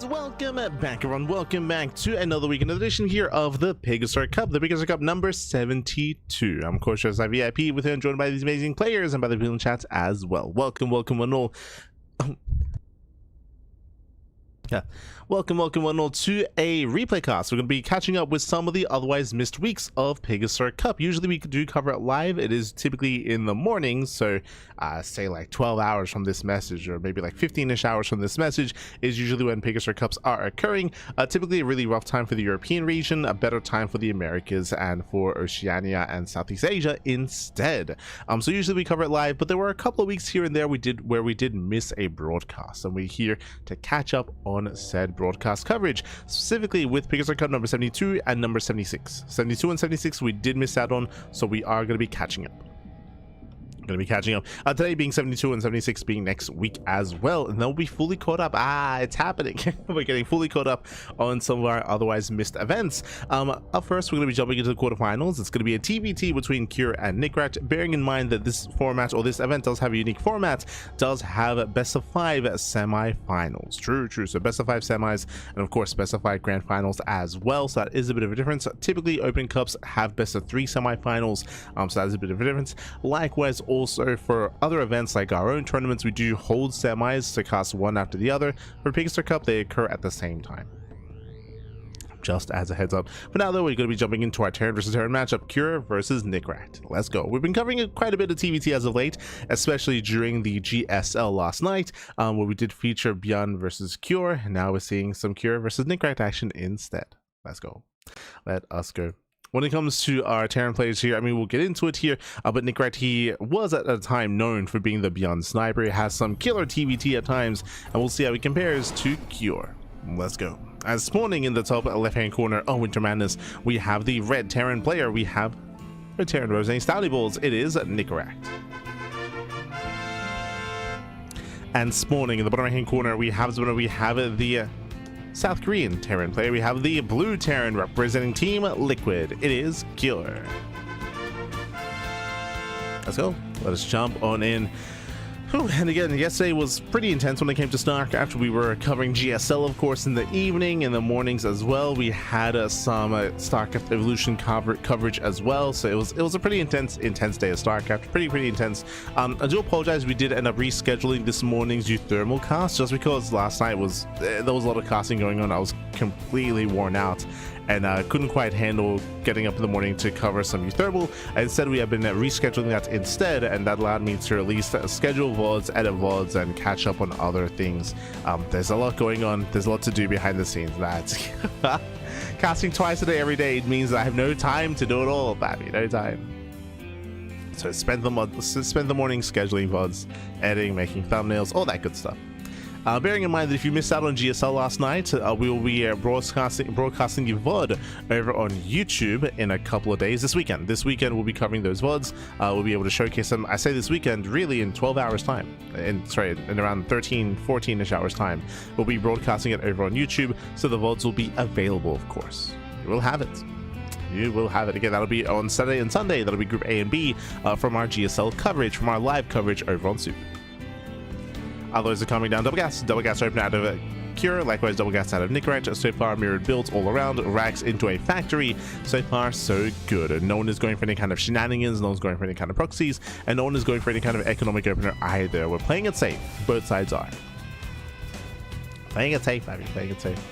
welcome back everyone, welcome back to another weekend edition here of the PiGosaur Cup, the PiGosaur Cup number 72. I'm of course just VIP with you and joined by these amazing players and by the people in chat as well. Welcome one all. Welcome one all to a replay cast. We're going to be catching up with some of the otherwise missed weeks of PiGosaur Cup. Usually we do cover it live. It is typically in the morning, so say like 12 hours from this message, or maybe like 15-ish hours from this message is usually when PiGosaur Cups are occurring. Typically a really rough time for the European region, a better time for the Americas and for Oceania and Southeast Asia instead. So usually we cover it live, but there were a couple of weeks here and there where we did miss a broadcast, and we're here to catch up on said broadcast coverage, specifically with PiGosaur Cup number 72 and number 76. 72 and 76 we did miss out on, so we are going to be catching up. Today being 72 and 76 being next week as well, and they'll be fully caught up. It's happening. We're getting fully caught up on some of our otherwise missed events. Up first, we're going to be jumping into the quarterfinals. It's going to be a TVT between Cure and Nickrat, bearing in mind that this format, or this event, does have a unique format, does have best of 5 semi-finals. True. So best of 5 semis, and of course best of 5 grand finals as well, so that is a bit of a difference. Typically open cups have best of 3 semi-finals, so that is a bit of a difference. Likewise, also for other events like our own tournaments, we do hold semis to cast one after the other. For PiGosaur Cup, they occur at the same time, just as a heads up. For now though, we're going to be jumping into our Terran versus Terran matchup, Cure versus Nickrat. Let's go. We've been covering quite a bit of TVT as of late, especially during the GSL last night, where we did feature ByuN versus Cure, and now we're seeing some Cure versus Nickrat action instead. Let us go. When it comes to our Terran players here, I mean, we'll get into it here, but Nickrat, he was at a time known for being the ByuN sniper. He has some killer TVT at times, and we'll see how he compares to Cure. Let's go. As spawning in the top left-hand corner, Winter Madness, we have the red Terran player. We have red Terran Rose Stouty Balls. It is Nickrat. And spawning in the bottom right-hand corner, we have the South Korean Terran player. We have the blue Terran representing Team Liquid. It is Cure. Let's go. Let us jump on in. And again, yesterday was pretty intense when it came to StarCraft. We were covering GSL, of course, in the evening, in the mornings as well. We had some StarCraft Evolution coverage as well. So it was a pretty intense day of StarCraft. Pretty intense. I do apologize. We did end up rescheduling this morning's geothermal cast just because last night there was a lot of casting going on. I was completely worn out and couldn't quite handle getting up in the morning to cover some geothermal. Instead, we have been rescheduling that instead, and that allowed me to release schedule VODs, edit VODs, and catch up on other things. There's a lot going on. There's a lot to do behind the scenes. That's casting twice a day every day. It means I have no time to do it all, baby. No time. So spend the morning scheduling VODs, editing, making thumbnails, all that good stuff. Bearing in mind that if you missed out on GSL last night, we will be broadcasting the VOD over on YouTube in a couple of days this weekend. This weekend we'll be covering those VODs. We'll be able to showcase them, I say this weekend, really in 12 hours time. In around 13, 14-ish hours time. We'll be broadcasting it over on YouTube, so the VODs will be available, of course. You will have it. You will have it. Again, that'll be on Saturday and Sunday. That'll be Group A and B from our GSL coverage, from our live coverage over on Super. Others are coming down. Double gas open out of Cure, likewise double gas out of Nickrat. So far mirrored builds all around, racks into a factory. So far so good. No one is going for any kind of shenanigans, no one's going for any kind of proxies, and no one is going for any kind of economic opener either. We're playing it safe. Both sides are playing it safe, baby. Playing it safe.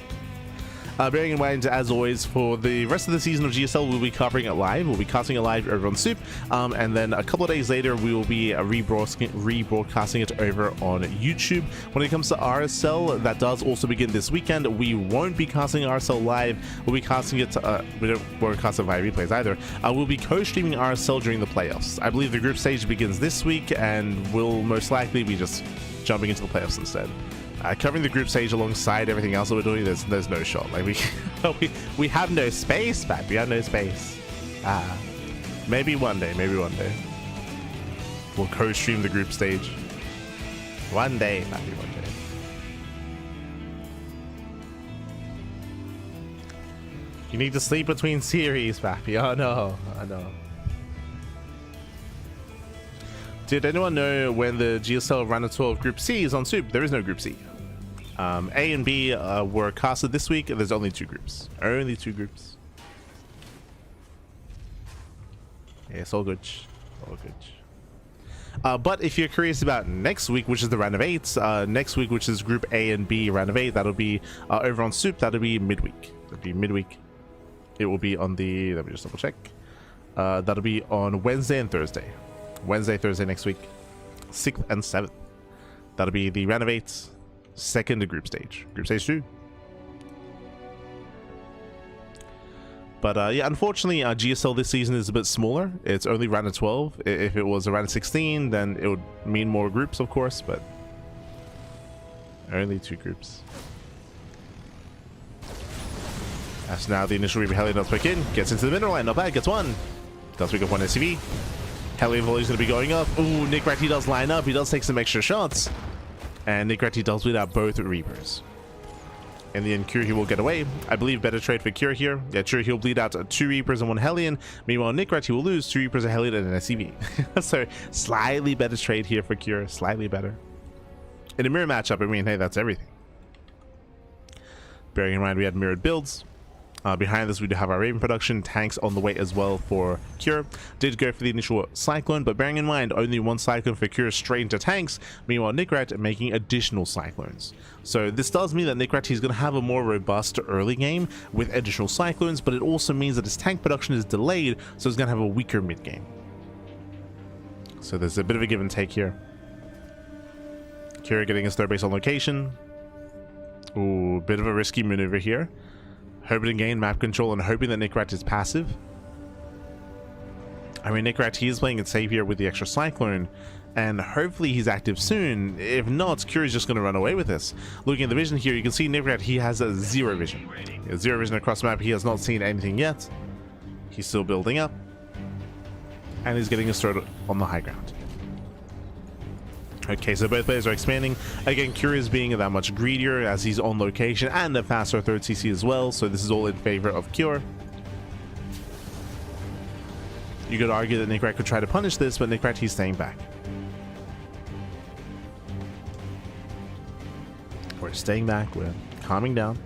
Bearing in mind, as always, for the rest of the season of GSL, we'll be covering it live. We'll be casting it live over on Soup, and then a couple of days later, we will be rebroadcasting it over on YouTube. When it comes to RSL, that does also begin this weekend. We won't be casting RSL live. We'll be casting it. We won't cast it via replays either. We'll be co-streaming RSL during the playoffs. I believe the group stage begins this week, and we'll most likely be just jumping into the playoffs instead. Covering the group stage alongside everything else that we're doing, there's no shot. Like we have no space, man. We have no space. Maybe one day. We'll co-stream the group stage. One day, maybe one day. You need to sleep between series, Pappy. Oh no, I know. Did anyone know when the GSL Round of 12 Group C is on Soup? There is no Group C. A and B were casted this week. There's only 2 groups. Only 2 groups. Yeah, it's all good. All good. But if you're curious about next week, which is the round of 8, next week, which is Group A and B round of 8, that'll be over on Soup. That'll be midweek. That'll be midweek. It will be on the, let me just double check. That'll be on Wednesday and Thursday. Wednesday, Thursday next week. 6th and 7th. That'll be the round of 8, second group stage. Group stage 2. But yeah, unfortunately, GSL this season is a bit smaller. It's only round of 12. If it was a round of 16, then it would mean more groups, of course, but only 2 groups. As now the initial Reaper Heli does back in, gets into the middle line, not bad, gets 1. Does pick up 1 SCV. Heli volley is going to be going up. Ooh, Nickrat, he does line up, he does take some extra shots. And Nickrat, he does bleed out both Reapers. In the end, Cure, he will get away. I believe better trade for Cure here. Yeah, Cure, he'll bleed out 2 Reapers and 1 Hellion. Meanwhile, Nickrat, he will lose 2 Reapers, a Hellion, and an SCV. So, slightly better trade here for Cure. Slightly better. In a mirror matchup, I mean, hey, that's everything. Bearing in mind, we had mirrored builds. Behind this, we do have our Raven production, tanks on the way as well for Cure. Did go for the initial Cyclone, but bearing in mind, only 1 Cyclone for Cure straight into tanks. Meanwhile, Nickrat making additional Cyclones. So this does mean that Nickrat, he's going to have a more robust early game with additional Cyclones, but it also means that his tank production is delayed, so he's going to have a weaker mid game. So there's a bit of a give and take here. Cure getting his 3rd base on location. Ooh, bit of a risky maneuver here. Hoping to gain map control and hoping that Nickrat is passive. I mean, Nickrat, he is playing it safe here with the extra Cyclone, and hopefully he's active soon. If not, Cure is just going to run away with this. Looking at the vision here, you can see Nickrat, he has a 0 vision. He has 0 vision across the map. He has not seen anything yet. He's still building up, and he's getting a start on the high ground. Okay, so both players are expanding. Again, Cure is being that much greedier as he's on location and a faster 3rd CC as well, so this is all in favor of Cure. You could argue that Nickrat could try to punish this, but Nickrat, he's staying back. We're staying back, we're calming down.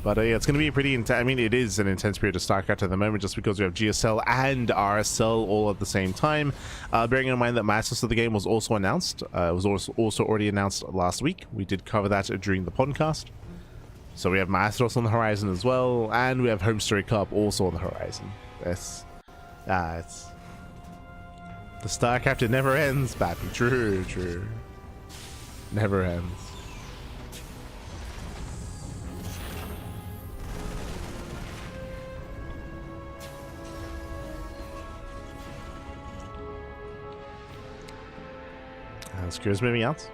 But yeah, it's going to be a pretty intense. I mean, it is an intense period of StarCraft at the moment, just because we have GSL and RSL all at the same time. Bearing in mind that Masters of the game was also announced. It was also already announced last week. We did cover that during the podcast. So we have Masters on the horizon as well, and we have ByuN Cup also on the horizon. It's the StarCraft, it never ends, Bappy. True, true. Never ends. Cure's moving out.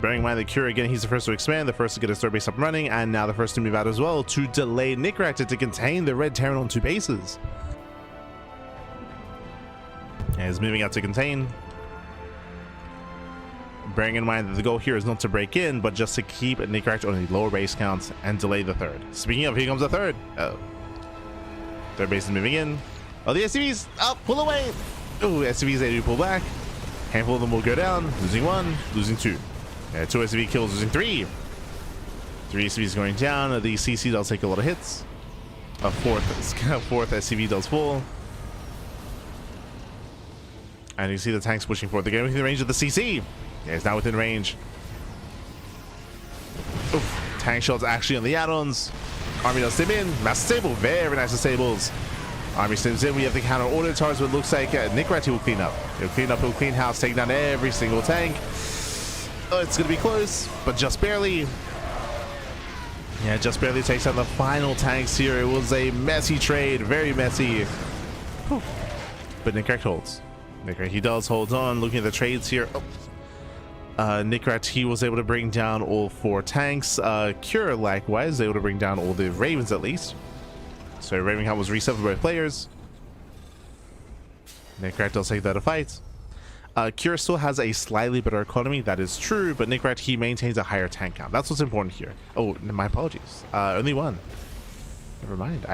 Bearing in mind that Cure, again, he's the first to expand, the first to get his 3rd base up and running, and now the first to move out as well to delay Nickrat to contain the red Terran on 2 bases. And he's moving out to contain. Bearing in mind that the goal here is not to break in, but just to keep Nickrat on a lower base count and delay the 3rd. Speaking of, here comes the 3rd. Oh. 3rd base is moving in. Oh, the SCVs! Oh, pull away! Oh, SCVs, they do pull back. Handful of them will go down, losing 1, losing 2. 2 SCV kills, losing 3. 3 SCVs going down. The CC does take a lot of hits. A 4th SCV does fall. And you see the tanks pushing forward. They're getting within the range of the CC. Yeah, it's now within range. Oof. Tank shots actually on the add-ons. Army does stim in. Master stable, very nice disables. Army stims in. We have the counter auto charge, but it looks like Nickrat will clean up. He'll clean up, he'll clean house, take down every single tank. Oh, it's going to be close, but just barely. Yeah, just barely takes down the final tanks here. It was a messy trade, very messy. Whew. But Nickrat holds. Nickrat, he does hold on. Looking at the trades here. Oh. Nickrat, he was able to bring down all 4 tanks. Cure, likewise, able to bring down all the Ravens at least. So Ravenhound was reset for both players. Nickrat does take that a fight. Cure still has a slightly better economy, that is true, but Nickrat, he maintains a higher tank count. That's what's important here. Oh, my apologies. Only 1. Never mind.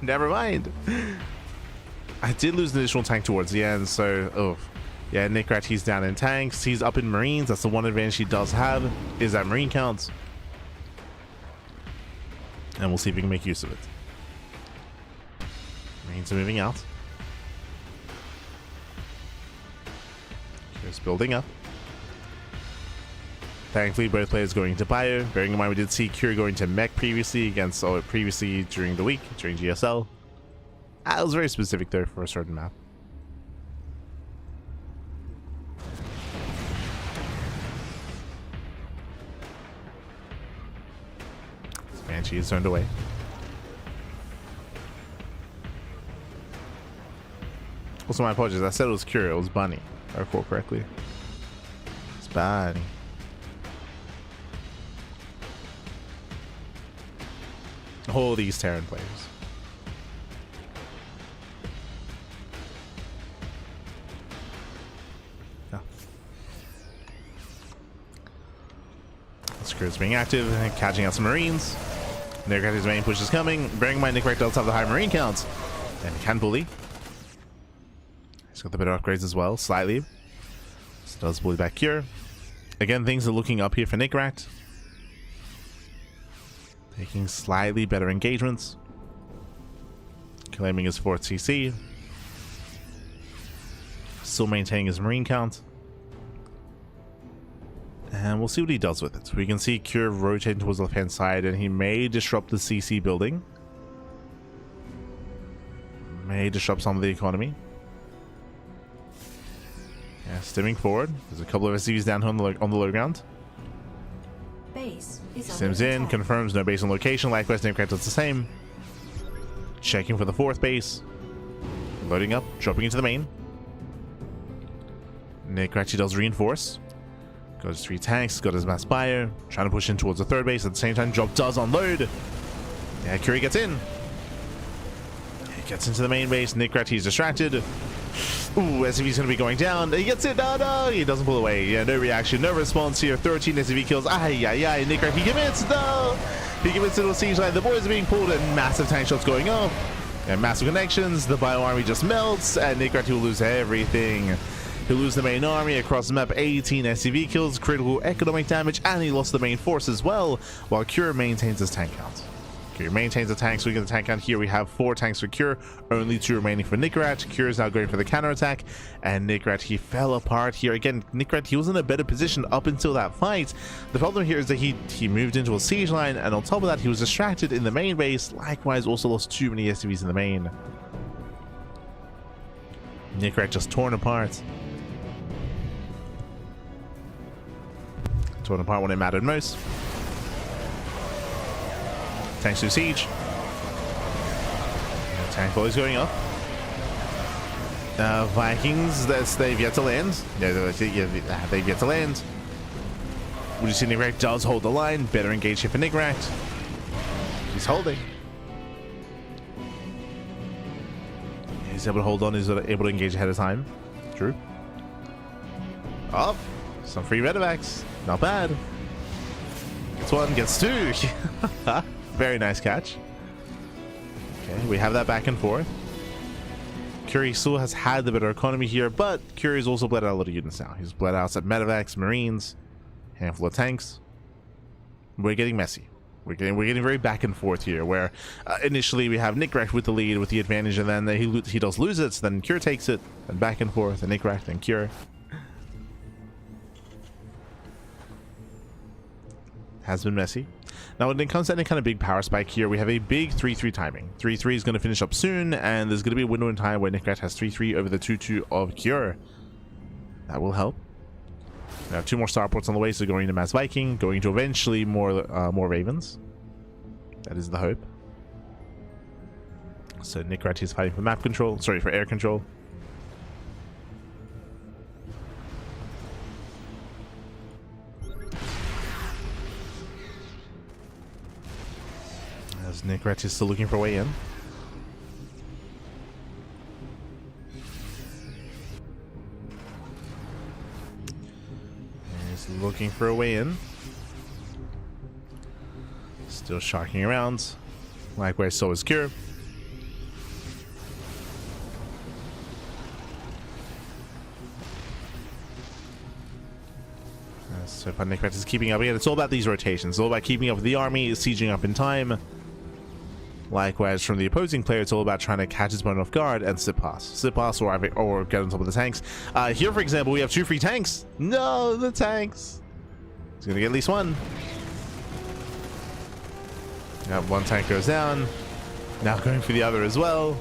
Never mind. I did lose an additional tank towards the end, so Yeah, Nickrat, he's down in tanks. He's up in marines. That's the one advantage he does have, is that marine count. And we'll see if we can make use of it. Marines are moving out. Here's building up. Thankfully, both players going to Bio. Bearing in mind, we did see Cure going to Mech previously previously during the week, during GSL. It was very specific though for a certain map. Banshee is turned away. Also, my apologies. I said it was Cure. It was Bunny. If I recall correctly. It's Bunny. All these Terran players. Yeah. Screw's being active and catching out some Marines. Nickrat's main push is coming. Bearing in mind, Nickrat does have the high Marine counts. And he can bully. He's got the better upgrades as well, slightly. So does bully back Cure. Again, things are looking up here for Nickrat. Taking slightly better engagements. Claiming his 4th CC. Still maintaining his Marine count. And we'll see what he does with it. We can see Cure rotating towards the left-hand side, and he may disrupt the CC building. May disrupt some of the economy. Yeah, stimming forward. There's a couple of SCVs down here on the low ground. Base is Sims in, confirms no base on location. Likewise, Nickrat does the same. Checking for the 4th base. Loading up, dropping into the main. Nickrat does reinforce. Got his 3 tanks, got his mass buyer. Trying to push in towards the 3rd base. At the same time, drop does unload. Yeah, Curie gets in. He gets into the main base. Nickrat, he's distracted. Ooh, SCV's going to be going down. He gets it. No. He doesn't pull away. Yeah, no reaction, no response here. 13 SCV kills. Ay. Nickrat, he commits. No. He commits to the siege line. The boys are being pulled and massive tank shots going off. And massive connections. The bio army just melts. And Nickrat will lose everything. He'll lose the main army across the map. 18 SCV kills, critical economic damage, and he lost the main force as well, while Cure maintains his tank count. Cure maintains the tanks. We get the tank count here. We have 4 tanks for Cure, only 2 remaining for Nickrat. Cure is now going for the counterattack, and Nickrat, he fell apart here. Again, Nickrat, he was in a better position up until that fight. The problem here is that he moved into a siege line, and on top of that, he was distracted in the main base. Likewise, also lost too many SCVs in the main. Nickrat just torn apart. Torn apart when it mattered most. Tanks to siege. Tank volley's going up. Vikings, they've yet to land. Yeah, they've yet to land. Would you see Nickrat does hold the line? Better engage here for Nickrat. He's holding. He's able to hold on. He's able to engage ahead of time. True. Oh, some free medevacs. Not bad. Gets 1, gets 2. Very nice catch. Okay, we have that back and forth. Curie still has had the better economy here, but Curie's also bled out a lot of units now. He's bled out some medevacs, marines, handful of tanks. We're getting messy. We're getting very back and forth here, where initially we have Nickrat with the lead, with the advantage, and then he does lose it, so then Cure takes it, and back and forth, and Nickrat, then Cure. Has been messy. Now, when it comes to any kind of big power spike here, we have a big 3-3 timing. 3-3 is going to finish up soon, and there's going to be a window in time where Nickrat has 3-3 over the 2-2 of Cure. That will help. We have 2 more starports on the way, so going to Mass Viking, going to eventually more Ravens. That is the hope. So Nickrat is fighting for map control, sorry, for air control. As Nickrat is still looking for a way in. He's looking for a way in. Still sharking around. Likewise, so is Cure. So far, Nickrat is keeping up. Again, it's all about these rotations. It's all about keeping up with the army, sieging up in time. Likewise, from the opposing player, it's all about trying to catch his opponent off guard and slip past, or get on top of the tanks. Here, for example, we have 2 free tanks. No, the tanks. He's gonna get at least one. One tank goes down. Now going for the other as well.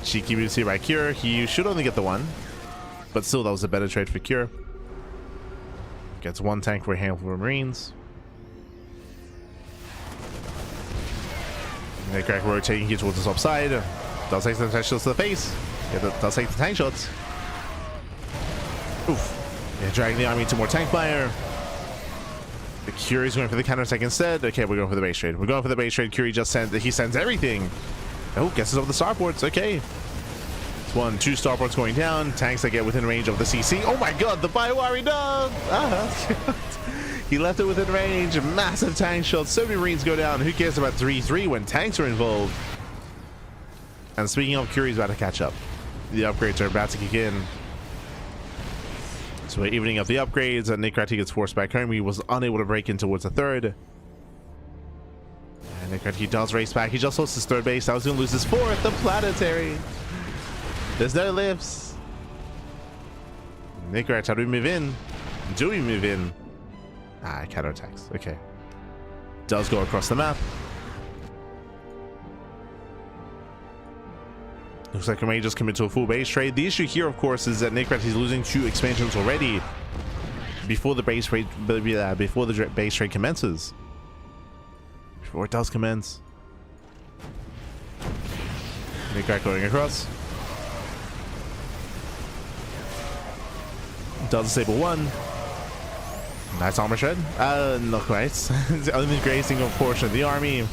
Cheeky moves here by Cure. He should only get the one, but still, that was a better trade for Cure. Gets 1 tank for a handful of Marines. Nickrat rotating here towards the top side. Does take the tank shots to the face. Yeah, does take the tank shots. Oof. Yeah, dragging the army into more tank fire. The Curie's going for the counterattack instead. Okay, we're going for the base trade. We're going for the base trade. Curie just sends, he sends everything. Oh, guesses over the starports. Okay. It's 1, 2 starports going down. Tanks that get within range of the CC. Oh my god, the ByuN dog! He left it within range. Massive tank shots. So many Marines go down. Who cares about 3-3 when tanks are involved? And speaking of, Curie's about to catch up. The upgrades are about to kick in. So we're evening up the upgrades, and Nickrat gets forced back home. He was unable to break in towards the 3rd. And Nickrat does race back. He just lost his 3rd base. I was going to lose his 4th, the planetary. There's no lifts. Nickrat, how do we move in? Do we move in? Counterattacks. Okay. Does go across the map. Looks like I may just commit to a full base trade. The issue here, of course, is that Nickrat is losing 2 expansions already before the base trade commences. Before it does commence. Nickrat going across. Does disable 1. Nice armor shred. Not quite. Only grazing a portion of the army.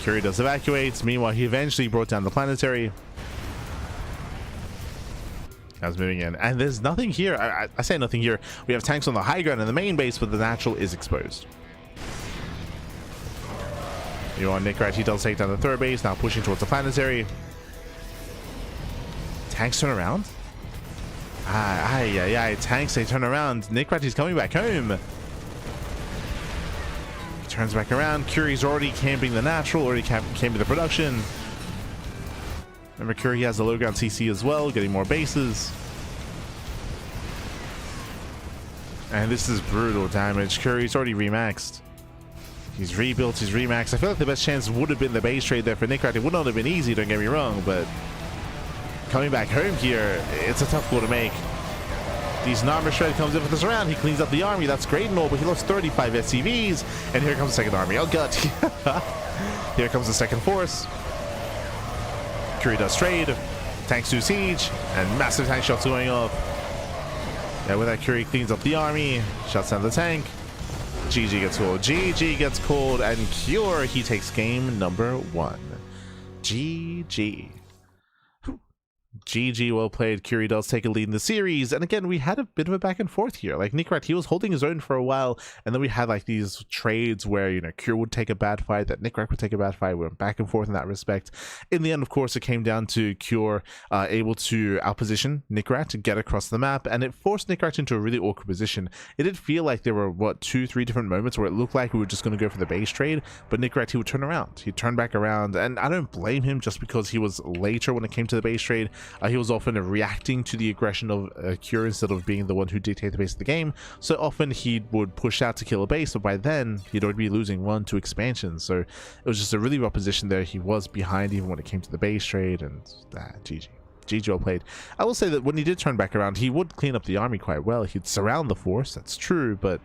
Curie does evacuate. Meanwhile, he eventually brought down the planetary. I was moving in. And there's nothing here. I say nothing here. We have tanks on the high ground in the main base, but the natural is exposed. You on Nickrat, he does take down the 3rd base. Now pushing towards the planetary. Tanks turn around. Tanks, they turn around. Nickrat is coming back home. He turns back around. Curie's already camping the natural, already camping the production. Remember, Curie has the low ground CC as well, getting more bases. And this is brutal damage. Curie's already remaxed. He's rebuilt, he's remaxed. I feel like the best chance would have been the base trade there for Nickrat. It would not have been easy, don't get me wrong, but coming back home here, it's a tough call to make. These armor shred comes in for this round. He cleans up the army. That's great and all, but he lost 35 SCVs. And here comes the 2nd army. Oh god. Here comes the 2nd force. Curie does trade. Tanks do siege. And massive tank shots going off. Yeah, with that, Curie cleans up the army. Shuts down the tank. GG gets called. GG gets called. And Cure, he takes game number 1. GG. GG, well played. Curie does take a lead in the series, and again, we had a bit of a back and forth here. Like, Nickrat, he was holding his own for a while, and then we had like these trades where, you know, Cure would take a bad fight, that Nickrat would take a bad fight. We went back and forth in that respect. In the end, of course, it came down to Cure able to outposition Nickrat to get across the map, and it forced Nickrat into a really awkward position. It did feel like there were, what, 2-3 different moments where it looked like we were just going to go for the base trade, but Nickrat, he would turn around. He'd turn back around, and I don't blame him just because he was later when it came to the base trade. He was often reacting to the aggression of Cure instead of being the one who dictated the pace of the game. So often he would push out to kill a base, but by then he'd already be losing 1-2 expansions. So it was just a really rough position there. He was behind even when it came to the base trade, and GG. GG well played. I will say that when he did turn back around, he would clean up the army quite well. He'd surround the force, that's true, but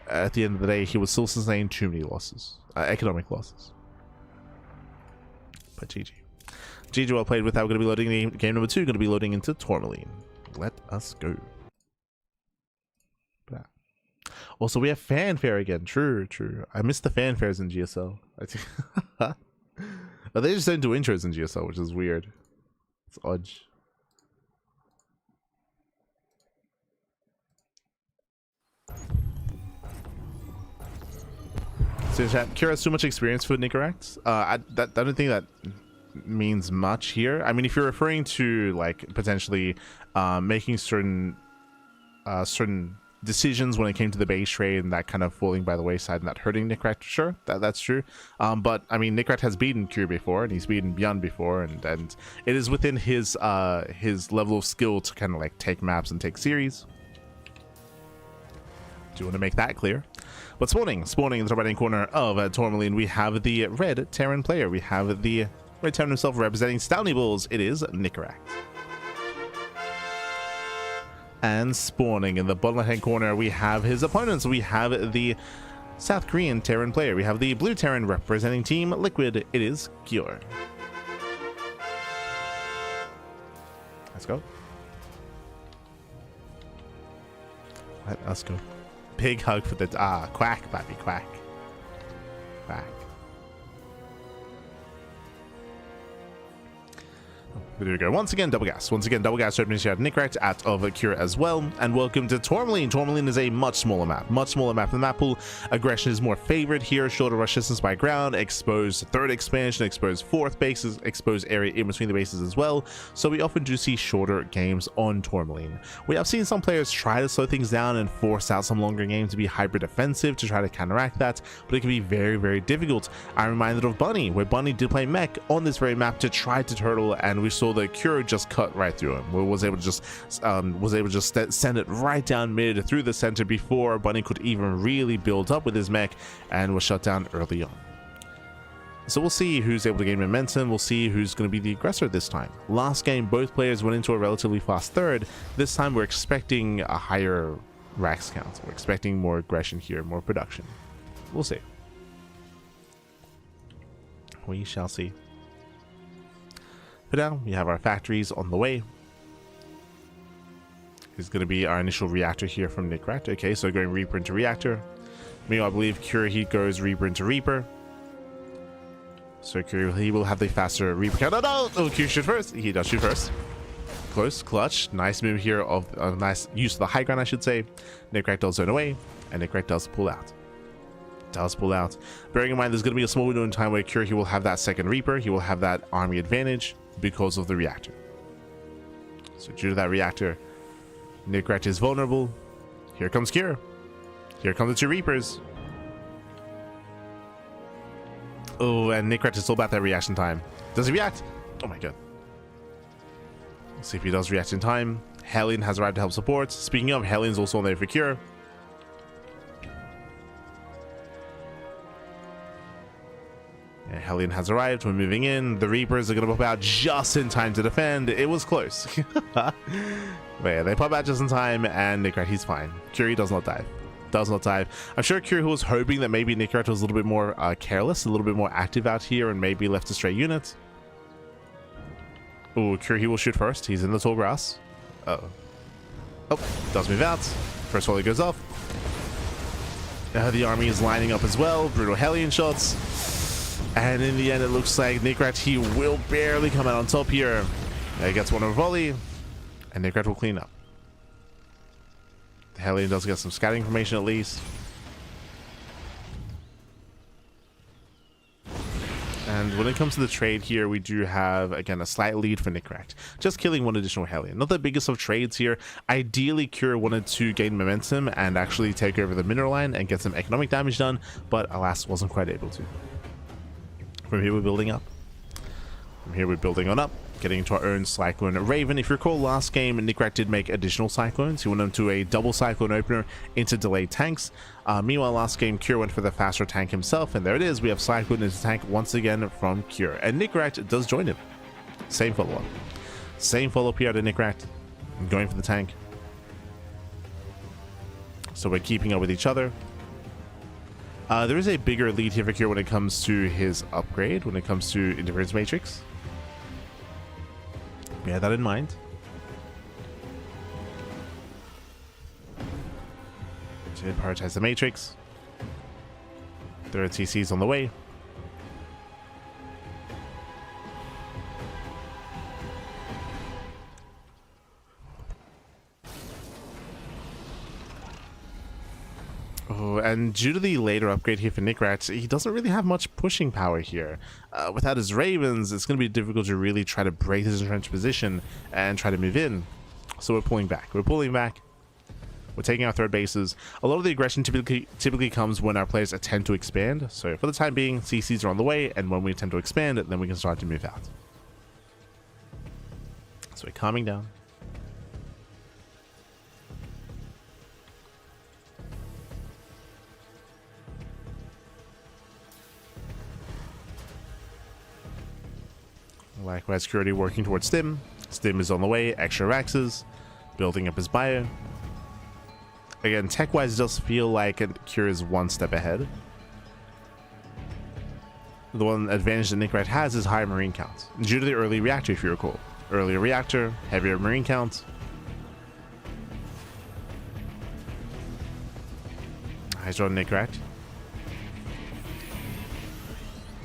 at the end of the day, he was still sustaining too many losses, economic losses. But GG. GG well played. With that, we're going to be loading game number 2, going to be loading into Tourmaline. Let us go. Also, we have fanfare again. True. I missed the fanfares in GSL. But they just don't do intros in GSL, which is weird. It's odd. So chat, Cure has too much experience for Nickrat. I don't think that means much here. I mean, if you're referring to like potentially making certain decisions when it came to the base trade and that kind of falling by the wayside and that hurting Nicrat. Sure, that's true. But I mean, Nicrat has beaten Cure before, and he's beaten ByuN before, and it is within his level of skill to kind of like take maps and take series. Do you want to make that clear? But spawning in the right hand corner of Tourmaline, we have the red Terran player. We have the red Terran himself representing Stowny Bulls. It is Nicrat. And spawning in the bottom left hand corner, we have his opponents. We have the South Korean Terran player. We have the blue Terran representing Team Liquid. It is Cure. Let's go. Let's go. Big hug for the quack, baby, quack. Quack. There we go. Once again, double gas. Once again, double gas opening shot Nicrat out of Cure as well. And welcome to Tourmaline. Tourmaline is a much smaller map. Much smaller map than the map pool. Aggression is more favored here. Shorter rush distance by ground. Exposed third expansion. Exposed fourth bases. Exposed area in between the bases as well. So we often do see shorter games on Tourmaline. We have seen some players try to slow things down and force out some longer games to be hybrid offensive to try to counteract that. But it can be very, very difficult. I'm reminded of Bunny, where Bunny did play mech on this very map to try to turtle, and we saw the Cure just cut right through him. Was able to just send it right down mid through the center before Bunny could even really build up with his mech, and was shut down early on. So we'll see who's able to gain momentum. We'll see who's going to be the aggressor this time. Last game, both players went into a relatively fast third. This time we're expecting a higher racks count. We're expecting more aggression here, more production. We'll see. We shall see. But now we have our factories on the way. Is going to be our initial reactor here from Nicrat. Okay, so going Reaper into reactor. Meanwhile, I believe Cure he goes Reaper into Reaper. So Cure, he will have the faster Reaper count. Oh, Cure shoot first. He does shoot first. Close, clutch. Nice move here of nice use of the high ground, I should say. Nicrat does zone away, and Nicrat does pull out. Bearing in mind, there's going to be a small window in time where Cure he will have that second Reaper. He will have that army advantage because of the reactor. So due to that reactor, Nicrat is vulnerable. Here comes Cure. Here come the two Reapers. Oh, and Nicrat is still about that reaction time. Does he react? Oh my god. Let's see if he does react in time. Hellion has arrived to help support. Speaking of, Hellion's also on there for Cure. And Hellion has arrived. We're moving in. The Reapers are going to pop out just in time to defend. It was close. But yeah, they pop out just in time, and Nicrat, he's fine. Cure does not dive. I'm sure Cure was hoping that maybe Nicrat was a little bit more careless, a little bit more active out here, and maybe left a stray unit. Oh, Cure he will shoot first. He's in the tall grass. Uh-oh. Oh, does move out. First volley goes off. The army is lining up as well. Brutal Hellion shots. And in the end, it looks like Nicrat, he will barely come out on top here. He gets one more volley, and Nicrat will clean up. The Hellion does get some scouting information at least. And when it comes to the trade here, we do have, again, a slight lead for Nicrat. Just killing one additional Hellion. Not the biggest of trades here. Ideally, Cure wanted to gain momentum and actually take over the mineral line and get some economic damage done, but alas, wasn't quite able to. From here, we're building up. On up. Getting into our own Cyclone Raven. If you recall, last game, Nicrat did make additional Cyclones. He went into a double Cyclone opener into delayed tanks. Meanwhile, last game, Cure went for the faster tank himself, and there it is. We have Cyclone into tank once again from Cure. And Nicrat does join him. Same follow-up. Here to Nicrat. Going for the tank. So we're keeping up with each other. There is a bigger lead here for Cure when it comes to his upgrade, when it comes to Interference Matrix. Bear that in mind. Did prioritize the Matrix. There are TCs on the way. Oh, and due to the later upgrade here for Nicrat, he doesn't really have much pushing power here. Without his Ravens, it's going to be difficult to really try to break his entrenched position and try to move in. So we're pulling back. We're taking our third bases. A lot of the aggression typically comes when our players attempt to expand. So for the time being, CCs are on the way, and when we attempt to expand, then we can start to move out. So we're calming down. Likewise, security working towards Stim. Stim is on the way, extra Raxes, building up his bio. Again, tech-wise, it does feel like Cure is one step ahead. The one advantage that Nickrat has is higher marine count, due to the early reactor, if you recall. Earlier reactor, heavier marine count. Nice on Nickrat.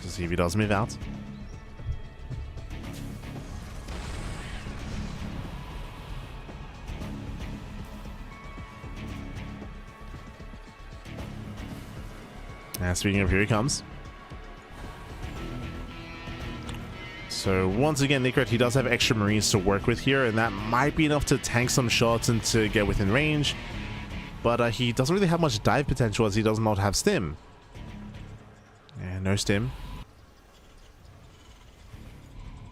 To see if he does move out. And speaking of, here he comes. So once again, Nickrat, he does have extra marines to work with here, and that might be enough to tank some shots and to get within range. But he doesn't really have much dive potential as he does not have Stim. And no Stim.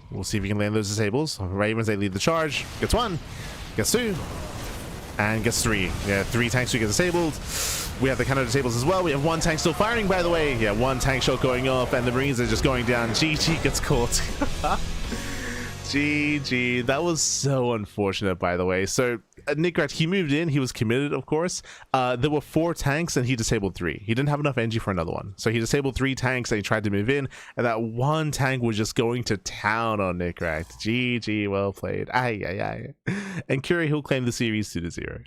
We'll see if he can land those disables. Ravens, they lead the charge. Gets one, gets two, and gets three. Yeah, 3 tanks to get disabled. We have the counter disables as well. We have 1 tank still firing, by the way. Yeah, 1 tank shot going off, and the Marines are just going down. GG gets caught. GG. That was so unfortunate, by the way. So, Nickrat, he moved in. He was committed, of course. There were 4 tanks, and he disabled 3. He didn't have enough energy for another one. So, he disabled 3 tanks, and he tried to move in. And that 1 tank was just going to town on Nickrat. GG. Well played. Ay, ay, ay. And Cure, he'll claim the series 2-0.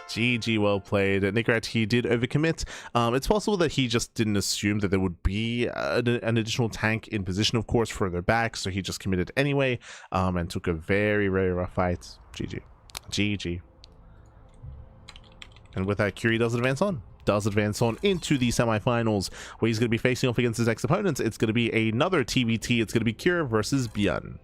GG, well played. Nickrat, he did overcommit. It's possible that he just didn't assume that there would be an additional tank in position, of course, further back, so he just committed anyway, and took a very, very rough fight. GG. GG. And with that, Cure does advance on. Into the semifinals, where he's going to be facing off against his ex-opponents. It's going to be another TBT. It's going to be Cure versus ByuN.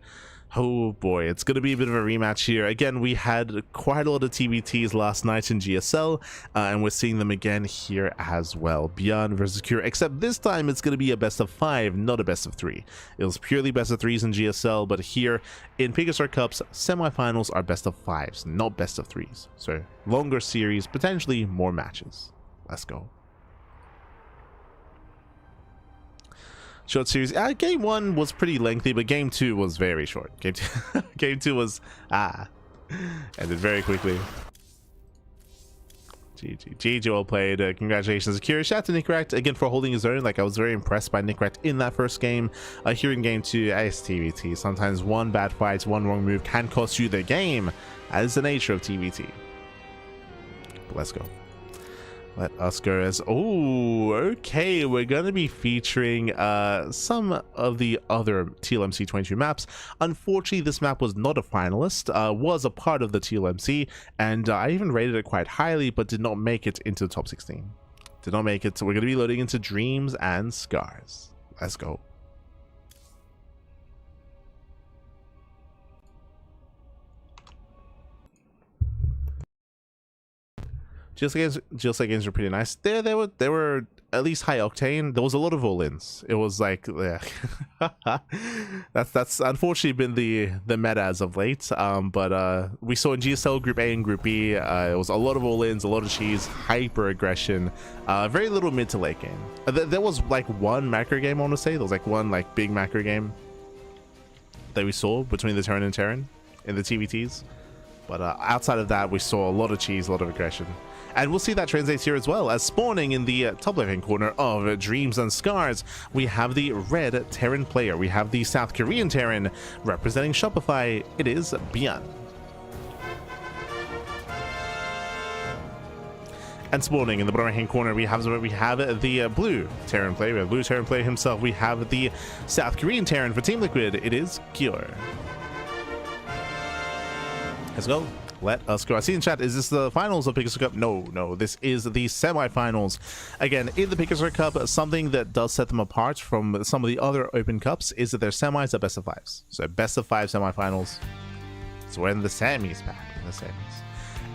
Oh boy, it's going to be a bit of a rematch here. Again, we had quite a lot of TBTs last night in GSL, and we're seeing them again here as well. ByuN versus Cure, except this time it's going to be a best of 5, not a best of 3. It was purely best of 3s in GSL, but here in PiGosaur Cups, semifinals are best of 5s, not best of 3s. So longer series, potentially more matches. Let's go. Short series. Game 1 was pretty lengthy, but game 2 was very short. Game 2 was ended very quickly. GG, well played. Congratulations, Cure. Shout out to Nickrat again for holding his own. Like, I was very impressed by Nickrat in that first game. Here in game 2, TBT. Sometimes one bad fight, one wrong move can cost you the game. That is the nature of TBT. But let's go. Let us go as... Oh, okay. We're going to be featuring some of the other TLMC 22 maps. Unfortunately, this map was not a finalist, was a part of the TLMC, and I even rated it quite highly, but did not make it into the top 16. Did not make it, so we're going to be loading into Dreams and Scars. Let's go. GSL games were pretty nice. They were at least high octane. There was a lot of all-ins. It was like, yeah. that's unfortunately been the meta as of late. But we saw in GSL Group A and Group B, it was a lot of all-ins, a lot of cheese, hyper aggression, very little mid to late game. There was like one macro game, I want to say. There was like one like big macro game that we saw between the Terran and Terran in the TVTs. But outside of that, we saw a lot of cheese, a lot of aggression. And we'll see that translates here as well, as spawning in the top left-hand corner of Dreams and Scars, we have the red Terran player. We have the South Korean Terran representing Shopify. It is ByuN. And spawning in the bottom right-hand corner, we have the blue Terran player. We have blue Terran player himself. We have the South Korean Terran for Team Liquid. It is Cure. Let's go. Let us go. I see in chat, is this the finals of PiGosaur Cup? No, this is the semi-finals. Again, in the PiGosaur Cup, something that does set them apart from some of the other open cups is that their semis are best of 5s. So best of 5 semi-finals. So we're in the semis pack. in the settings.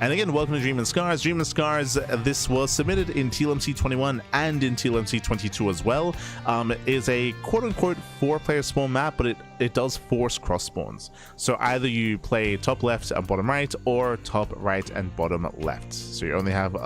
And again, welcome to ByuN Scars. ByuN Scars, this was submitted in TLMC 21 and in TLMC 22 as well. Is a quote-unquote 4-player spawn map, but it does force cross spawns. So either you play top left and bottom right, or top right and bottom left. So you only have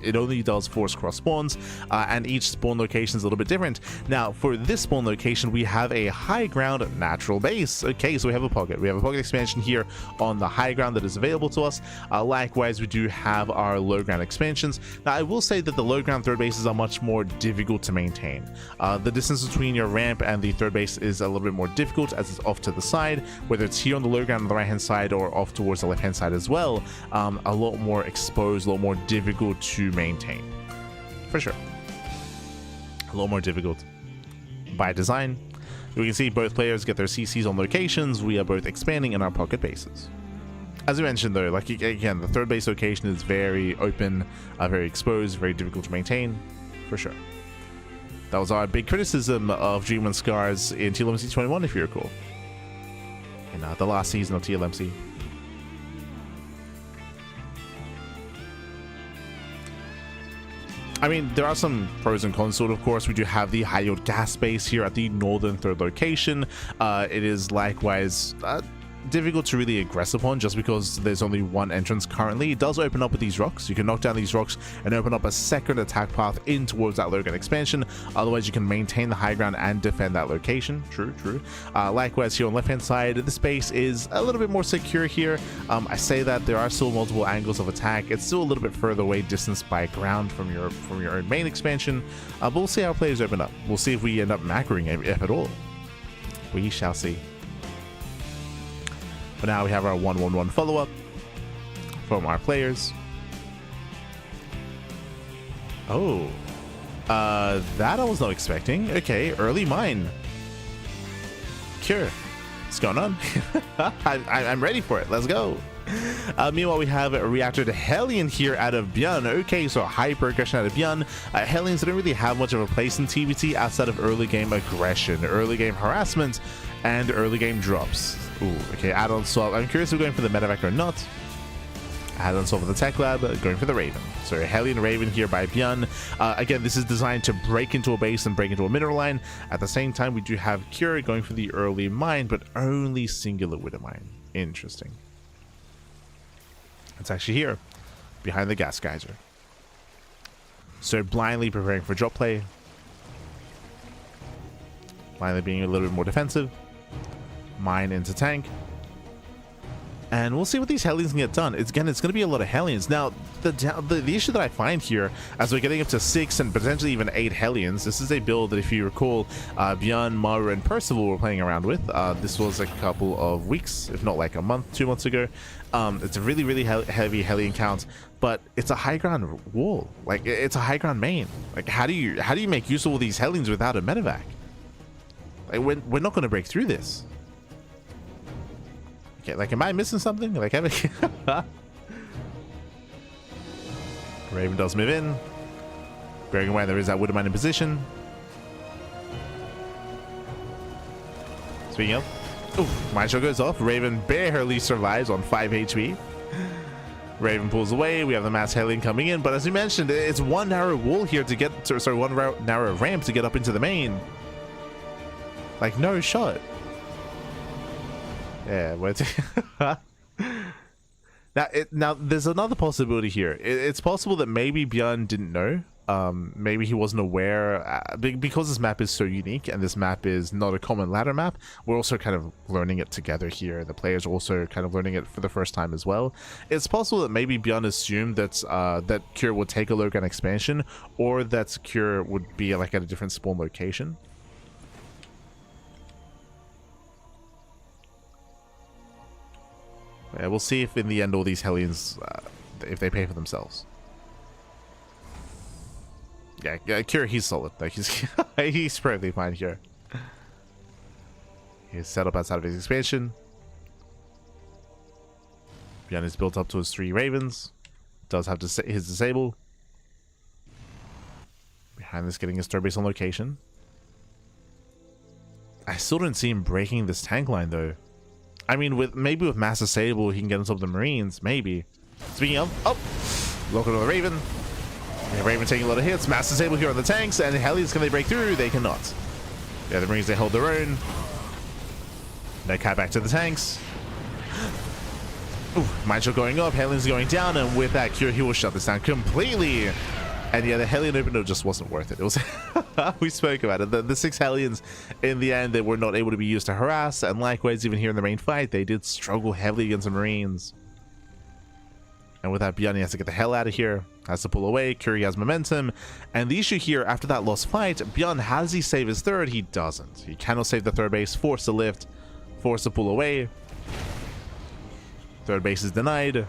it only does force cross spawns, and each spawn location is a little bit different. Now, for this spawn location, we have a high ground natural base. Okay, so we have a pocket. We have a pocket expansion here on the high ground that is available to us. Likewise, we do have our low ground expansions. Now, I will say that the low ground third bases are much more difficult to maintain. The distance between your ramp and the third base is a little bit more difficult, as it's off to the side, whether it's here on the low ground on the right hand side or off towards the left hand side as well. A lot more exposed, a lot more difficult to maintain, for sure. A lot more difficult by design. We can see both players get their CCs on locations. We are both expanding in our pocket bases. As I mentioned though, like again, the third base location is very open, very exposed, very difficult to maintain, for sure. That was our big criticism of ByuN Scars in TLMC 21, if you recall. In the last season of TLMC. I mean, there are some pros and cons, of course. We do have the high yield gas base here at the northern third location. It is likewise difficult to really aggress upon, just because there's only one entrance currently. It does open up with these rocks. You can knock down these rocks and open up a second attack path in towards that low ground expansion. Otherwise, you can maintain the high ground and defend that location. True. Likewise, here on left hand side, the space is a little bit more secure here. I say that there are still multiple angles of attack. It's still a little bit further away distance by ground from your own main expansion, but we'll see how players open up. We'll see if we end up macroing it, if at all. We shall see. But now we have our 1-1-1 follow-up from our players. Oh, that I was not expecting. Okay, early mine. Cure. What's going on? I'm ready for it. Let's go. Meanwhile, we have a reactor to Hellion here out of ByuN. Okay, so hyper aggression out of ByuN. Hellions don't really have much of a place in TVT outside of early game aggression, early game harassment, and early game drops. Ooh, okay, add-on swap. I'm curious if we're going for the medevac or not. Add-on swap for the tech lab, going for the Raven. So a Hellion Raven here by ByuN. Again, this is designed to break into a base and break into a mineral line. At the same time, we do have Cure going for the early mine, but only singular widow mine. Interesting. It's actually here, behind the gas geyser. So blindly preparing for drop play. Blindly being a little bit more defensive. Mine into tank. And we'll see what these Hellions can get done. It's going to be a lot of Hellions. Now, the issue that I find here, as we're getting up to 6 and potentially even 8 Hellions, this is a build that, if you recall, ByuN, Maru, and Percival were playing around with. This was a couple of weeks, if not like a month, 2 months ago. It's a really heavy Hellion count, but it's a high ground wall. Like, it's a high ground main. Like, how do you make use of all these Hellions without a medevac? Like, we're not going to break through this. Okay, like, am I missing something? Like, Raven does move in. Bearing in mind there is that Widowmine in position. Speaking of, oof, Mine Shot goes off. Raven barely survives on 5 HP. Raven pulls away. We have the mass Hellion coming in, but as we mentioned, it's one narrow wall here to get to, sorry, one narrow ramp to get up into the main. Like, no shot. Yeah, now there's another possibility here. It's possible that maybe ByuN didn't know. Maybe he wasn't aware, because this map is so unique and this map is not a common ladder map. We're also kind of learning it together here. The players are also kind of learning it for the first time as well. It's possible that maybe ByuN assumed that that Cure would take a low ground expansion, or that Cure would be like at a different spawn location. Yeah, we'll see if in the end all these Hellions, if they pay for themselves. Yeah, Cure, he's solid. Like, he's perfectly fine here. He's set up outside of his expansion. ByuN is built up to his 3 Ravens. Does have his disable. Behind this, getting his third base on location. I still don't see him breaking this tank line, though. I mean, with Master Sable, he can get himself the Marines, maybe. Speaking of, look at the Raven. Yeah, Raven taking a lot of hits. Master Sable here on the tanks, and Hellions, can they break through? They cannot. Yeah, the Marines, they hold their own. They cut back to the tanks. Ooh, Mind Shot going up, Hellions going down, and with that Cure, he will shut this down completely. And yeah, the Hellion opener just wasn't worth it. It was we spoke about it. The 6 Hellions, in the end, they were not able to be used to harass, and likewise, even here in the main fight, they did struggle heavily against the Marines. And with that, ByuN has to get the hell out of here. Has to pull away. Curie has momentum. And the issue here, after that lost fight, ByuN, has he save his third? He doesn't. He cannot save the third base. Forced to lift. Forced to pull away. Third base is denied.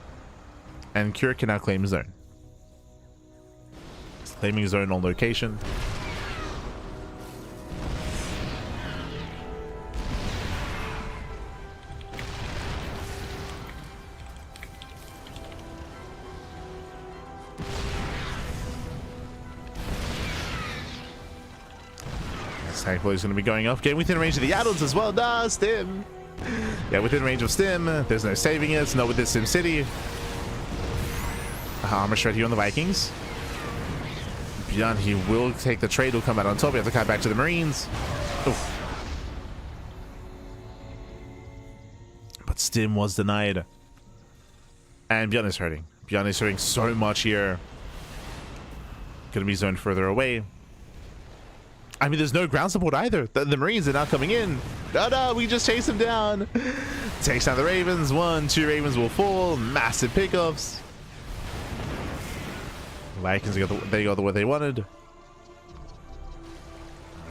And Cure can now claim his own. He's claiming his own on location. Thankfully, he's going to be going off. Getting within range of the add-ons as well. Nah, Stim. Yeah, within range of Stim. There's no saving it. Not with this Sim City. Armor Shred here on the Vikings. ByuN, he will take the trade. Will come out on top. We have to cut back to the Marines. Oof. But Stim was denied. And ByuN is hurting. ByuN is hurting so much here. Going to be zoned further away. I mean, there's no ground support either. The Marines are now coming in. No, we just chase them down. Takes down the Ravens. 1, 2 Ravens will fall. Massive pickups. Vikings got what they wanted.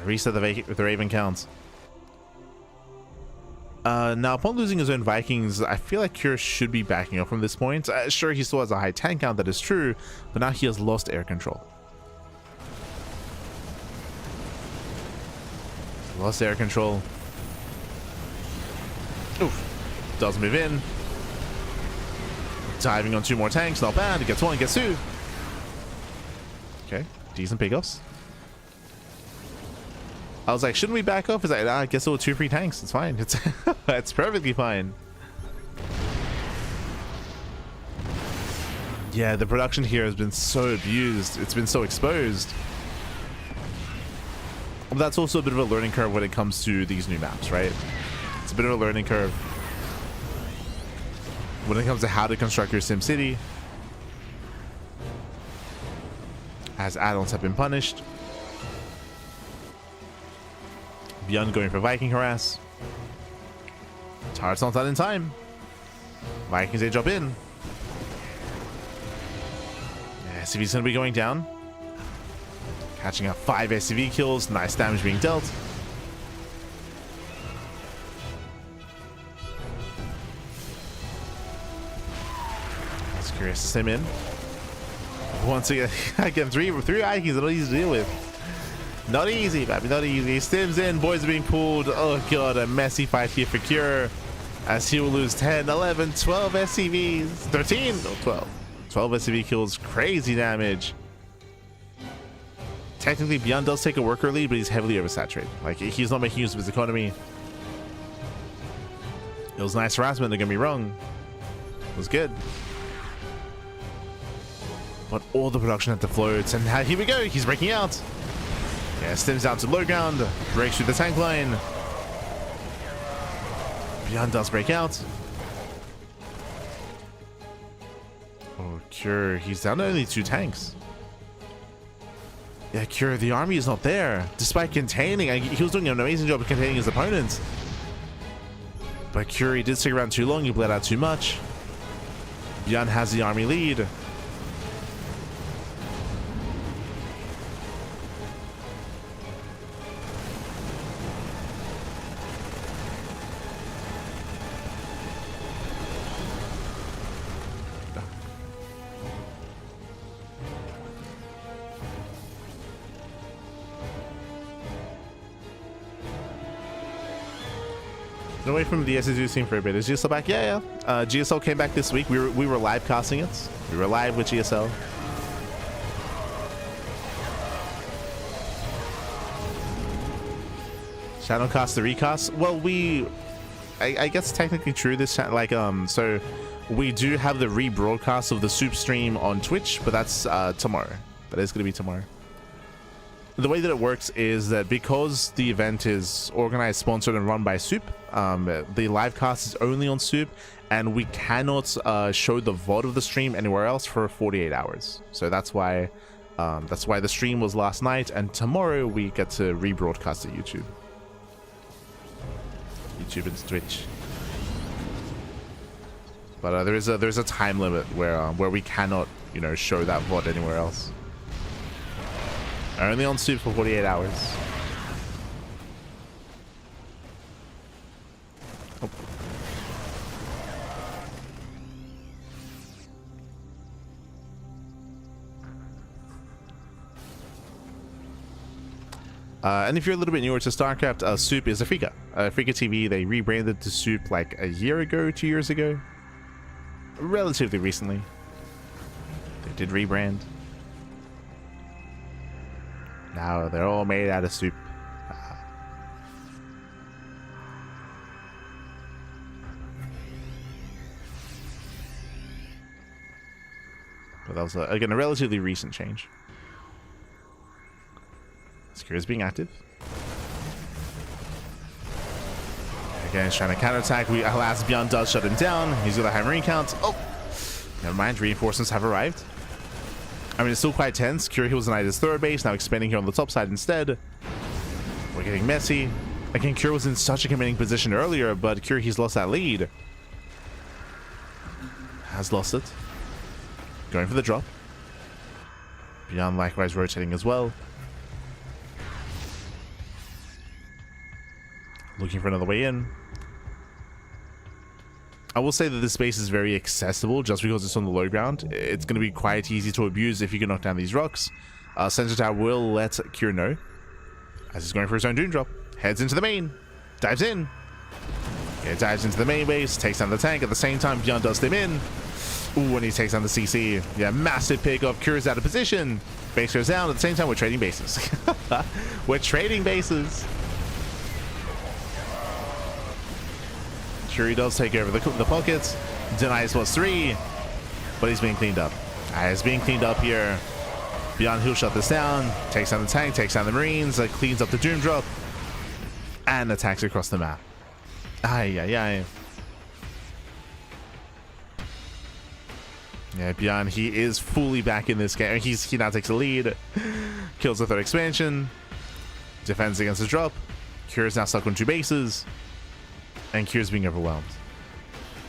Reset the Raven count. Now, upon losing his own Vikings, I feel like Cure should be backing up from this point. Sure, he still has a high tank count, that is true, but now he has lost air control. Lost air control. Oof. Does move in. Diving on 2 more tanks. Not bad. It gets 1. Gets 2. Okay. Decent pickups. I was like, shouldn't we back up? It's like, nah, I guess it was 2 free tanks. It's fine. It's perfectly fine. Yeah, the production here has been so abused. It's been so exposed. But that's also a bit of a learning curve when it comes to these new maps, right? It's a bit of a learning curve when it comes to how to construct your SimCity, as add-ons have been punished. ByuN going for Viking harass. Turret's not done in time. Vikings, they drop in. Yeah, SCV's gonna be going down. Catching up 5 SCV kills. Nice damage being dealt. That's curious to sim in. Once again, 3 Vikings are not easy to deal with. Not easy, baby, not easy. Stims in, boys are being pulled. Oh god, a messy fight here for Cure, as he will lose 10, 11, 12 SCVs. 13? No, 12. 12 SCV kills, crazy damage. Technically, ByuN does take a worker lead, but he's heavily oversaturated. Like, he's not making use of his economy. It was nice harassment, don't get me wrong. It was good. But all the production had to float, and here we go, he's breaking out. Yeah, Stims down to low ground, breaks through the tank line. ByuN does break out. Oh, Cure, he's down to only 2 tanks. Yeah, Cure, the army is not there. Despite containing, he was doing an amazing job of containing his opponents. But Cure, he did stick around too long, he bled out too much. ByuN has the army lead. Been away from the SSU scene for a bit. Is GSL back? Yeah. GSL came back this week. We were live casting it. We were live with GSL. Shadowcast the recast. Well, we I guess technically true this time. Like, so we do have the rebroadcast of the Soup stream on Twitch, but that's tomorrow. That is going to be tomorrow. The way that it works is that because the event is organized, sponsored, and run by Soup, the live cast is only on Soup, and we cannot show the VOD of the stream anywhere else for 48 hours. So that's why the stream was last night, and tomorrow we get to rebroadcast to YouTube. YouTube and Twitch. But there's a time limit where we cannot, you know, show that VOD anywhere else. Only on Soup for 48 hours. Oh. And if you're a little bit newer to StarCraft, Soup is Afrika. Afrika TV, they rebranded to Soup like a year ago, 2 years ago. Relatively recently. They did rebrand. Now they're all made out of Soup. But that was, again, a relatively recent change. Cure is being active. Again, he's trying to counterattack. Alas, ByuN does shut him down. He's got a high marine count. Oh! Never mind, reinforcements have arrived. I mean, it's still quite tense. Cure heals tonight his third base, now expanding here on the top side instead. We're getting messy. Again, Cure was in such a commanding position earlier, but Cure, he's lost that lead. Has lost it. Going for the drop. ByuN likewise rotating as well. Looking for another way in. I will say that this base is very accessible just because it's on the low ground. It's going to be quite easy to abuse if you can knock down these rocks. Center Tower will let Cure know. As he's going for his own Doom drop. Heads into the main. Dives in. Yeah, dives into the main base. Takes down the tank. At the same time, ByuN does stim in. Ooh, and he takes down the CC. Yeah, massive pickup. Cure's out of position. Base goes down. At the same time, we're trading bases. We're trading bases. Cure does take over the pockets. Denies +3. But he's being cleaned up. He's being cleaned up here. ByuN, he'll shut this down. Takes down the tank. Takes down the Marines. Cleans up the Doom drop. And attacks across the map. Ay, ay, ay. Yeah, ByuN, he is fully back in this game. He now takes the lead. Kills the third expansion. Defends against the drop. Cure is now stuck on 2 bases. And Cure's being overwhelmed.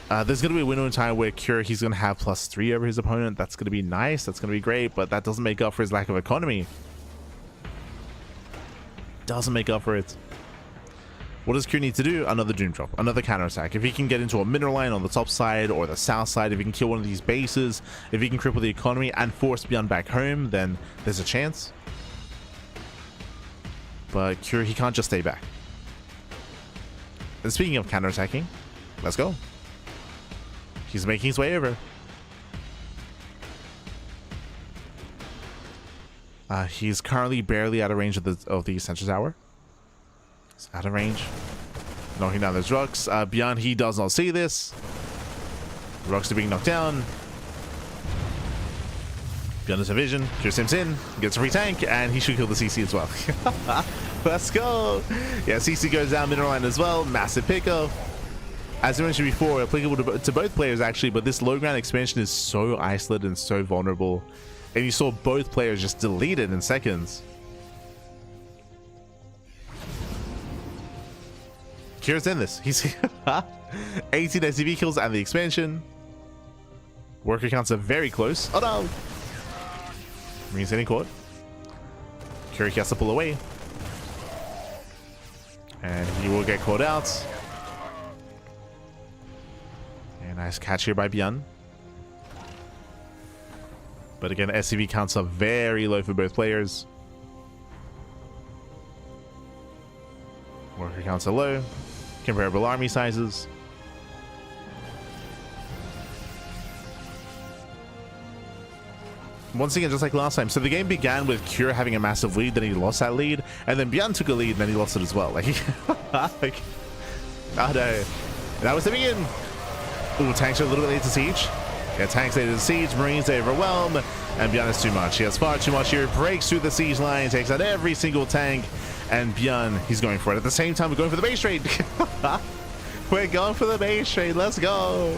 There's going to be a window in time where Cure, he's going to have +3 over his opponent. That's going to be nice. That's going to be great. But that doesn't make up for his lack of economy. Doesn't make up for it. What does Cure need to do? Another Doom drop. Another counterattack. If he can get into a mineral line on the top side or the south side, if he can kill one of these bases, if he can cripple the economy and force ByuN back home, then there's a chance. But Cure, he can't just stay back. And speaking of counterattacking, let's go. He's making his way over. He's currently barely out of range of the Center Tower. He's out of range. Knocking down those rocks. ByuN, he does not see this. Rocks are being knocked down. ByuN has a vision. Cure sims in. Gets a free tank. And he should kill the CC as well. Let's go. Yeah, CC goes down, mineral line as well. Massive pickup. As I mentioned before, applicable to both players actually, but this low ground expansion is so isolated and so vulnerable. And you saw both players just deleted in seconds. Cure's in this. He's 18 SCV kills and the expansion. Worker counts are very close. Oh no! Marines getting caught. Cure has to pull away. And he will get caught out. And nice catch here by ByuN. But again, SCV counts are very low for both players. Worker counts are low. Comparable army sizes. Once again, just like last time. So the game began with Cure having a massive lead, then he lost that lead. And then ByuN took a lead, and then he lost it as well. Like, oh no. And that was the begin. Ooh, tanks are a little bit late to siege. Yeah, tanks late to siege. Marines, they overwhelm. And ByuN is too much. He has far too much here. Breaks through the siege line. Takes out every single tank. And ByuN, he's going for it. At the same time, we're going for the base trade. We're going for the base trade. Let's go.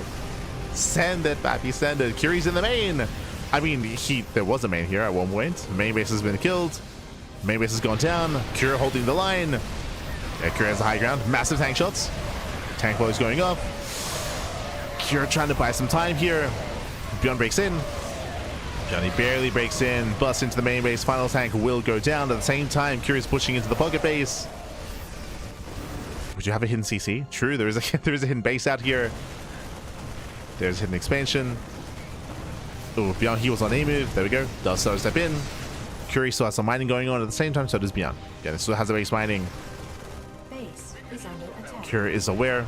Send it, Pappy. Send it. Curie's in the main. I mean, there was a main here at one point. The main base has been killed. Main base has gone down. Cure holding the line. Yeah, Cure has the high ground. Massive tank shots. Tank boys going up. Cure trying to buy some time here. ByuN breaks in. Johnny barely breaks in. Busts into the main base. Final tank will go down. At the same time, Cure is pushing into the pocket base. Would you have a hidden CC? True, there is a hidden base out here. There's hidden expansion. Oh, ByuN heals on A move. There we go. Does start to step in. Cure still has some mining going on at the same time, so does ByuN. Yeah, this still has a base mining. Base is under attack. Cure is aware.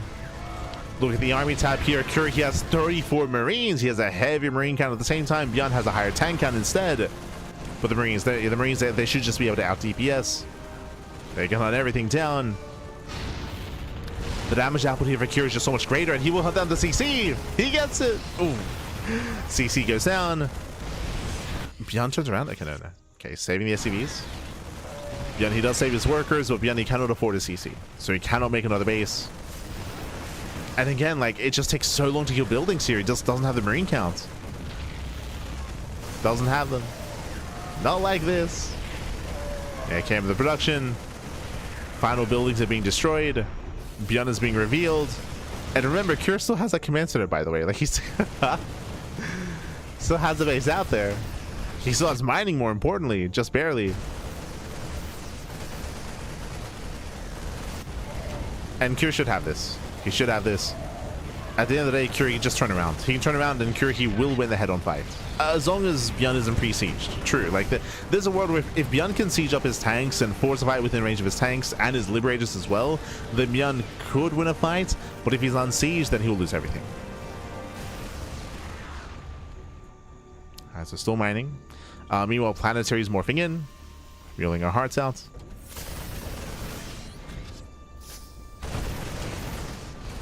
Look at the army tab here. Cure, he has 34 Marines. He has a heavy Marine count. At the same time, ByuN has a higher tank count instead. But the Marines, they should just be able to out DPS. They can hunt everything down. The damage output here for Cure is just so much greater, and he will hunt down the CC. He gets it. Ooh. CC goes down. ByuN turns around. Okay, no. Okay, saving the SCVs. ByuN, he does save his workers, but ByuN, he cannot afford a CC, so he cannot make another base. And again, like, it just takes so long to kill buildings here. He just doesn't have the Marine count. Doesn't have them. Not like this. Yeah, came with the production. Final buildings are being destroyed. ByuN is being revealed. And remember, Cure still has that command center, by the way. Like, he's still has the base out there. He still has mining, more importantly, just barely. And Cure should have this. He should have this. At the end of the day, Cure can just turn around. He can turn around, and Cure, he will win the head-on fight. As long as ByuN isn't pre-sieged. True. Like, there's a world where if ByuN can siege up his tanks and force a fight within range of his tanks and his liberators as well, then ByuN could win a fight. But if he's unsieged, then he'll lose everything. Alright, so still mining. Meanwhile, Planetary's morphing in. Reeling our hearts out.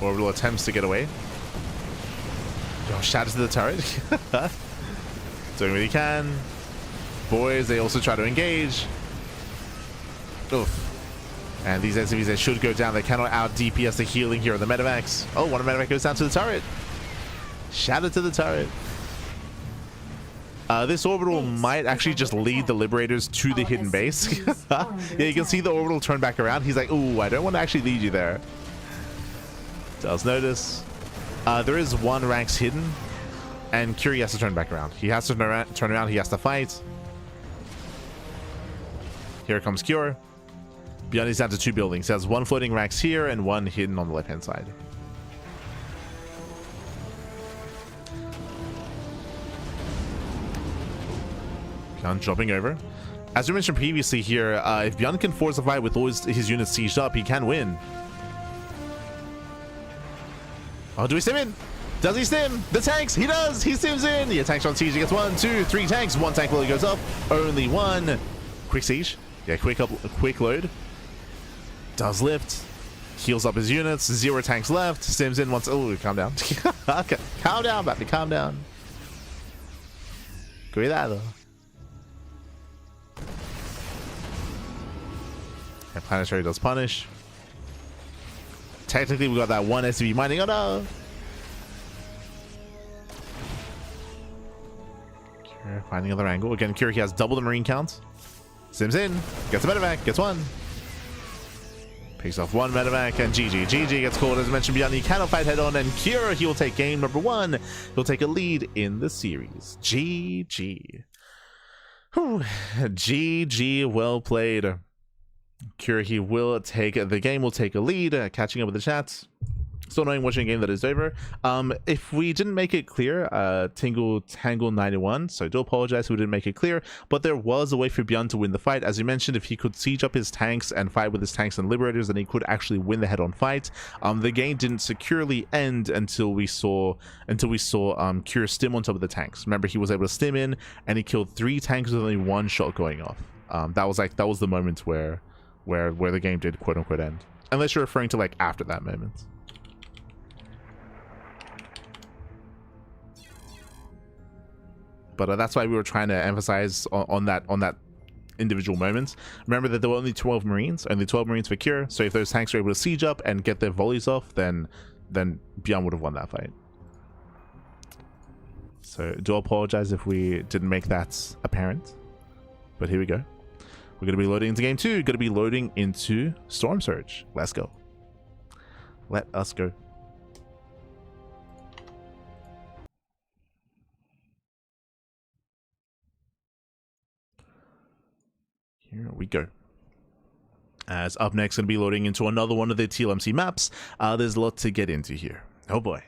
Orbital attempts to get away. Yo, shatters to the turret. Doing what he can. Boys, they also try to engage. Oof. And these SCVs, they should go down. They cannot out DPS the healing here on the medevacs. Oh, one of the medevac goes down to the turret. Shattered to the turret. This orbital might actually just lead the liberators to the hidden base. Yeah, you can see the orbital turn back around. He's like, ooh, I don't want to actually lead you there. Does notice. There is one ranks hidden, and Cure has to turn back around. He has to turn around. He has to fight. Here comes Cure. ByuN is down to 2 buildings. He has 1 floating ranks here and 1 hidden on the left-hand side. ByuN jumping over. As we mentioned previously here, if ByuN can force a fight with all his units sieged up, he can win. Oh, do we stim in? Does he stim? The tanks! He does! He stims in! Yeah, tanks on siege. He gets 1, 2, 3 tanks. 1 tank really goes up. Only 1. Quick siege. Yeah, quick load. Does lift. Heals up his units. 0 tanks left. Stims in once. Oh, calm down. Okay. Calm down, Bappy. Calm down. Cuidado. Yeah, Planetary does punish. Technically, we got that 1 SCV mining. Oh no! Cure finding another angle. Again, Cure, he has double the Marine count. Sims in. Gets a medevac. Gets 1. Picks off 1 medevac. And GG. GG gets called. As mentioned, ByuN, he cannot fight head on. And Cure, he will take game number 1. He'll take a lead in the series. GG. Whew. GG. Well played. Cure, he will take the game, will take a lead. Catching up with the chats. Still knowing watching a game that is over. If we didn't make it clear, Tangle 91, so I do apologize if we didn't make it clear, but there was a way for ByuN to win the fight. As you mentioned, if he could siege up his tanks and fight with his tanks and liberators, then he could actually win the head-on fight. The game didn't securely end until we saw Cure stim on top of the tanks. Remember, he was able to stim in, and he killed 3 tanks with only 1 shot going off. That was the moment where the game did quote-unquote end, unless you're referring to like after that moment. But that's why we were trying to emphasize on that individual moments. Remember that there were only 12 Marines for Cure, so if those tanks were able to siege up and get their volleys off, then ByuN would have won that fight. So do apologize if we didn't make that apparent, but here we go. We're going to be loading into game 2, going to be loading into Storm Surge. Let's go. Let us go. Here we go. As up next, going to be loading into another one of the TLMC maps. There's a lot to get into here. Oh boy.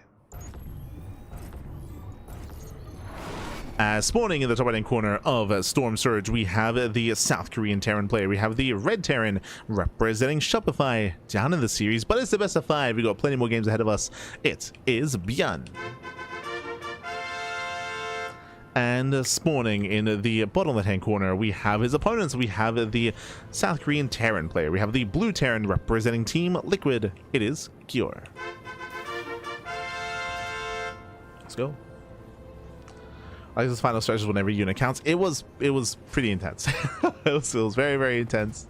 As spawning in the top right-hand corner of Storm Surge, we have the South Korean Terran player. We have the Red Terran representing Shopify down in the series, but it's the best of 5. We've got plenty more games ahead of us. It is ByuN. And spawning in the bottom left-hand corner, we have his opponents. We have the South Korean Terran player. We have the Blue Terran representing Team Liquid. It is Cure. Let's go. I like those final stretches whenever unit counts. It was pretty intense. it was very, very intense.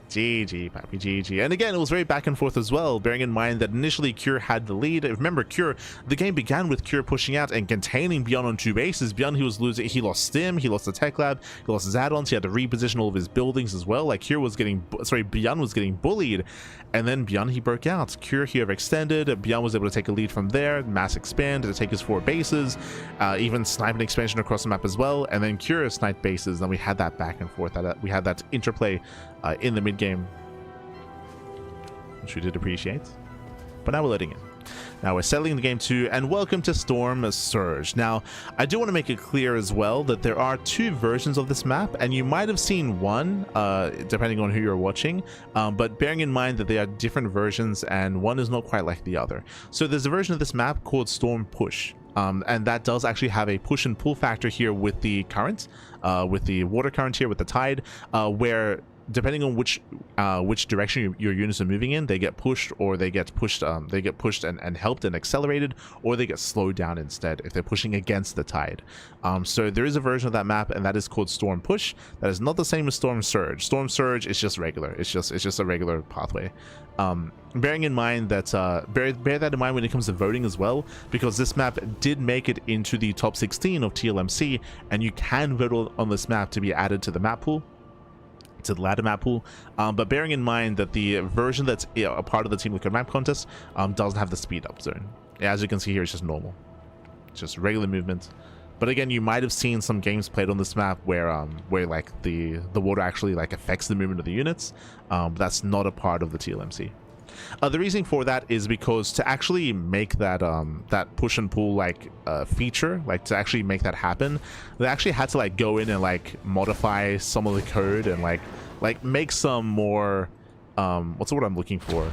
GG, Pappy, GG. And again, it was very back and forth as well, bearing in mind that initially Cure had the lead. Remember, Cure, the game began with Cure pushing out and containing ByuN on 2 bases. ByuN, he was losing, he lost Stim, he lost the Tech Lab, he lost his add-ons, he had to reposition all of his buildings as well. Like, ByuN was getting bullied, and then ByuN, he broke out. Cure, he overextended, ByuN was able to take a lead from there, mass expand to take his 4 bases, even snipe an expansion across the map as well, and then Cure sniped bases. Then we had that back and forth, we had that interplay in the mid game, which we did appreciate. But now we're loading in. Now we're settling the game 2, and welcome to Storm Surge. Now, I do want to make it clear as well that there are 2 versions of this map, and you might have seen one, depending on who you're watching, but bearing in mind that they are different versions, and one is not quite like the other. So there's a version of this map called Storm Push. And that does actually have a push and pull factor here with the current, with the water current here, with the tide, where depending on which direction your units are moving in, they get pushed, or they get pushed and helped and accelerated, or they get slowed down instead if they're pushing against the tide. So there is a version of that map, and that is called Storm Push. That is not the same as Storm Surge. Storm Surge is just regular. It's just a regular pathway. Bearing in mind that bear that in mind when it comes to voting as well, because this map did make it into the top 16 of TLMC, and you can vote on this map to be added to the map pool, to the ladder map pool, but bearing in mind that the version that's a part of the Team Liquid map contest doesn't have the speed up zone. As you can see here, it's just normal, it's just regular movement. But again, you might have seen some games played on this map where like the water actually like affects the movement of the units. But that's not a part of the TLMC. The reason for that is because to actually make that that push and pull like feature, like to actually make that happen, they actually had to like go in and like modify some of the code and like make some more what's the word I'm looking for?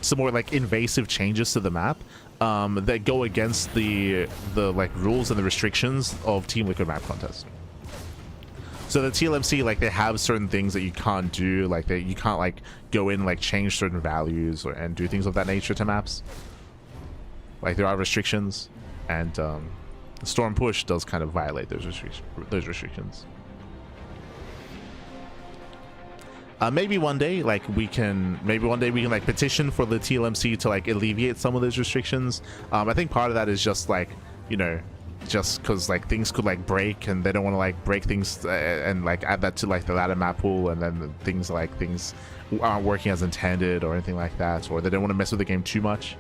Some more like invasive changes to the map that go against the like rules and the restrictions of Team Liquid map contest. So the TLMC, like, they have certain things that you can't do, like you can't like go in and like change certain values and do things of that nature to maps. Like, there are restrictions, and Storm Push does kind of violate those restrictions. Maybe one day we can like petition for the TLMC to like alleviate some of those restrictions. I think part of that is just like, you know, just because like things could like break, and they don't want to like break things and like add that to like the ladder map pool, and then things aren't working as intended or anything like that, or they don't want to mess with the game too much.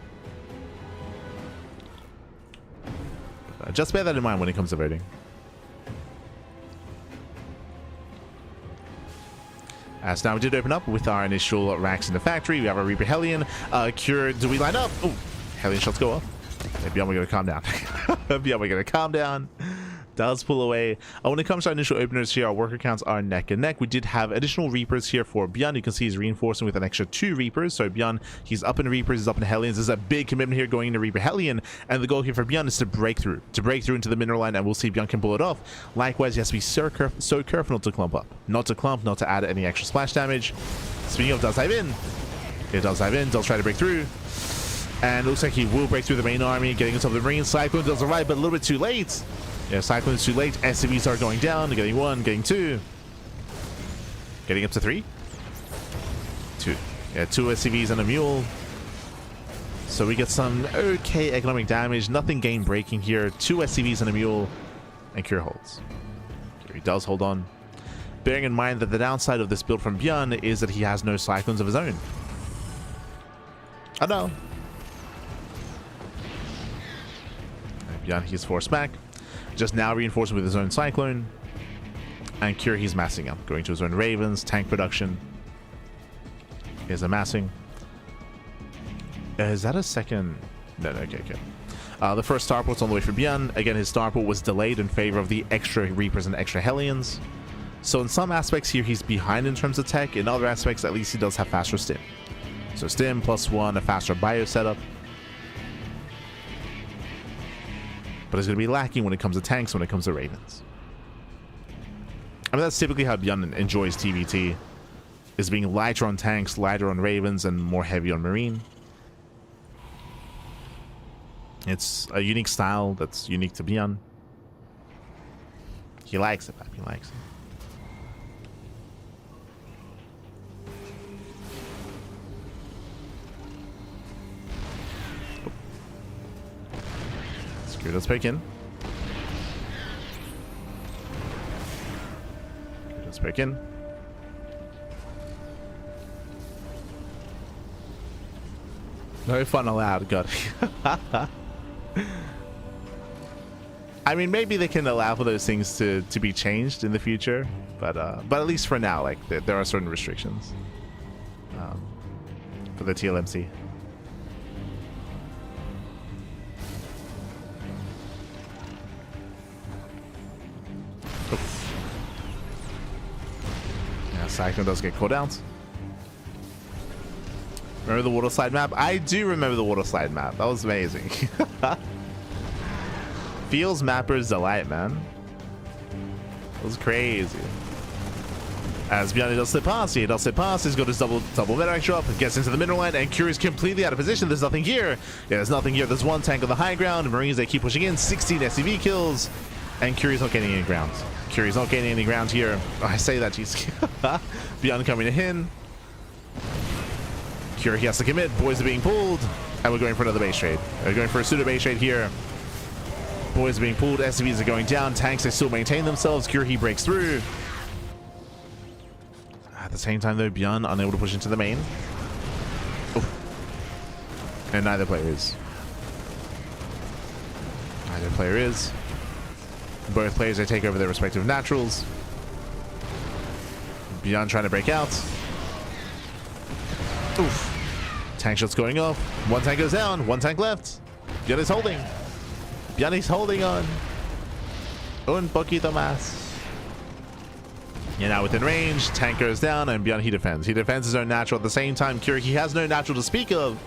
Just bear that in mind when it comes to voting. So now we did open up with our initial racks in the factory. We have our Reaper Hellion. Cure, do we line up? Oh, Hellion shots go off. Maybe I'm gonna calm down. Maybe I'm gonna calm down. Does pull away. When it comes to our initial openers here, our worker counts are neck and neck. We did have additional Reapers here for ByuN. You can see he's reinforcing with an extra 2 Reapers. So ByuN, he's up in Reapers, he's up in Hellions. There's a big commitment here going into Reaper Hellion, and the goal here for ByuN is to break through into the mineral line, and we'll see if ByuN can pull it off. Likewise, he has to be so careful not to clump up, not to add any extra splash damage. Speaking of, does dive in. It does dive in, does try to break through. And looks like he will break through the main army, getting himself the Marine. Cyclone does arrive, but a little bit too late. Yeah, Cyclone's too late. SCVs are going down. They're getting 1, getting 2. Getting up to 3. 2. Yeah, 2 SCVs and a mule. So we get some okay economic damage. Nothing game breaking here. 2 SCVs and a mule. And Cure holds. Cure does hold on. Bearing in mind that the downside of this build from ByuN is that he has no Cyclones of his own. Oh no. ByuN, he's forced back. Just now reinforcing with his own Cyclone. And Cure, he's massing up. Going to his own Ravens. Tank production. Here's a massing. Is that a second? No, okay. The first starport's on the way for ByuN. Again, his starport was delayed in favor of the extra Reapers and extra Hellions. So in some aspects here, he's behind in terms of tech. In other aspects, at least he does have faster stim. So stim +1, a faster bio setup. But it's going to be lacking when it comes to tanks, when it comes to Ravens. I mean, that's typically how ByuN enjoys TVT. Is being lighter on tanks, lighter on Ravens, and more heavy on Marine. It's a unique style that's unique to ByuN. He likes it, man. He likes it. Screw, let's break in. Let's break in. No fun allowed, God. I mean, maybe they can allow for those things to be changed in the future, but at least for now, like there are certain restrictions for the TLMC. Oof. Yeah, Cyclone does get caught out. Remember the water slide map? I do remember the water slide map. That was amazing. Feels Mapper's delight, man. It was crazy. As ByuN does slip past, he does slip past. He's got his double medevac drop, gets into the middle line, and Cure is completely out of position. There's nothing here. Yeah, there's nothing here. There's 1 tank on the high ground. Marines, they keep pushing in. 16 SCV kills, and Cure's not getting any ground. Cure's not getting any ground here. Oh, I say that, jeez. ByuN coming in. Cure, he has to commit. Boys are being pulled, and we're going for another base trade. We're going for a pseudo base trade here. Boys are being pulled. SCVs are going down. Tanks, they still maintain themselves. Cure, he breaks through. At the same time, though, ByuN unable to push into the main. Oof. And neither player is. Neither player is. Both players, they take over their respective naturals. ByuN trying to break out. Oof. Tank shots going off. 1 tank goes down. 1 tank left. ByuN is holding. ByuN is holding on. Un poquito más. Yeah, now within range. Tank goes down, and ByuN, he defends. He defends his own natural at the same time. Cure, he has no natural to speak of.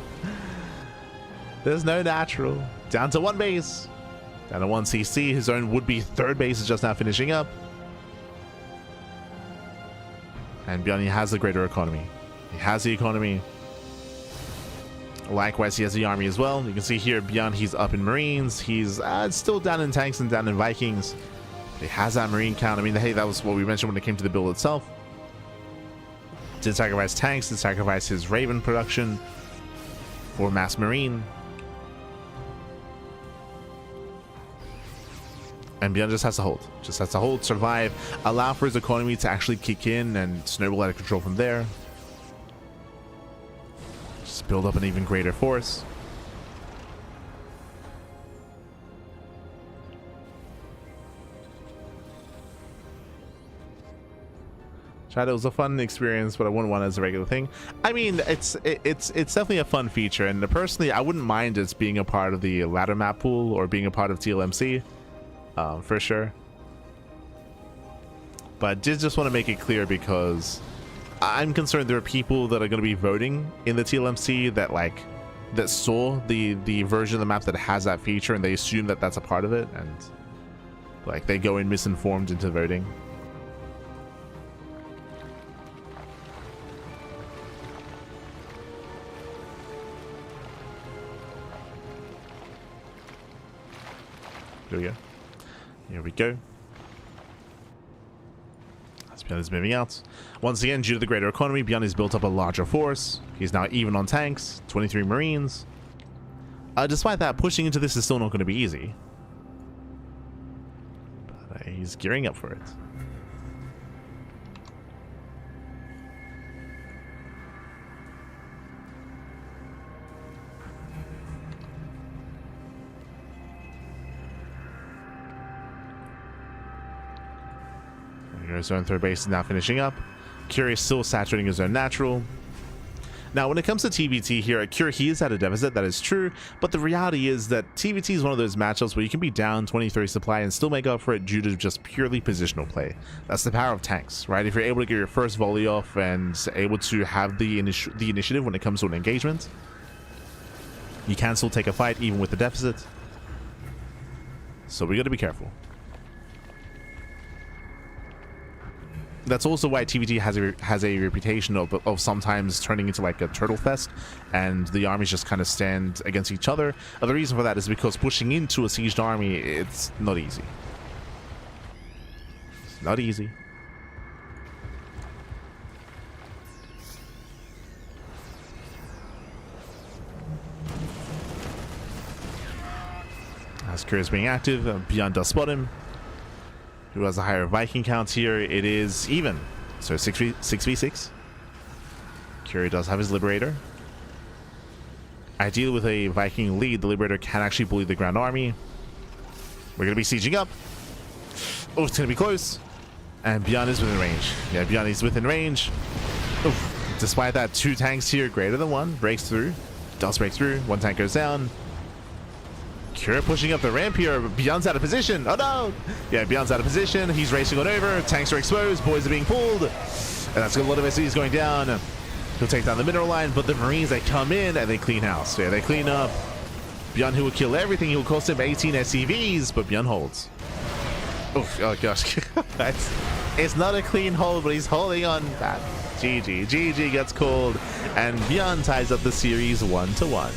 There's no natural. Down to 1 base. Down to 1 CC. His own would-be 3rd base is just now finishing up. And ByuN, he has the greater economy. He has the economy. Likewise, he has the army as well. You can see here, ByuN, he's up in Marines. He's still down in tanks and down in Vikings. He has that Marine count. I mean, hey, that was what we mentioned when it came to the build itself. Did sacrifice tanks, did sacrifice his Raven production for mass Marine. And ByuN just has to hold. Just has to hold, survive, allow for his economy to actually kick in and snowball out of control from there. Just build up an even greater force. Shadow was a fun experience, but I wouldn't want it as a regular thing. I mean, it's definitely a fun feature, and personally, I wouldn't mind it being a part of the ladder map pool or being a part of TLMC, for sure. But did just want to make it clear because I'm concerned there are people that are going to be voting in the TLMC that saw the version of the map that has that feature, and they assume that that's a part of it, and like they go in misinformed into voting. Here we go. Here we go. As ByuN is moving out. Once again, due to the greater economy, ByuN has built up a larger force. He's now even on tanks, 23 Marines. Despite that, pushing into this is still not going to be easy. But he's gearing up for it. His own third base is now finishing up. Cure is still saturating his own natural. Now, when it comes to TBT here at Cure, he is at a deficit, that is true, but the reality is that TBT is one of those matchups where you can be down 20-30 supply and still make up for it due to just purely positional play. That's the power of tanks, right? If you're able to get your first volley off and able to have the initiative when it comes to an engagement, you can still take a fight even with the deficit. So we got to be careful. That's also why TBT has a reputation of sometimes turning into like a turtle fest, and the armies just kind of stand against each other. The reason for that is because pushing into a sieged army, it's not easy. It's not easy. As Cure is being active, ByuN does spot him. Who has a higher Viking count here? It is even. So 6v6. Cure does have his Liberator. Ideally, with a Viking lead, the Liberator can actually bully the ground army. We're going to be sieging up. Oh, it's going to be close. And ByuN is within range. Yeah, ByuN is within range. Oof. Despite that, 2 tanks here, greater than 1. Breaks through. Does break through. 1 tank goes down. Cure pushing up the ramp here, but ByuN's out of position. Oh no! Yeah, ByuN's out of position. He's racing on over. Tanks are exposed. Boys are being pulled. And that's got a lot of SCs going down. He'll take down the mineral line, but the Marines, they come in and they clean house. Yeah, they clean up. ByuN, who will kill everything. He will cost him 18 SCVs, but ByuN holds. Oof, oh gosh. It's not a clean hold, but he's holding on. That GG. GG gets called, and ByuN ties up the series 1-1.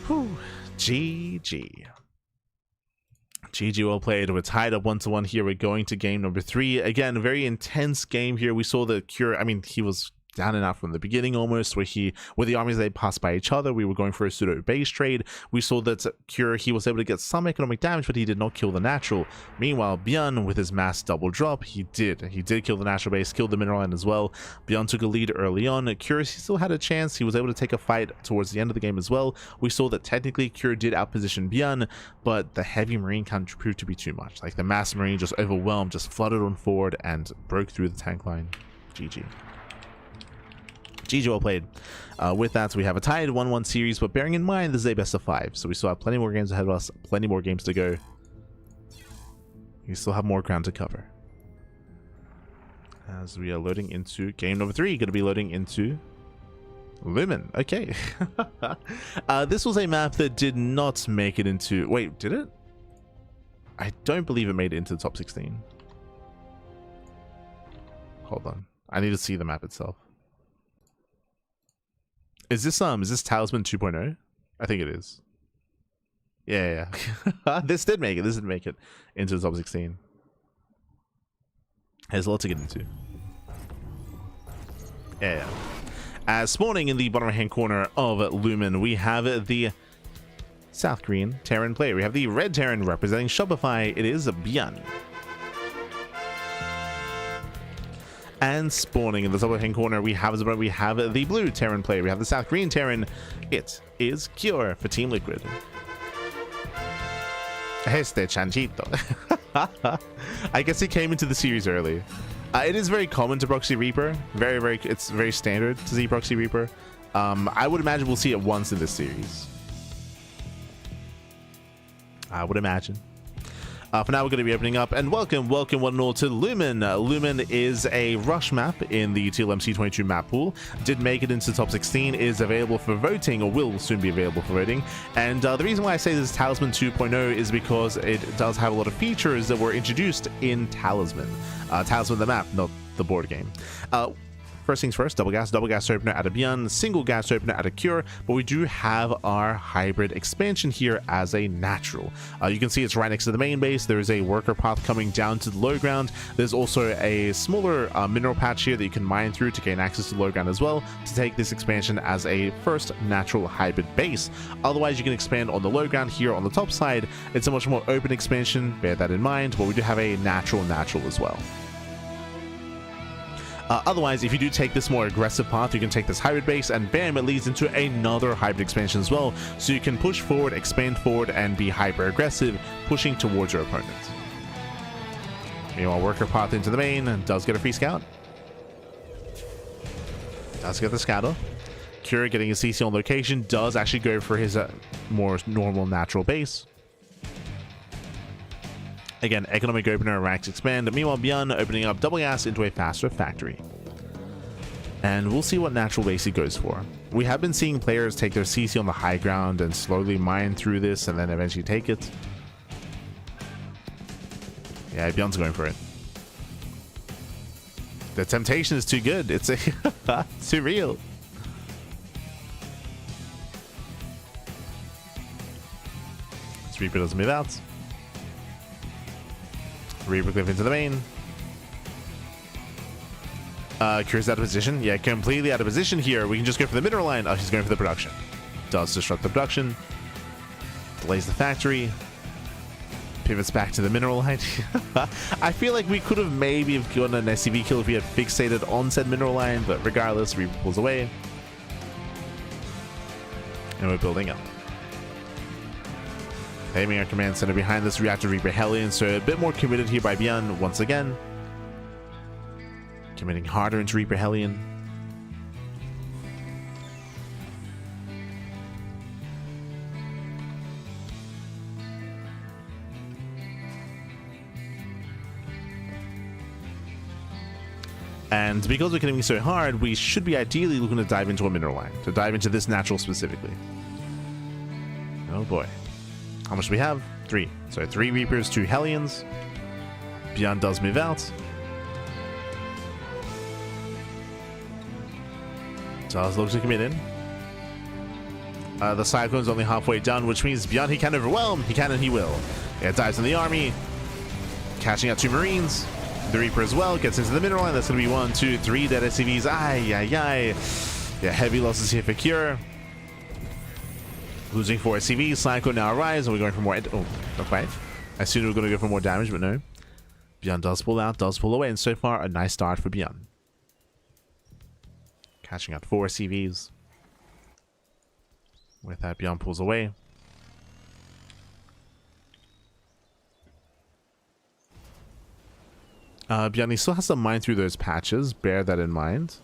Whew. GG. GG, well played. We're tied up 1-1 here. We're going to game number 3. Again, a very intense game here. We saw the Cure, I mean, he was down and out from the beginning almost, where the armies, they passed by each other. We were going for a pseudo base trade. We saw that Cure, he was able to get some economic damage, but he did not kill the natural. Meanwhile, ByuN, with his mass double drop, he did kill the natural base, killed the mineral line as well. ByuN took a lead early on. Cure, he still had a chance. He was able to take a fight towards the end of the game as well. We saw that technically Cure did outposition ByuN, but the heavy marine can prove to be too much. Like, the mass marine just overwhelmed, just flooded on forward and broke through the tank line. GG. GG, well played. With that, we have a tied 1-1 series, but bearing in mind this is a best of 5, so we still have plenty more games ahead of us, plenty more games to go. We still have more ground to cover. As we are loading into game number 3, going to be loading into Lumen. Okay. This was a map that did not make it into... Wait, did it? I don't believe it made it into the top 16. Hold on. I need to see the map itself. Is this Talisman 2.0? I think it is. Yeah. This did make it. This did make it into the top 16. There's a lot to get into. Yeah. As spawning in the bottom right hand corner of Lumen, we have the South Korean Terran player. We have the red Terran representing Shopify. It is ByuN. And spawning in the top right-hand corner, we have the blue Terran player. We have the South Korean Terran. It is Cure for Team Liquid. Este chanchito. I guess he came into the series early. It is very common to proxy Reaper. It's very standard to see proxy Reaper. I would imagine we'll see it once in this series. I would imagine. For now, we're going to be opening up, and welcome one and all to Lumen. Lumen is a rush map in the TLMC22 map pool. Did make it into the top 16, is available for voting, or will soon be available for voting. And the reason why I say this is Talisman 2.0 is because it does have a lot of features that were introduced in Talisman. Talisman the map, not the board game. first things first, double gas opener out of ByuN, single gas opener out of Cure, but we do have our hybrid expansion here as a natural. You can see it's right next to the main base. There is a worker path coming down to the low ground. There's also a smaller mineral patch here that you can mine through to gain access to low ground as well, to take this expansion as a first natural hybrid base. Otherwise, you can expand on the low ground here on the top side. It's a much more open expansion, bear that in mind, but we do have a natural as well. Otherwise, if you do take this more aggressive path, you can take this hybrid base and bam, it leads into another hybrid expansion as well. So you can push forward, expand forward, and be hyper aggressive, pushing towards your opponents. Meanwhile, worker path into the main and does get a free scout. Does get the scouter. Cure getting a CC on location, does actually go for his more normal natural base. Again, economic opener, racks expand. Meanwhile, ByuN opening up double gas into a faster factory. And we'll see what natural base he goes for. We have been seeing players take their CC on the high ground and slowly mine through this and then eventually take it. Yeah, ByuN's going for it. The temptation is too good. It's too real. Reaper doesn't move out. Reaper cliff into the main. Cure's out of position. Yeah, completely out of position here. We can just go for the mineral line. Oh, he's going for the production. Does disrupt the production. Delays the factory. Pivots back to the mineral line. I feel like we could have maybe have gotten an SCV kill if we had fixated on said mineral line, but regardless, Reaper pulls away. And we're building up. Aiming our command center behind this reactor Reaper Hellion, so a bit more committed here by ByuN once again. Committing harder into Reaper Hellion. And because we're committing so hard, we should be ideally looking to dive into a mineral line, to dive into this natural specifically. Oh boy. How much do we have? 3. So 3 Reapers, 2 Hellions. ByuN does move out. Does look to commit in. The Cyclone's only halfway done, which means ByuN, he can overwhelm. He can and he will. Yeah, dives in the army. Catching out 2 Marines. The Reaper as well. Gets into the mineral line. That's going to be 1, 2, 3 dead SCVs. Ay, ay, ay. Yeah, heavy losses here for Cure. Losing 4 SCVs. Cyclone now arrives, and we're going for more. Oh, not quite. I assumed we were going to go for more damage, but no. ByuN does pull out, does pull away, and so far, a nice start for ByuN. Catching out 4 SCVs. With that, ByuN pulls away. ByuN, he still has to mine through those patches. Bear that in mind.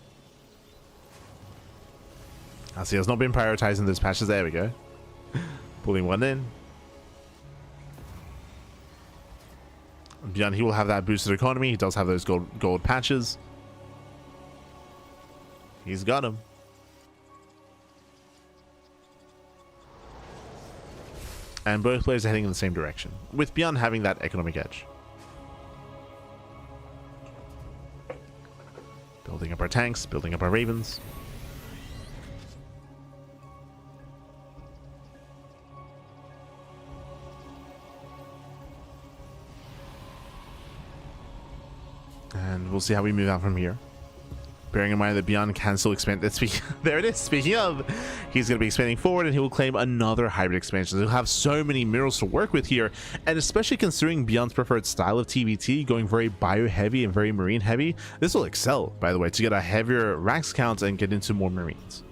I see, he has not been prioritizing those patches. There we go. Pulling one in. ByuN, he will have that boosted economy. He does have those gold patches. He's got him. And both players are heading in the same direction, with ByuN having that economic edge. Building up our tanks, building up our ravens. And we'll see how we move out from here. Bearing in mind that ByuN can still expand. There it is. Speaking of, he's going to be expanding forward, and he will claim another hybrid expansion. He'll have so many minerals to work with here, and especially considering ByuN's preferred style of TVT, going very bio heavy and very marine heavy. This will excel, by the way, to get a heavier racks count and get into more marines.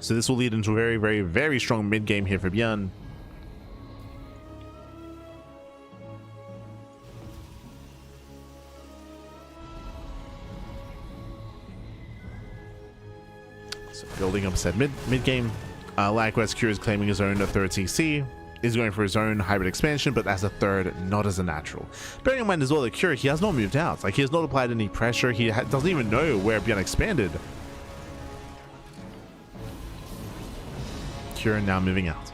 So this will lead into a very, very, very strong mid game here for ByuN. Building up said mid game. Likewise, Cure is claiming his own third CC. He's going for his own hybrid expansion, but as a third, not as a natural. Bearing in mind as well that Cure, he has not moved out. Like, he has not applied any pressure. He doesn't even know where ByuN expanded. Cure now moving out.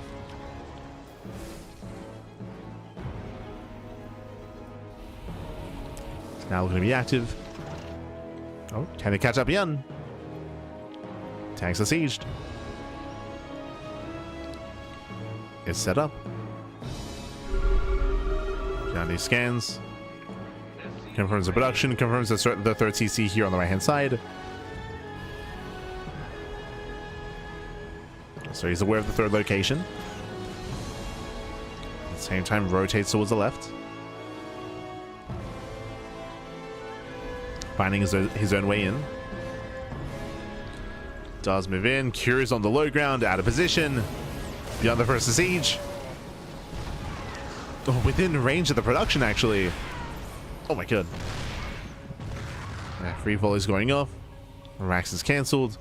Now looking to be active. Oh, can they catch up ByuN? Tanks are sieged. It's set up. ByuN scans. Confirms the production. Confirms the third CC here on the right-hand side. So he's aware of the third location. At the same time, rotates towards the left. Finding his own way in. Does move in. Cure's on the low ground, out of position. ByuN the first to siege. Oh, within range of the production, actually. Oh my god. Yeah, free volleys going off. Rax is cancelled.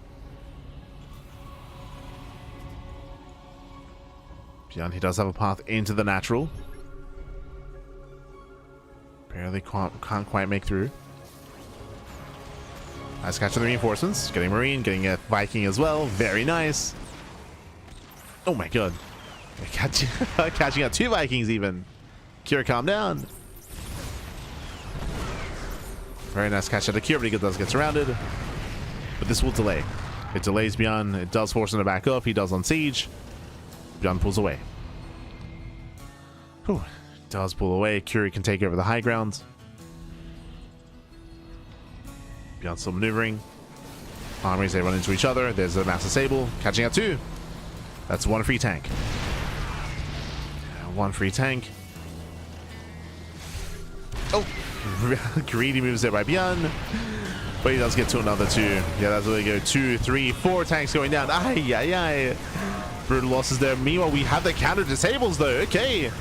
ByuN, he does have a path into the natural. Barely can't quite make through. Nice catch of the reinforcements. Getting Marine, getting a Viking as well. Very nice. Oh my god. Catching out 2 Vikings even. Cure, calm down. Very nice catch out of Cure, but he does get surrounded. But this will delay. It delays ByuN. It does force him to back up. He does on siege. ByuN pulls away. Whew. Does pull away. Cure can take over the high ground. ByuN still maneuvering. Armies, they run into each other. There's a massive Sable. Catching out 2. That's 1 free tank. 1 free tank. Oh! Greedy moves there by ByuN. But he does get to another 2. Yeah, that's where they go. 2, 3, 4 tanks going down. Ay, ay, ay. Brutal losses there. Meanwhile, we have the counter disables though. Okay.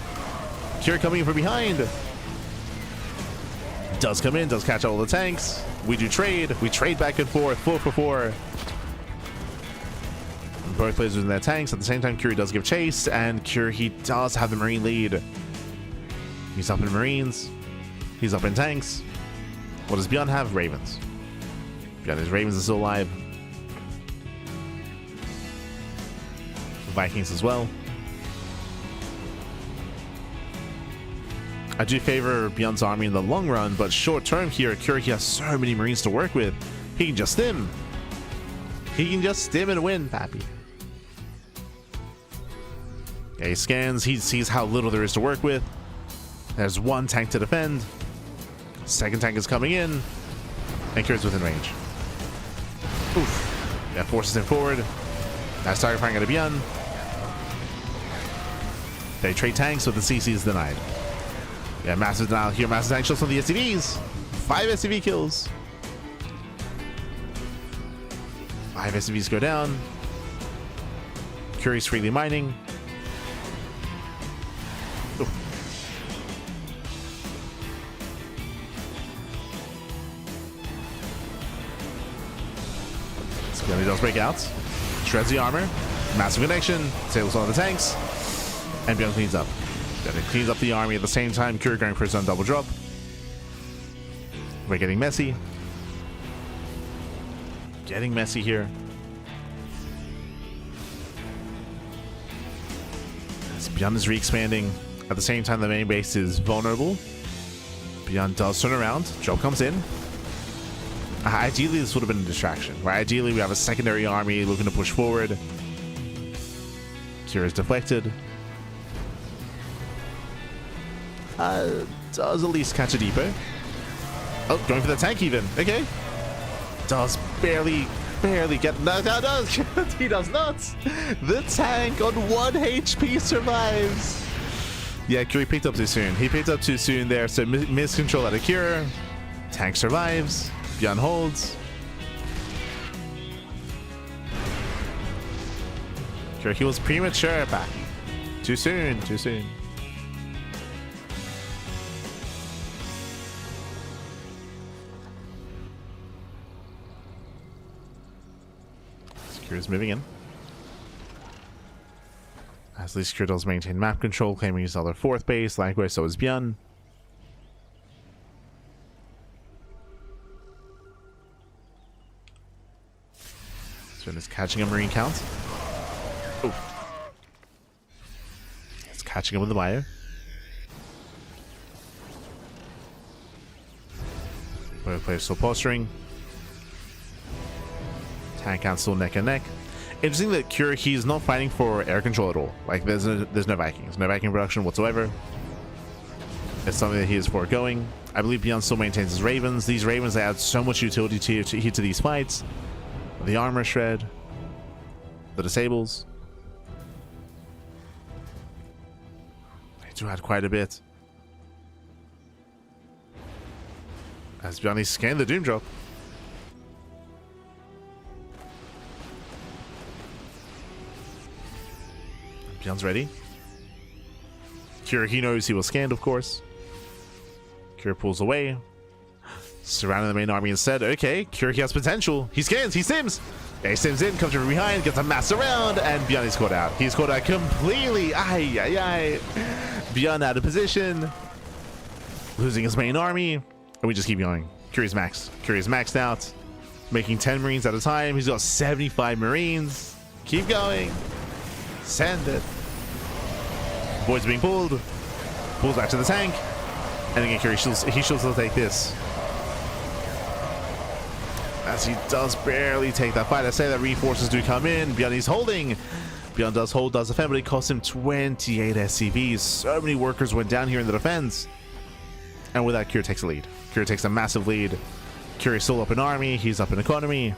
Cure coming in from behind. Does come in, does catch all the tanks. We do trade. We trade back and forth. 4 for 4. Both players using their tanks. At the same time, Cure does give chase. And Cure, he does have the Marine lead. He's up in Marines. He's up in tanks. What does ByuN have? Ravens. ByuN, his Ravens are still alive. Vikings as well. I do favor ByuN's army in the long run, but short term here, Cure, he has so many Marines to work with. He can just stim. He can just stim and win, pappy. Yeah, he scans. He sees how little there is to work with. There's 1 tank to defend. Second tank is coming in. And Cure's within range. Oof. Yeah, forces him forward. Nice target firing out of ByuN. They trade tanks, so the CC is denied. Yeah, massive denial here. Massive tank shots on the SCVs. 5 SCV kills. 5 SCVs go down. Cure's freely mining. Oof. He does break out. Shreds the armor. Massive connection. Sails on the tanks. And ByuN cleans up. Then it cleans up the army at the same time. Cure going for his own double drop. We're getting messy. Getting messy here. As ByuN is re-expanding. At the same time, the main base is vulnerable. ByuN does turn around. Drop comes in. Ideally, this would have been a distraction, right? Ideally, we have a secondary army looking to push forward. Cure is deflected. Does at least catch a depot. Oh, going for the tank even. Okay. Does barely get... No, does. He does not. The tank on 1 HP survives. Yeah, Cure picked up too soon. He picked up too soon there, so miscontrol out of Cure. Tank survives. ByuN holds. Cure, he was premature back. Too soon, too soon. Cure's moving in. As least Cure does maintain map control, claiming his other 4th base. Likewise, so is ByuN. Is catching a Marine count. Oh. It's catching him with the bio. Both players still posturing. Tank Council neck and neck. Interesting that Cure, he's not fighting for air control at all. Like, there's no Vikings. No Viking production whatsoever. It's something that he is foregoing. I believe ByuN still maintains his Ravens. These Ravens, they add so much utility to these fights. The armor shred. The disables. They do add quite a bit. As ByuN is scanning the Doom Drop. ByuN's ready. Cure, he knows he was scanned, of course. Cure pulls away. Surrounding the main army instead. Okay, Cure, he has potential. He scans, he sims. Yeah, he sims in, comes from behind, gets a mass around, and ByuN is caught out. He's caught out completely. Ay, ay, ay. ByuN out of position. Losing his main army. And we just keep going. Cure's maxed. Cure's maxed out. Making 10 Marines at a time. He's got 75 Marines. Keep going. Send it. Void's being pulled. Pulls back to the tank. And again, Cure, he should still take this. As he does barely take that fight. I say that reinforcements do come in. ByuN is holding. ByuN does hold, does defend, but it costs him 28 SCVs. So many workers went down here in the defense. And with that, Cure takes a lead. Cure takes a massive lead. Cure is still up in army. He's up in economy.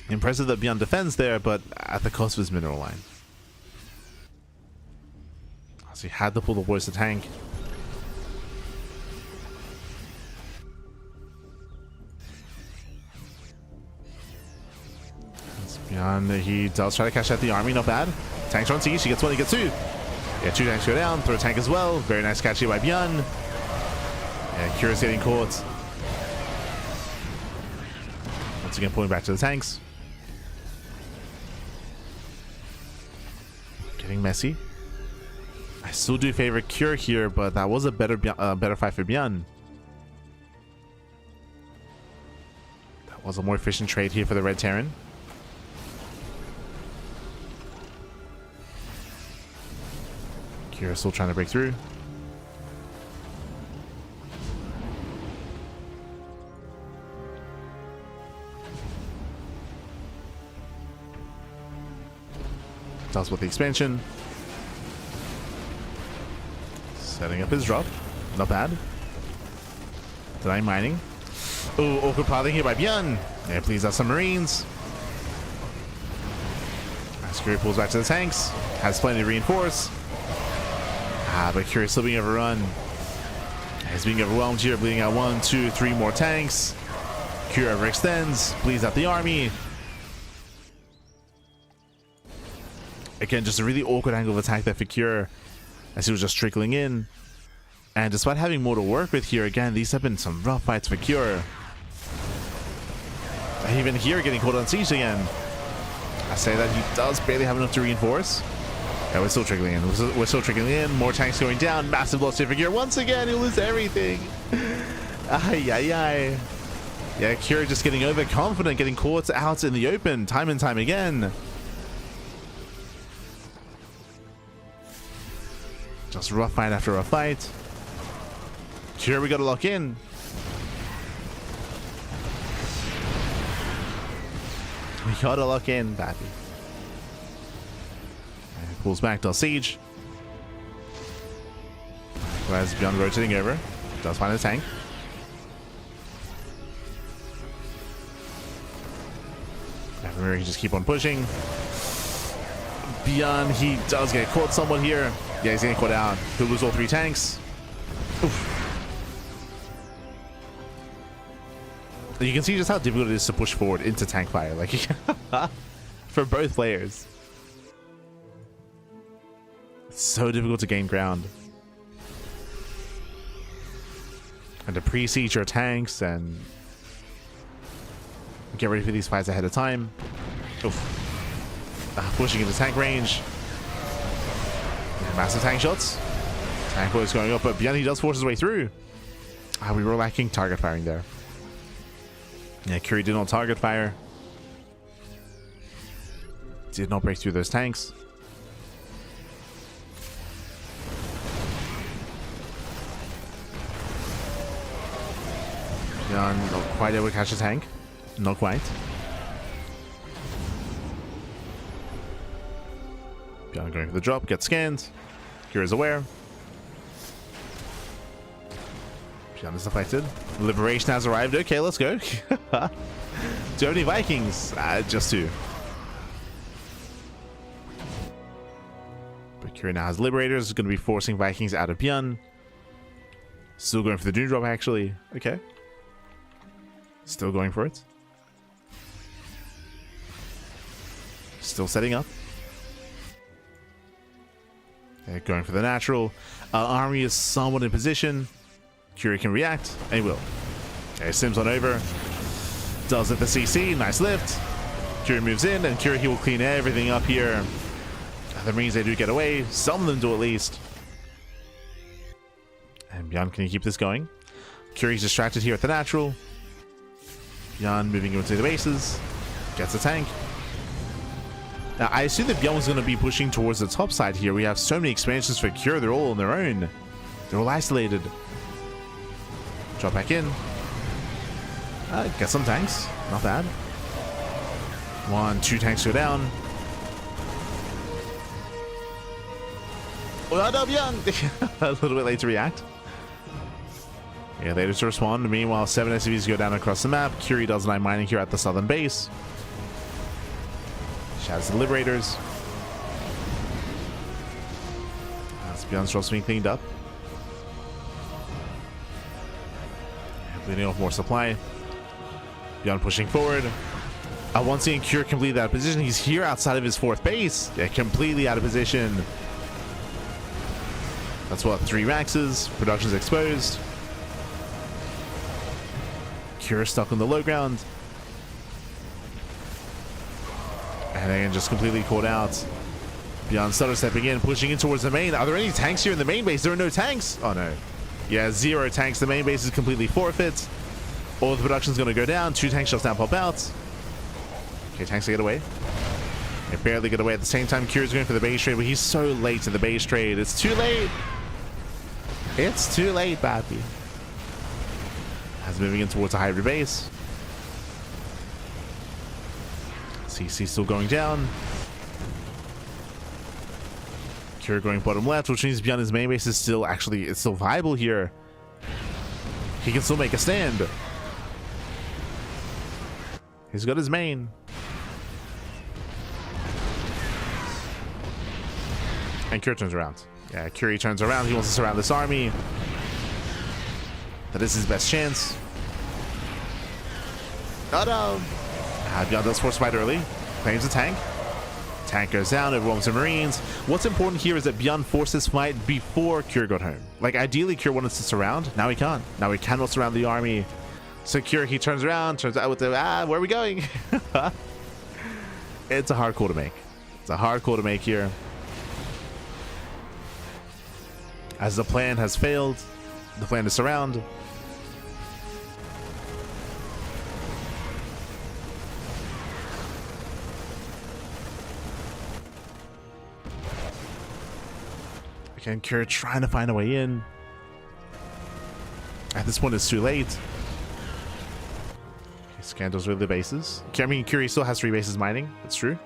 Impressive that ByuN defends there, but at the cost of his mineral line. So he had to pull the boys to tank. ByuN, he does try to catch out the army, not bad. Tanks on siege, he gets one, he gets two. Yeah, two tanks go down, throw a tank as well. Very nice catch here by ByuN. Yeah, Cure's getting caught. Once again, pulling back to the tanks. Getting messy. I still do favor Cure here, but that was a better fight for ByuN. That was a more efficient trade here for the Red Terran. Cure still trying to break through. Does with the expansion. Setting up his drop. Not bad. Denying mining. Oh, awkward pathing here by ByuN. Yeah, please have some Marines. Cure pulls back to the tanks. Has plenty to reinforce. But Cure is still being overrun. He's being overwhelmed here, bleeding out 1, 2, 3 more tanks. Cure overextends, bleeds out the army. Again, just a really awkward angle of attack there for Cure, as he was just trickling in. And despite having more to work with here, again, these have been some rough fights for Cure. Even here, getting caught on siege again. I say that he does barely have enough to reinforce. Yeah, we're still trickling in. We're still trickling in. More tanks going down. Massive loss here for Cure. Once again, he'll lose everything. Ay, ay, ay. Yeah, Cure just getting overconfident, getting caught out in the open time and time again. Just rough fight after rough fight. Cure, we gotta lock in. We gotta lock in, badly. And pulls back, does siege. Whereas ByuN rotating over, does find a tank. He just keep on pushing. ByuN, he does get caught somewhat here. Yeah, he's getting caught out. He'll lose all 3 tanks. Oof. You can see just how difficult it is to push forward into tank fire, like for both players. It's so difficult to gain ground and to pre-siege your tanks and get ready for these fights ahead of time. Oof. Pushing into tank range. Yeah, massive tank shots. Tank boy is going up, but ByuN, he does force his way through. We were lacking target firing there. Yeah, Cure did not target fire. Did not break through those tanks. ByuN not quite able to catch a tank. Not quite. ByuN going for the drop, gets scanned. Cure is aware. ByuN is deflected. Liberation has arrived. Okay, let's go. Do you have any Vikings? Just 2. But Cure now has Liberators. Going to be forcing Vikings out of ByuN. Still going for the Doom Drop, actually. Okay. Still going for it. Still setting up. Okay, going for the natural. Army is somewhat in position. Cure can react, and he will. Okay, Sims on over. Does it the CC. Nice lift. Cure moves in, and Cure, he will clean everything up here. That means they do get away. Some of them do at least. And ByuN, can he keep this going? Curie's distracted here at the natural. ByuN moving into the bases. Gets a tank. Now, I assume that ByuN was going to be pushing towards the top side here. We have so many expansions for Cure. They're all on their own. They're all isolated. Drop back in. Get some tanks. Not bad. 1, 2 tanks go down. Oh, no, ByuN! A little bit late to react. Yeah, later to respond. Meanwhile, 7 SCVs go down across the map. Cure does 9 mining here at the southern base. Shouts the Liberators. As ByuN's drops being cleaned up. Bleeding off more supply. ByuN pushing forward. Once seeing Cure complete that position, he's here outside of his 4th base. Yeah, completely out of position. That's what, 3 maxes. Production's exposed. Cure stuck on the low ground. And again, just completely caught out. ByuN started stepping in, pushing in towards the main. Are there any tanks here in the main base? There are no tanks. Oh no. Yeah, 0 tanks. The main base is completely forfeit. All of the production's going to go down. 2 tanks just now pop out. Okay, tanks to get away. They barely get away at the same time. Cure's going for the base trade, but he's so late to the base trade. It's too late. It's too late, Bappy. As moving in towards a hybrid base. CC still going down. Cure going bottom left, which means ByuN his main base is still it's still viable here. He can still make a stand. He's got his main. And Cure turns around. Yeah, Cure turns around. He wants to surround this army. That is his best chance. Oh no! ByuN does force fight early. Claims a tank. Tank goes down, overwhelms the Marines. What's important here is that ByuN forced this fight before Cure got home. Like, ideally, Cure wanted to surround. Now he can't. Now he cannot surround the army. So Cure, he turns around, turns out with the, where are we going? It's a hard call to make. It's a hard call to make here. As the plan has failed, the plan to surround. Again, Cure trying to find a way in. At this point, it's too late. Okay, Scandals with the bases. I mean, Cure still has 3 bases mining. That's true.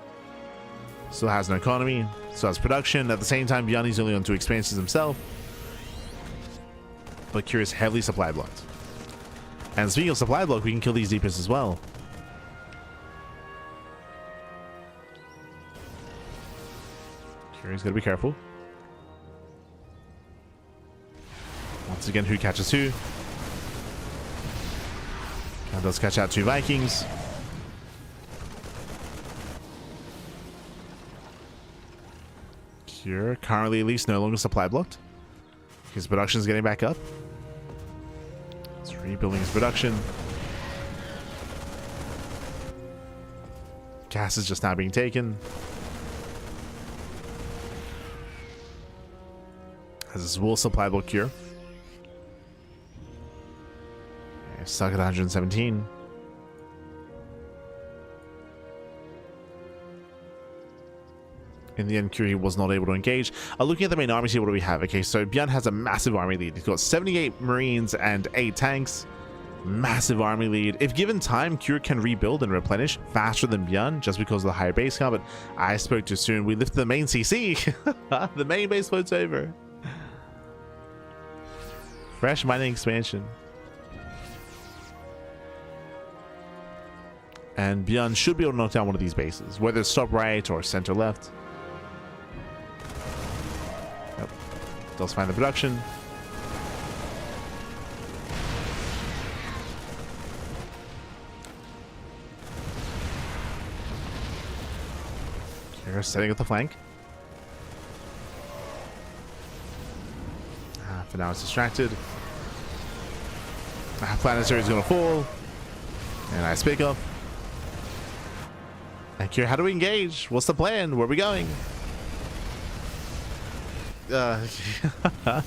Still has no economy. Still has production. At the same time, ByuN is only on 2 expansions himself. But Cure is heavily supply blocked. And speaking of supply block, we can kill these deepest as well. Cure's got to be careful. Once again, who catches who? And does catch out 2 Vikings. Cure currently at least no longer supply blocked. His production is getting back up. He's rebuilding his production. Gas is just now being taken. As this will supply block Cure. Stuck at 117. In the end, Cure was not able to engage. Looking at the main armies here, what do we have? Okay, so ByuN has a massive army lead. He's got 78 Marines and 8 tanks. Massive army lead. If given time, Cure can rebuild and replenish faster than ByuN just because of the higher base count, but I spoke too soon. We lifted the main CC. The main base floats over. Fresh mining expansion. And ByuN should be able to knock down one of these bases, whether it's top right or center left. Yep. Does find the production. Here, setting up the flank. For now, it's distracted. Planetary is going to fall. And I speak up. And Cure, how do we engage? What's the plan? Where are we going? Trying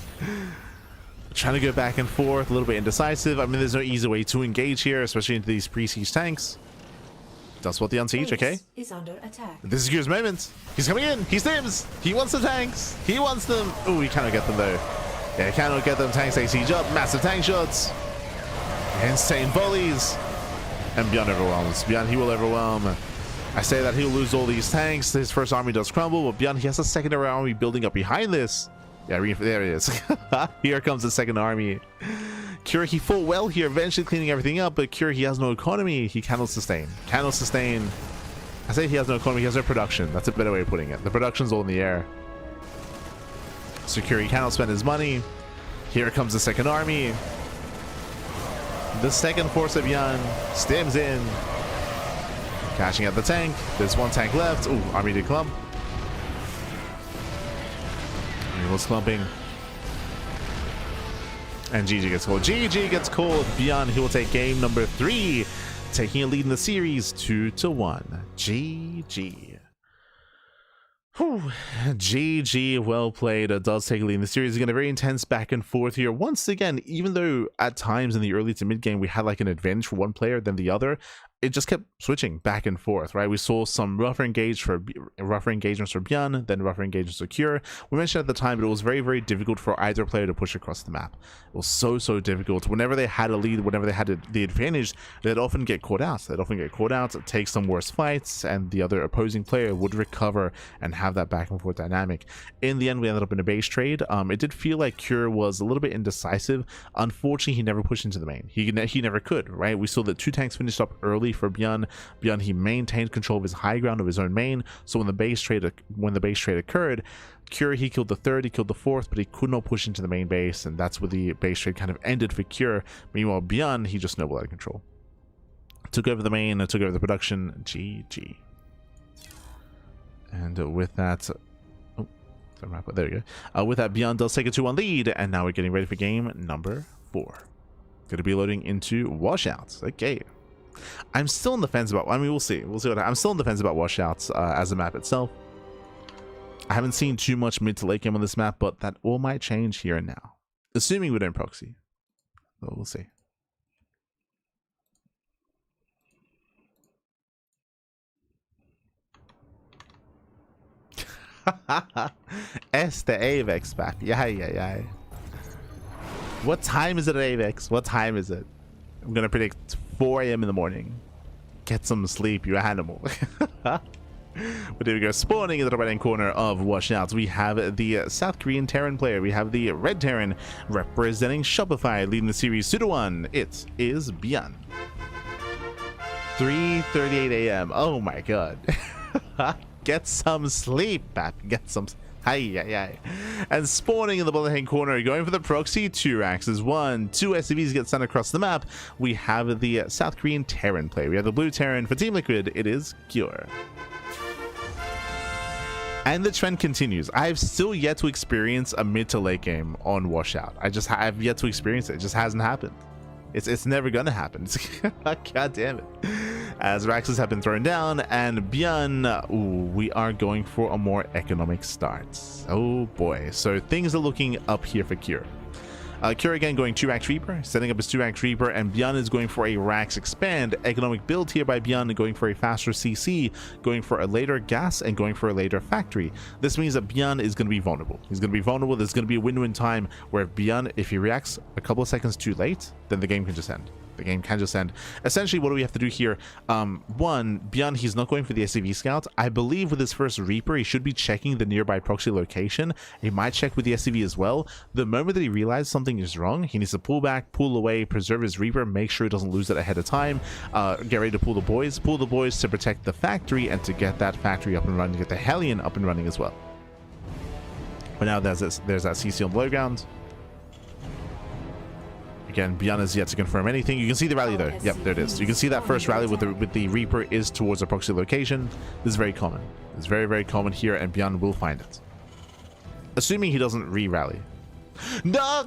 to go back and forth, a little bit indecisive. I mean, there's no easy way to engage here, especially into these pre-siege tanks. Does what the unsiege, okay? Is under attack. This is Cure's moment. He's coming in. He stims. He wants the tanks. He wants them. Oh, he cannot get them though. Yeah, he cannot get them. Tanks they siege up. Massive tank shots. Insane volleys. And ByuN overwhelms. ByuN, he will overwhelm. I say that he'll lose all these tanks. His first army does crumble, but ByuN, he has a secondary army building up behind this. Yeah, there it is. Here comes the second army. Cure, he fought well here, eventually cleaning everything up, but Cure, he has no economy. He cannot sustain. Cannot sustain. I say he has no economy, he has no production. That's a better way of putting it. The production's all in the air. So Cure, he cannot spend his money. Here comes the second army. The second force of ByuN stims in. Cashing out the tank. There's one tank left. Ooh, army did clump. He was clumping. And GG gets called. GG gets called. ByuN, he will take game number 3, taking a lead in the series 2-1. GG. Whew. GG, well played. Does take a lead in the series. Again, a very intense back and forth here. Once again, even though at times in the early to mid game we had like an advantage for one player than the other, it just kept switching back and forth, right? We saw some rougher engagements for ByuN, then rougher engagements for Cure. We mentioned at the time, but it was very, very difficult for either player to push across the map. It was so difficult. Whenever they had a lead, whenever they had the advantage, they'd often get caught out. Take some worse fights, and the other opposing player would recover and have that back and forth dynamic. In the end, we ended up in a base trade. It did feel like Cure was a little bit indecisive. Unfortunately, he never pushed into the main. He never could, right? We saw that 2 tanks finished up early for ByuN. ByuN, he maintained control of his high ground of his own main. So when the base trade occurred, Cure, he killed the 3rd, he killed the 4th, but he could not push into the main base, and that's where the base trade kind of ended for Cure. Meanwhile, ByuN, he just snowballed out of control. Took over the main, took over the production. GG. And with that, oh, there we go. With that, ByuN does take a 2-1 lead, and now we're getting ready for game number 4. Going to be loading into washouts. Okay. I'm still on the fence about, I mean, we'll see what I'm still on the fence about washouts as a map itself. I haven't seen too much mid to late game on this map, but that all might change here and now, assuming we don't proxy. So we'll see. Este Avex back. Yeah. What time is it at Avex? What time is it? I'm gonna predict 4 AM in the morning. Get some sleep, you animal. But there we go. Spawning in the right hand corner of washouts, we have the South Korean Terran player. We have the Red Terran representing Shopify, leading the series 2-1. It is ByuN. 3:38 AM. Oh my god. Get some sleep, Pap. Get some. Hi. And spawning in the bottom hand corner, going for the proxy, 2 axes. 1, 2 SCVs get sent across the map. We have the South Korean Terran player. We have the blue Terran for Team Liquid. It is Cure. And the trend continues. I've still yet to experience a mid to late game on washout. I've yet to experience it. It just hasn't happened. It's never gonna happen. God damn it. As Raxes have been thrown down, and ByuN, we are going for a more economic start. Oh boy. So things are looking up here for Cure. Cure again going 2-Rax Reaper, setting up his 2-Rax Reaper, and ByuN is going for a Rax Expand. Economic build here by ByuN, going for a faster CC, going for a later gas, and going for a later factory. This means that ByuN is going to be vulnerable. He's going to be vulnerable. There's going to be a window in time where if ByuN, if he reacts a couple of seconds too late, then the game can just end. The game can just end. Essentially, what do we have to do here? One, ByuN, he's not going for the SCV scout. I believe with his first Reaper, he should be checking the nearby proxy location. He might check with the SCV as well. The moment that he realizes something is wrong, he needs to pull back, pull away, preserve his Reaper, make sure he doesn't lose it ahead of time. Get ready to pull the boys to protect the factory and to get that factory up and running, get the Hellion up and running as well. But now there's that CC on the low ground. Again, ByuN is yet to confirm anything. You can see the rally though. Yep, there it is. You can see that first rally with the Reaper is towards a proxy location. This is very common. It's very, very common here, and ByuN will find it. Assuming he doesn't re-rally. No!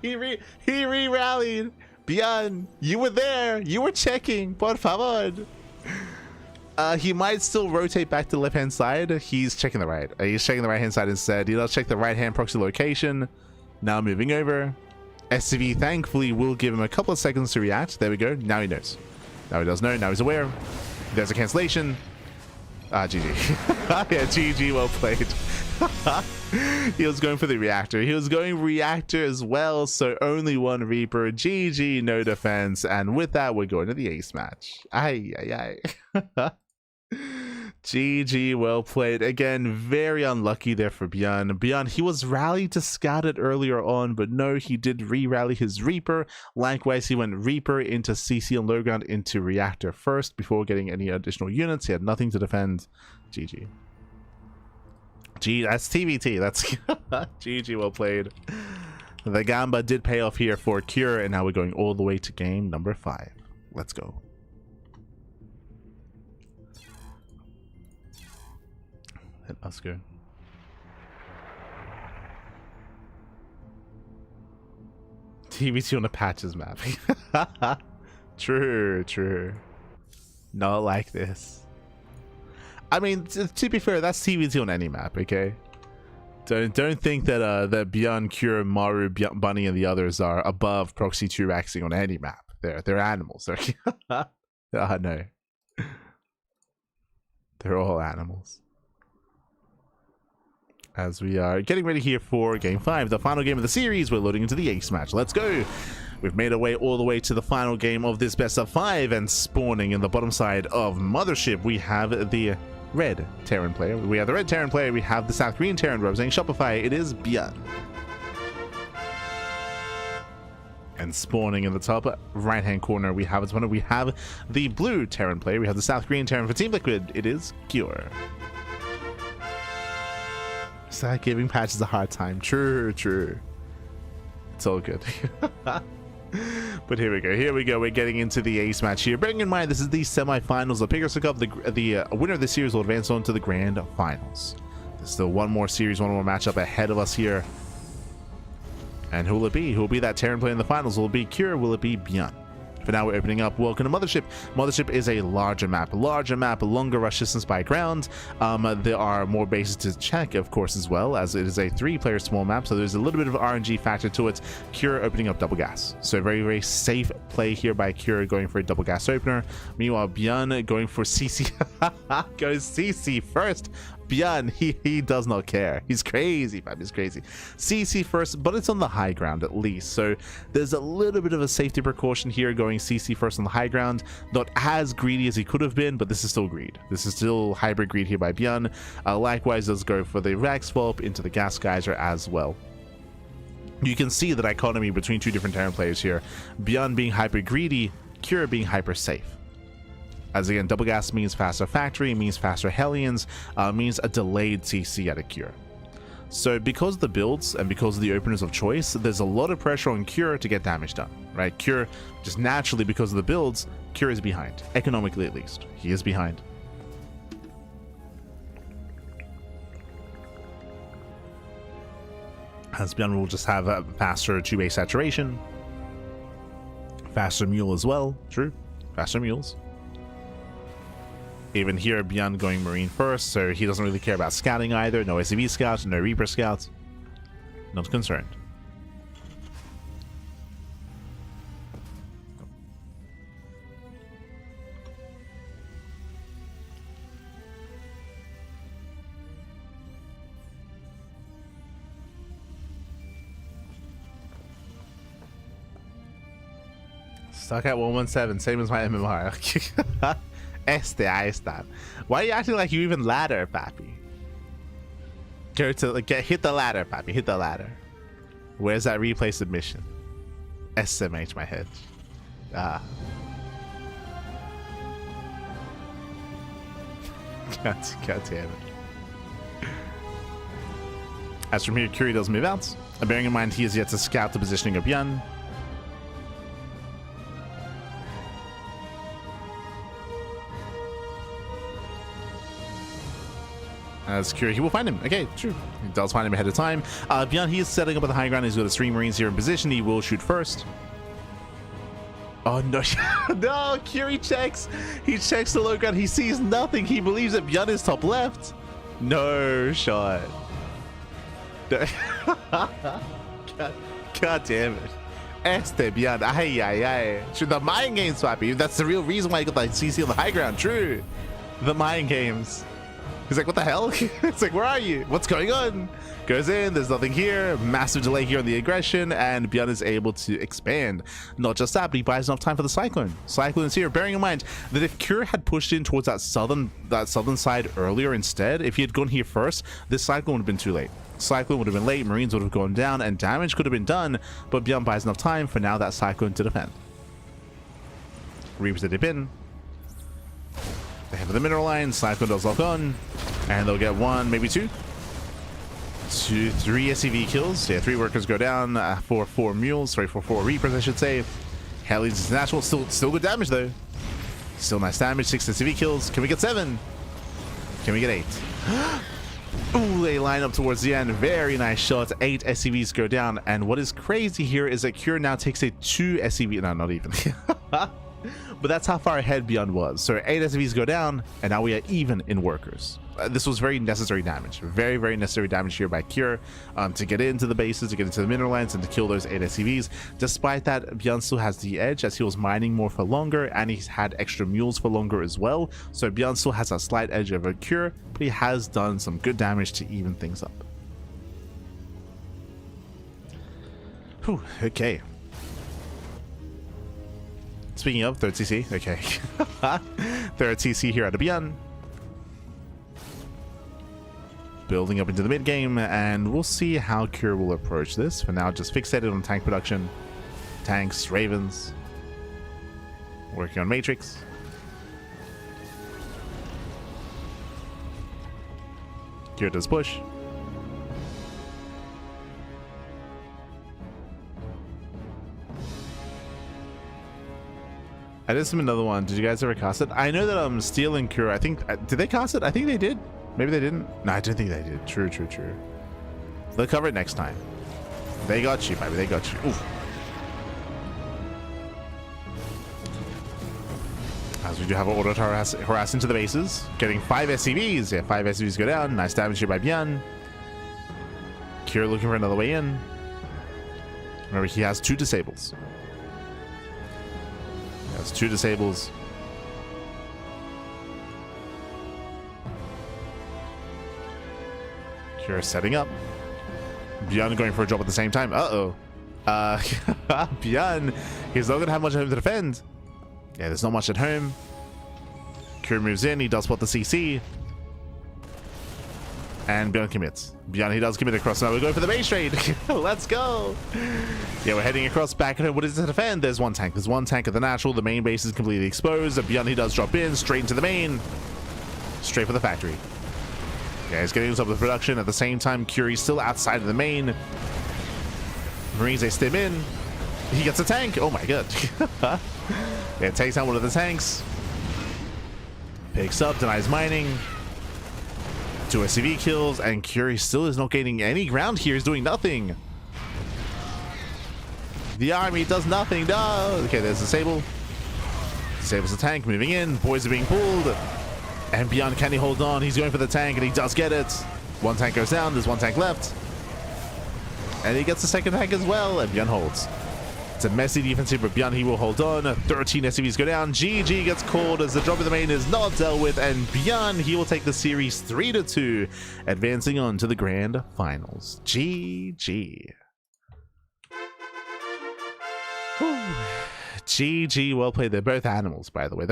he re-rallied. ByuN, you were there. You were checking. Por favor. He might still rotate back to the left-hand side. He's checking the right. He's checking the right-hand side instead. He does check the right-hand proxy location. Now moving over. SCV thankfully will give him a couple of seconds to react. There we go. Now he knows. Now he does know. Now he's aware. There's a cancellation. GG. Yeah, GG, well played. He was going for the reactor. He was going reactor as well, so only one Reaper. GG, no defense. And with that, we're going to the ace match. Ay, ay, ay. GG, well played. Again, very unlucky there for ByuN. ByuN, he was rallied to scout it earlier on, but no, he did re-rally his Reaper. Likewise, he went Reaper into CC on low ground into Reactor first before getting any additional units. He had nothing to defend. GG. That's TVT. That's GG, well played. The Gamba did pay off here for Cure, and now we're going all the way to game number 5. Let's go. Let's go. TVT on the patches map. True. Not like this. I mean, to be fair, that's TVT on any map, okay? Don't think that that ByuN, Cure, Maru, Bunny, and the others are above proxy 2-axing on any map. They're animals. No. They're all animals. As we are getting ready here for game 5, the final game of the series, we're loading into the ace match. Let's go. We've made our way all the way to the final game of this best of 5, and spawning in the bottom side of Mothership, we have the red Terran player. We have the red Terran player. We have the South Green Terran representing Shopify. It is ByuN. And spawning in the top right-hand corner, we have the blue Terran player. We have the South Green Terran for Team Liquid. It is Cure. Start giving patches a hard time. True. It's all good. But here we go. We're getting into the ace match here. Bearing in mind, this is the semifinals of PiGosaur Cup. The winner of the series will advance on to the grand finals. There's still one more series, one more matchup ahead of us here. And who will it be? Who will be that Terran player in the finals? Will it be Cure? Will it be ByuN? For now, we're opening up. Welcome to Mothership. Mothership is a larger map, longer rush distance by ground. There are more bases to check, of course, as well, as it is a 3-player small map, so there's a little bit of RNG factor to it. Cure opening up double gas, so very, very safe play here by Cure, going for a double gas opener. Meanwhile, ByuN going for CC. Goes CC first. ByuN, he does not care. He's crazy, fam. He's crazy. CC first, but it's on the high ground at least. So there's a little bit of a safety precaution here, going CC first on the high ground. Not as greedy as he could have been, but this is still greed. This is still hybrid greed here by ByuN. Likewise, does go for the Rag Swap into the Gas Geyser as well. You can see the dichotomy between two different Terran players here. ByuN being hyper greedy, Cure being hyper safe. As again, double gas means faster factory, means faster Hellions, means a delayed CC at a Cure. So because of the builds and because of the openers of choice, there's a lot of pressure on Cure to get damage done, right? Cure, just naturally because of the builds, Cure is behind, economically at least. He is behind. As ByuN will just have a faster 2-way saturation, faster mule as well, true, faster mules. Even here, ByuN going Marine first, so he doesn't really care about scouting either. No SCV scouts, no Reaper scouts. Not concerned. Stuck at 117, same as my MMR. Ahí está. Why are you acting like you even ladder, Pappy? Go to hit the ladder, Pappy. Hit the ladder. Where's that replay submission? SMH my head. Ah. God damn it. As from here, Curie does move out. And bearing in mind he is yet to scout the positioning of ByuN. As Curie, he will find him. Okay, true. He does find him ahead of time. ByuN, he is setting up at the high ground. He's got the 3 Marines here in position. He will shoot first. Oh no. No, Curie checks. He checks the low ground. He sees nothing. He believes that ByuN is top left. No shot. God damn it. ByuN. Ay. True, the mind games, Swappy. That's the real reason why I got the CC on the high ground. True. The mind games. He's like, what the hell? It's like, where are you? What's going on? Goes in, there's nothing here. Massive delay here on the aggression, and ByuN is able to expand. Not just that, but he buys enough time for the Cyclone. Cyclone is here, bearing in mind that if Cure had pushed in towards that southern side earlier instead, if he had gone here first, this Cyclone would have been too late. Cyclone would have been late, Marines would have gone down, and damage could have been done, but ByuN buys enough time for now that Cyclone to defend. Reapers to dip in. They have the mineral line, Cyclone does lock on, and they'll get 1, maybe 2, 3 SCV kills. Yeah, 3 workers go down, for 4 mules, sorry, for 4 reapers, I should say. Hellies is natural, still good damage though. Still nice damage, 6 SCV kills. Can we get 7? Can we get 8? Ooh, they line up towards the end. Very nice shot. 8 SCVs go down, and what is crazy here is that Cure now takes a 2 SCV, no, not even. But that's how far ahead ByuN was. So 8 SCVs go down, and now we are even in workers. This was very necessary damage. Very, very necessary damage here by Cure to get into the bases, to get into the mineral lines, and to kill those 8 SCVs. Despite that, ByuN still has the edge as he was mining more for longer, and he's had extra mules for longer as well. So ByuN still has a slight edge over Cure, but he has done some good damage to even things up. Whew, okay. Speaking of, 3rd CC, okay. 3rd CC here at ByuN. Building up into the mid game, and we'll see how Cure will approach this. For now, just fixated on tank production. Tanks, Ravens. Working on Matrix. Cure does push. I did some another one. Did you guys ever cast it? I know that Steel and Cure, I think, did they cast it? I think they did. Maybe they didn't. No, I don't think they did. True. They'll cover it next time. They got you, baby. They got you. Oof. As we do have an auto harass into the bases. Getting 5 SCVs. Yeah, 5 SCVs go down. Nice damage here by ByuN. Cure looking for another way in. Remember, he has 2 disables. That's 2 disables. Cure setting up. ByuN going for a drop at the same time. Uh-oh. ByuN, he's not going to have much at home to defend. Yeah, there's not much at home. Cure moves in. He does spot the CC. And ByuN commits. ByuN, he does commit across. Now we're going for the base trade. Let's go. Yeah, we're heading across back at him. What is it to defend? There's 1 tank. There's 1 tank at the natural. The main base is completely exposed. ByuN, he does drop in straight into the main. Straight for the factory. Yeah, he's getting himself with production. At the same time, Curie's still outside of the main. Marines, they stim in. He gets a tank. Oh my god. Yeah, takes out one of the tanks. Picks up, denies mining. 2 SCV kills, and Curie still is not gaining any ground here. He's doing nothing. The army does nothing. No. Okay, there's Disable. Disables the tank, moving in. Boys are being pulled. And ByuN, can he hold on? He's going for the tank, and he does get it. 1 tank goes down. There's 1 tank left. And he gets the 2nd tank as well, and ByuN holds. It's a messy defense here, but ByuN, he will hold on. 13 SCVs go down. GG gets called as the drop of the main is not dealt with, and ByuN, he will take the series 3-2, advancing on to the grand finals. GG. Whew. GG, well played. They're both animals, by the way.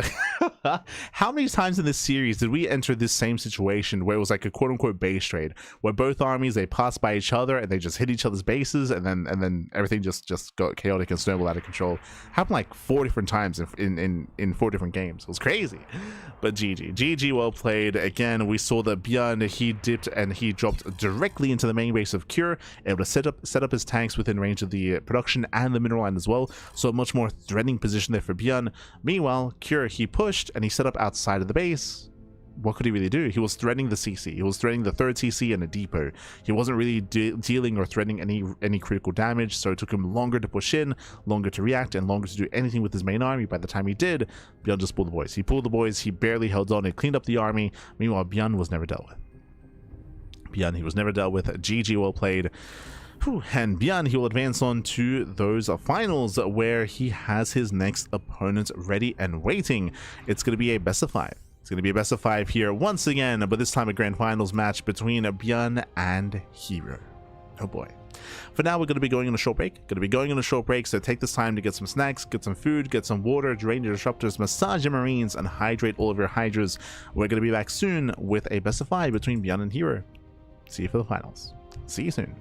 How many times in this series did we enter this same situation where it was like a quote-unquote base trade, where both armies, they pass by each other and they just hit each other's bases, and then everything just got chaotic and snowballed out of control? Happened like 4 different times in 4 different games. It was crazy. But GG, well played. Again, we saw that ByuN, he dipped and he dropped directly into the main base of Cure, able to set up his tanks within range of the production and the mineral line as well. So a much more threatening position there for ByuN. Meanwhile, Cure, he pushed and he set up outside of the base. What could he really do? He was threatening the CC. He was threatening the 3rd CC and a depot. He wasn't really dealing or threatening any critical damage, so it took him longer to push in, longer to react, and longer to do anything with his main army. By the time he did, ByuN just pulled the boys. He pulled the boys, he barely held on, he cleaned up the army. Meanwhile, ByuN was never dealt with. ByuN, he was never dealt with. GG, well played. And ByuN, he will advance on to those finals where he has his next opponent ready and waiting. It's going to be a best of 5. It's going to be a best of 5 here once again, but this time a grand finals match between ByuN and herO. Oh boy. For now, we're going to be going on a short break. So take this time to get some snacks, get some food, get some water, drain your disruptors, massage your marines, and hydrate all of your hydras. We're going to be back soon with a best of 5 between ByuN and herO. See you for the finals. See you soon.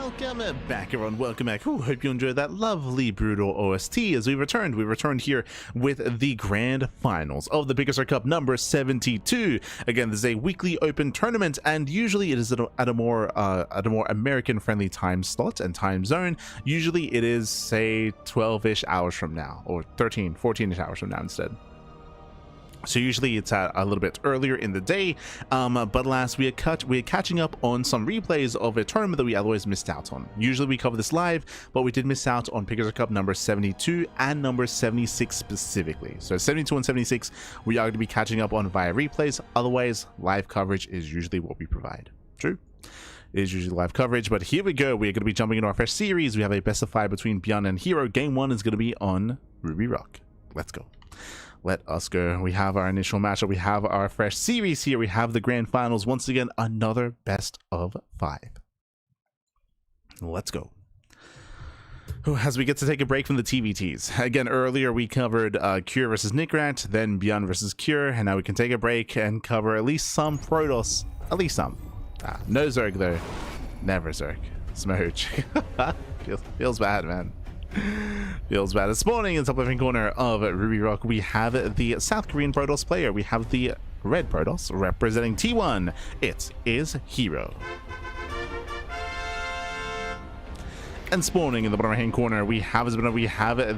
Welcome back, everyone. Welcome back. Ooh, hope you enjoyed that lovely brutal OST as we returned. We returned here with the grand finals of the PiGosaur Cup number 72. Again, this is a weekly open tournament, and usually it is at a more American-friendly time slot and time zone. Usually it is, say, 12-ish hours from now, or 13, 14-ish hours from now instead. So usually it's at a little bit earlier in the day, but last we are catching up on some replays of a tournament that we otherwise missed out on. Usually we cover this live, but we did miss out on PiGosaur Cup number 72 and number 76 specifically. So 72 and 76 we are going to be catching up on via replays. Otherwise, live coverage is usually what we provide. True. It is usually live coverage, but here we go. We are going to be jumping into our fresh series. We have a best of 5 between ByuN and herO. Game 1 is going to be on Ruby Rock. Let's go. Let us go. We have our initial matchup. We have our fresh series here. We have the grand finals. Once again, another best of 5. Let's go. As we get to take a break from the TVTs. Again, earlier we covered Cure versus Nickrat, then ByuN versus Cure, and now we can take a break and cover at least some Protoss. At least some. No Zerg though. Never Zerg. Smooch. feels bad, man. Feels bad. This morning in the top left-hand corner of Ruby Rock, we have the South Korean Protoss player. We have the red Protoss representing T1. It is herO. And spawning in the bottom right-hand corner, we have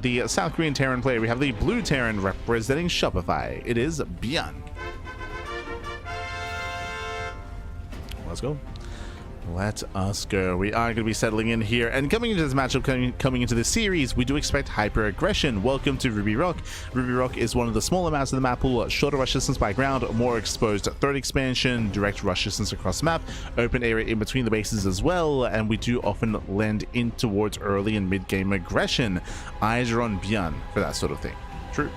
the South Korean Terran player. We have the blue Terran representing Shopify. It is ByuN. Let's go. Let us go. We are going to be settling in here, and coming into this matchup, coming into this series, we do expect hyper aggression. Welcome to Ruby Rock. Ruby Rock is one of the smaller maps of the map pool, shorter rush distance by ground, more exposed third expansion, direct rush distance across the map, open area in between the bases as well, and we do often lend in towards early and mid game aggression. Eyes are on ByuN for that sort of thing. True.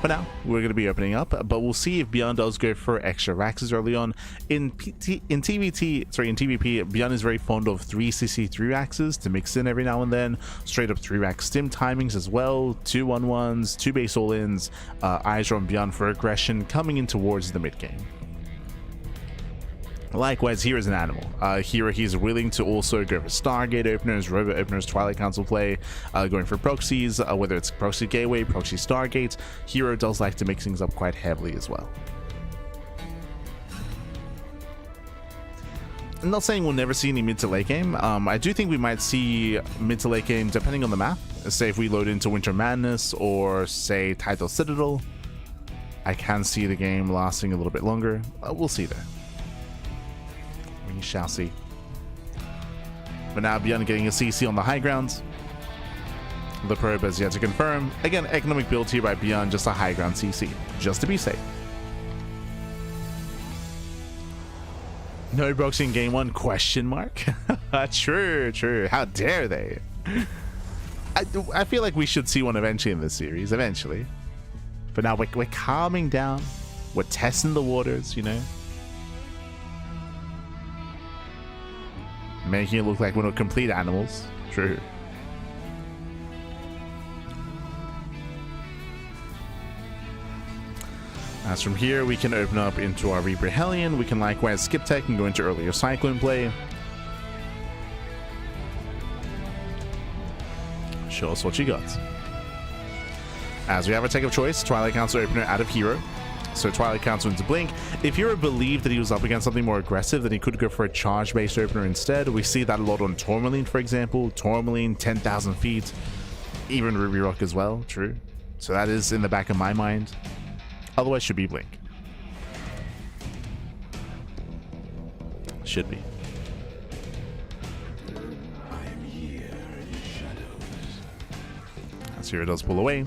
For now, we're going to be opening up, but we'll see if ByuN does go for extra Raxes early on. In TVP, ByuN is very fond of 3CC3 Raxes to mix in every now and then. Straight up 3-rack stim timings as well. 2 1-1s, 2 base all-ins. Eyes are on ByuN for aggression coming in towards the mid game. Likewise, here is an animal. Here he's willing to also go for Stargate openers, Robo openers, Twilight Council play, going for proxies, whether it's proxy gateway, proxy Stargate. herO does like to mix things up quite heavily as well. I'm not saying we'll never see any mid to late game. I do think we might see mid to late game depending on the map. Say if we load into Winter Madness or say Tidal Citadel, I can see the game lasting a little bit longer. We'll see there. We shall see. But now ByuN getting a CC on the high grounds. The probe has yet to confirm. Again, economic build here by ByuN, just a high ground CC, just to be safe. No proxy in game 1? Question mark. True. How dare they? I feel like we should see one eventually in this series, eventually. But now we're calming down. We're testing the waters, you know. Making it look like we're not complete animals. True. As from here, we can open up into our Reaper Hellion. We can likewise skip tech and go into earlier Cyclone play. Show us what you got. As we have a tech of choice, Twilight Council opener out of herO. So Twilight Council into Blink. If herO believed that he was up against something more aggressive, then he could go for a charge-based opener instead. We see that a lot on Tourmaline, for example. Tourmaline, 10,000 feet. Even Ruby Rock as well. True. So that is in the back of my mind. Otherwise, should be Blink. Should be. As herO does pull away.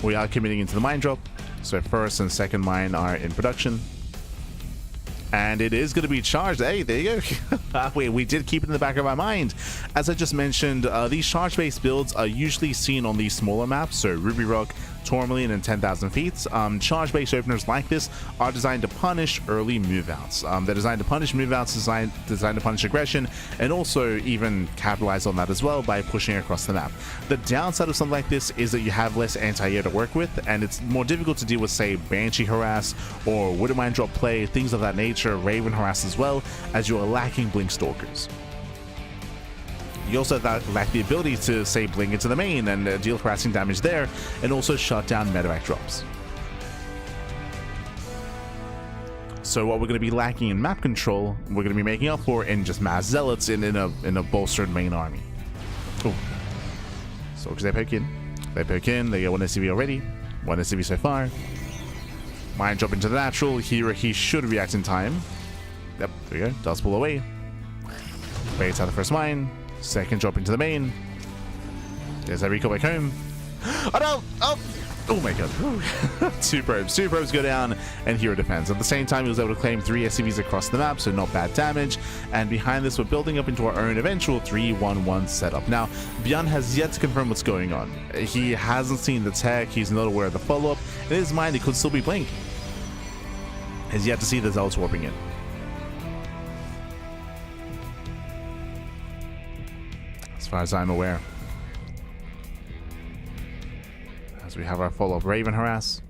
We are committing into the mine drop. So first and second mine are in production. And it is going to be charged. Hey, there you go. Wait, we did keep it in the back of our mind. As I just mentioned, these charge-based builds are usually seen on these smaller maps. So Ruby Rock, Tourmaline, and 10,000 feet. Charge-based openers like this are designed to punish early move-outs. They're designed to punish move-outs, designed to punish aggression, and also even capitalize on that as well by pushing across the map. The downside of something like this is that you have less anti-air to work with, and it's more difficult to deal with, say, Banshee harass or Wooden Mine drop play, things of that nature, Raven harass as well, as you are lacking Blink Stalkers. You also lack the ability to, say, blink into the main and deal harassing damage there, and also shut down medevac drops. So what we're going to be lacking in map control, we're going to be making up for in just mass zealots in a bolstered main army. Cool. So because they poke in, they get 1 SCV already, 1 SCV so far. Mine drop into the natural. Here he should react in time. Yep, there we go. Does pull away. Baits out the first mine. Second drop into the main. There's that recall back home. Oh no! Oh my god. Two probes go down, and hero defends. At the same time, he was able to claim 3 SCVs across the map, so not bad damage. And behind this, we're building up into our own eventual 3-1-1 setup. Now, ByuN has yet to confirm what's going on. He hasn't seen the tech, he's not aware of the follow-up. In his mind, it could still be Blink. Has yet to see the Zealots warping in. As far as I'm aware. As we have our follow-up Raven harass.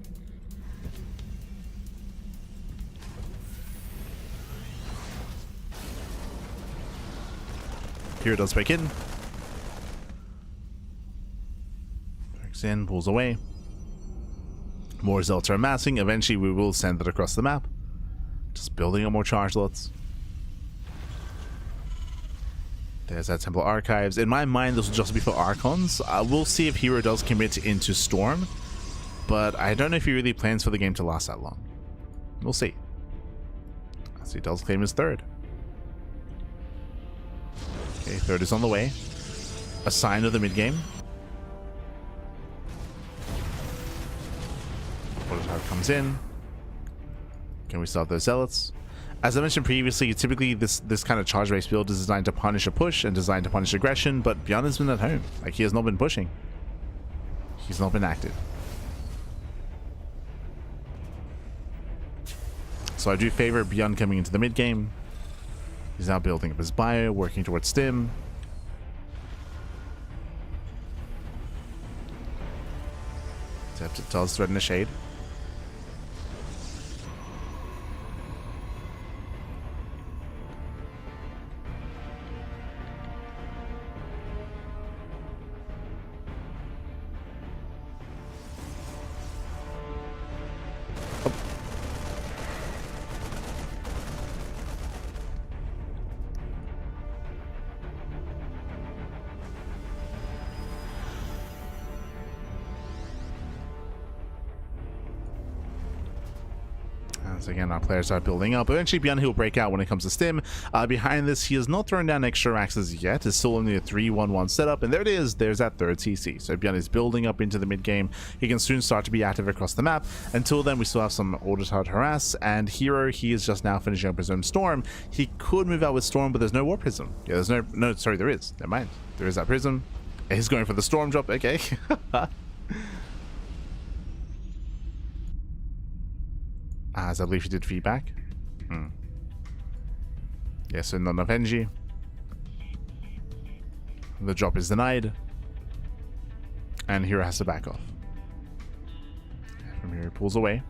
Here does break in. Breaks in, pulls away. More Zealots are amassing. Eventually we will send it across the map. Just building up more charge lots. There's that Temple Archives. In my mind, this will just be for Archons. We'll see if Hero does commit into Storm, but I don't know if he really plans for the game to last that long. We'll see. As he does claim his third. Okay, third is on the way. A sign of the mid-game. Prototype comes in. Can we stop those Zealots? As I mentioned previously, typically this kind of charge-based build is designed to punish a push and designed to punish aggression, but ByuN has been at home. Like, he has not been pushing. He's not been active. So I do favor ByuN coming into the mid-game. He's now building up his bio, working towards stim. Except it does threaten a shade. Again, our players are building up. Eventually, ByuN will break out when it comes to stim. Behind this, he has not thrown down extra axes yet. It's still only a 3-1-1 setup, and there it is. There's that third CC. So ByuN is building up into the mid game. He can soon start to be active across the map. Until then, we still have some Autotard harass, and hero, he is just now finishing up his own Storm. He could move out with Storm, but there's no War Prism. Yeah, there's no, sorry, there is. Never mind. There is that Prism. He's going for the Storm drop. Okay. As I believe he did feedback. Yes, so not enough energy. The drop is denied. And hero has to back off. From here he pulls away.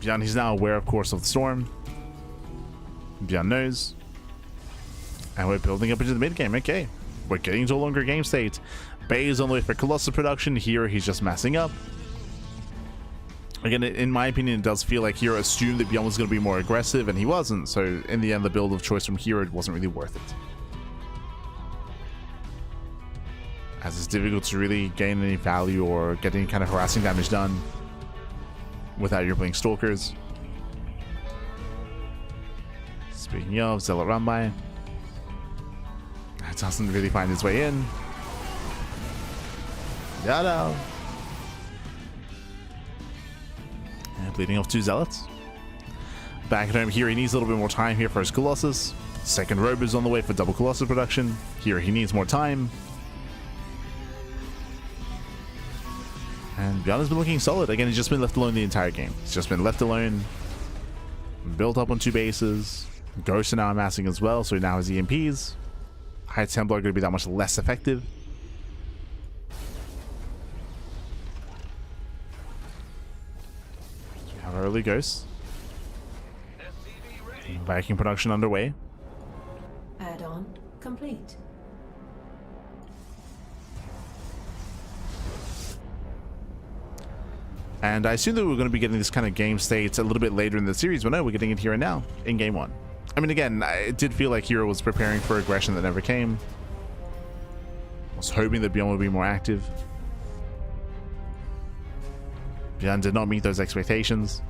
ByuN, he's now aware, of course, of the Storm. ByuN knows. And we're building up into the mid game. Okay. We're getting to a longer game state. Bay is on the way for Colossus production. Here he's just massing up. Again, in my opinion, it does feel like Hero assumed that ByuN was going to be more aggressive, and he wasn't. So, in the end, the build of choice from Hero wasn't really worth it. As it's difficult to really gain any value or get any kind of harassing damage done without your Blink Stalkers. Speaking of, Zealot run by. It doesn't really find its way in. Yada. Bleeding off 2 Zealots. Back at home here, he needs a little bit more time here for his Colossus. Second Robe is on the way for double Colossus production. Here he needs more time. And ByuN has been looking solid. Again, he's just been left alone the entire game. He's just been left alone. Built up on 2 bases. Ghosts are now amassing as well, so he now has EMPs. High Templar are going to be that much less effective. Early Ghosts. Viking production underway. Add-on Echelon complete. And I assume that we're going to be getting this kind of game state a little bit later in the series, but no, we're getting it here and now in game 1. I mean, again, it did feel like herO was preparing for aggression that never came. I was hoping that ByuN would be more active. ByuN did not meet those expectations.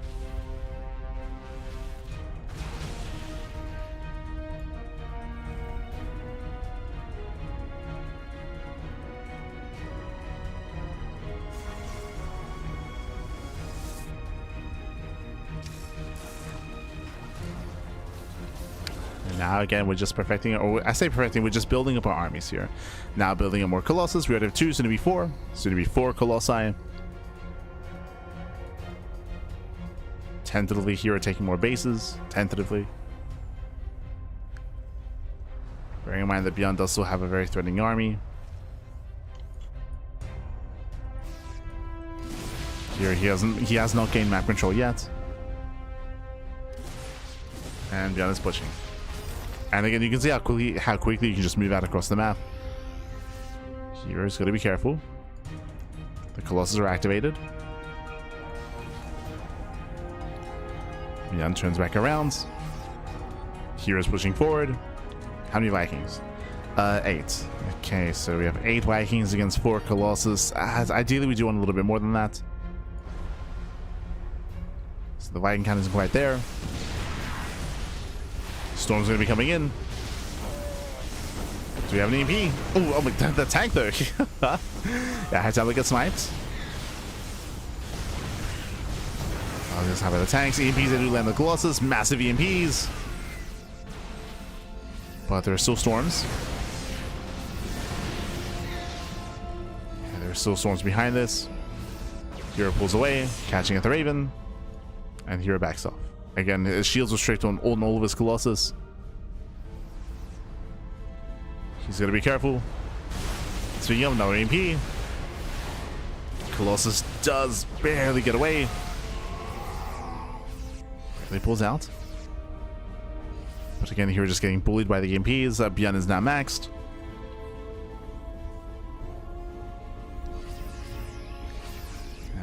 Now again, we're just perfecting, or I say perfecting, we're just building up our armies here. Now building up more Colossus. We already have 2, soon to be 4. Soon to be 4 Colossi. Tentatively here, taking more bases. Tentatively. Bearing in mind that ByuN does still have a very threatening army. Here he has not gained map control yet. And ByuN is pushing. And again, you can see how quickly you can just move out across the map. Hero's got to be careful. The Colossus are activated. ByuN turns back around. Hero's pushing forward. How many Vikings? 8. Okay, so we have 8 Vikings against 4 Colossus. Ideally, we do want a little bit more than that. So the Viking count isn't quite there. Storm's going to be coming in. Do we have an EMP? Oh my god, the tank though. Yeah, I had to look at sniped. I'll just have the tanks. EMPs that do land the Colossus. Massive EMPs. But there are still storms. Yeah, there are still storms behind this. herO pulls away, catching at the Raven. And herO backs off. Again, his shields are strict on all of his Colossus. He's got to be careful. Speaking of another EMP, Colossus does barely get away. He pulls out. But again, here we're just getting bullied by the EMPs. ByuN is now maxed.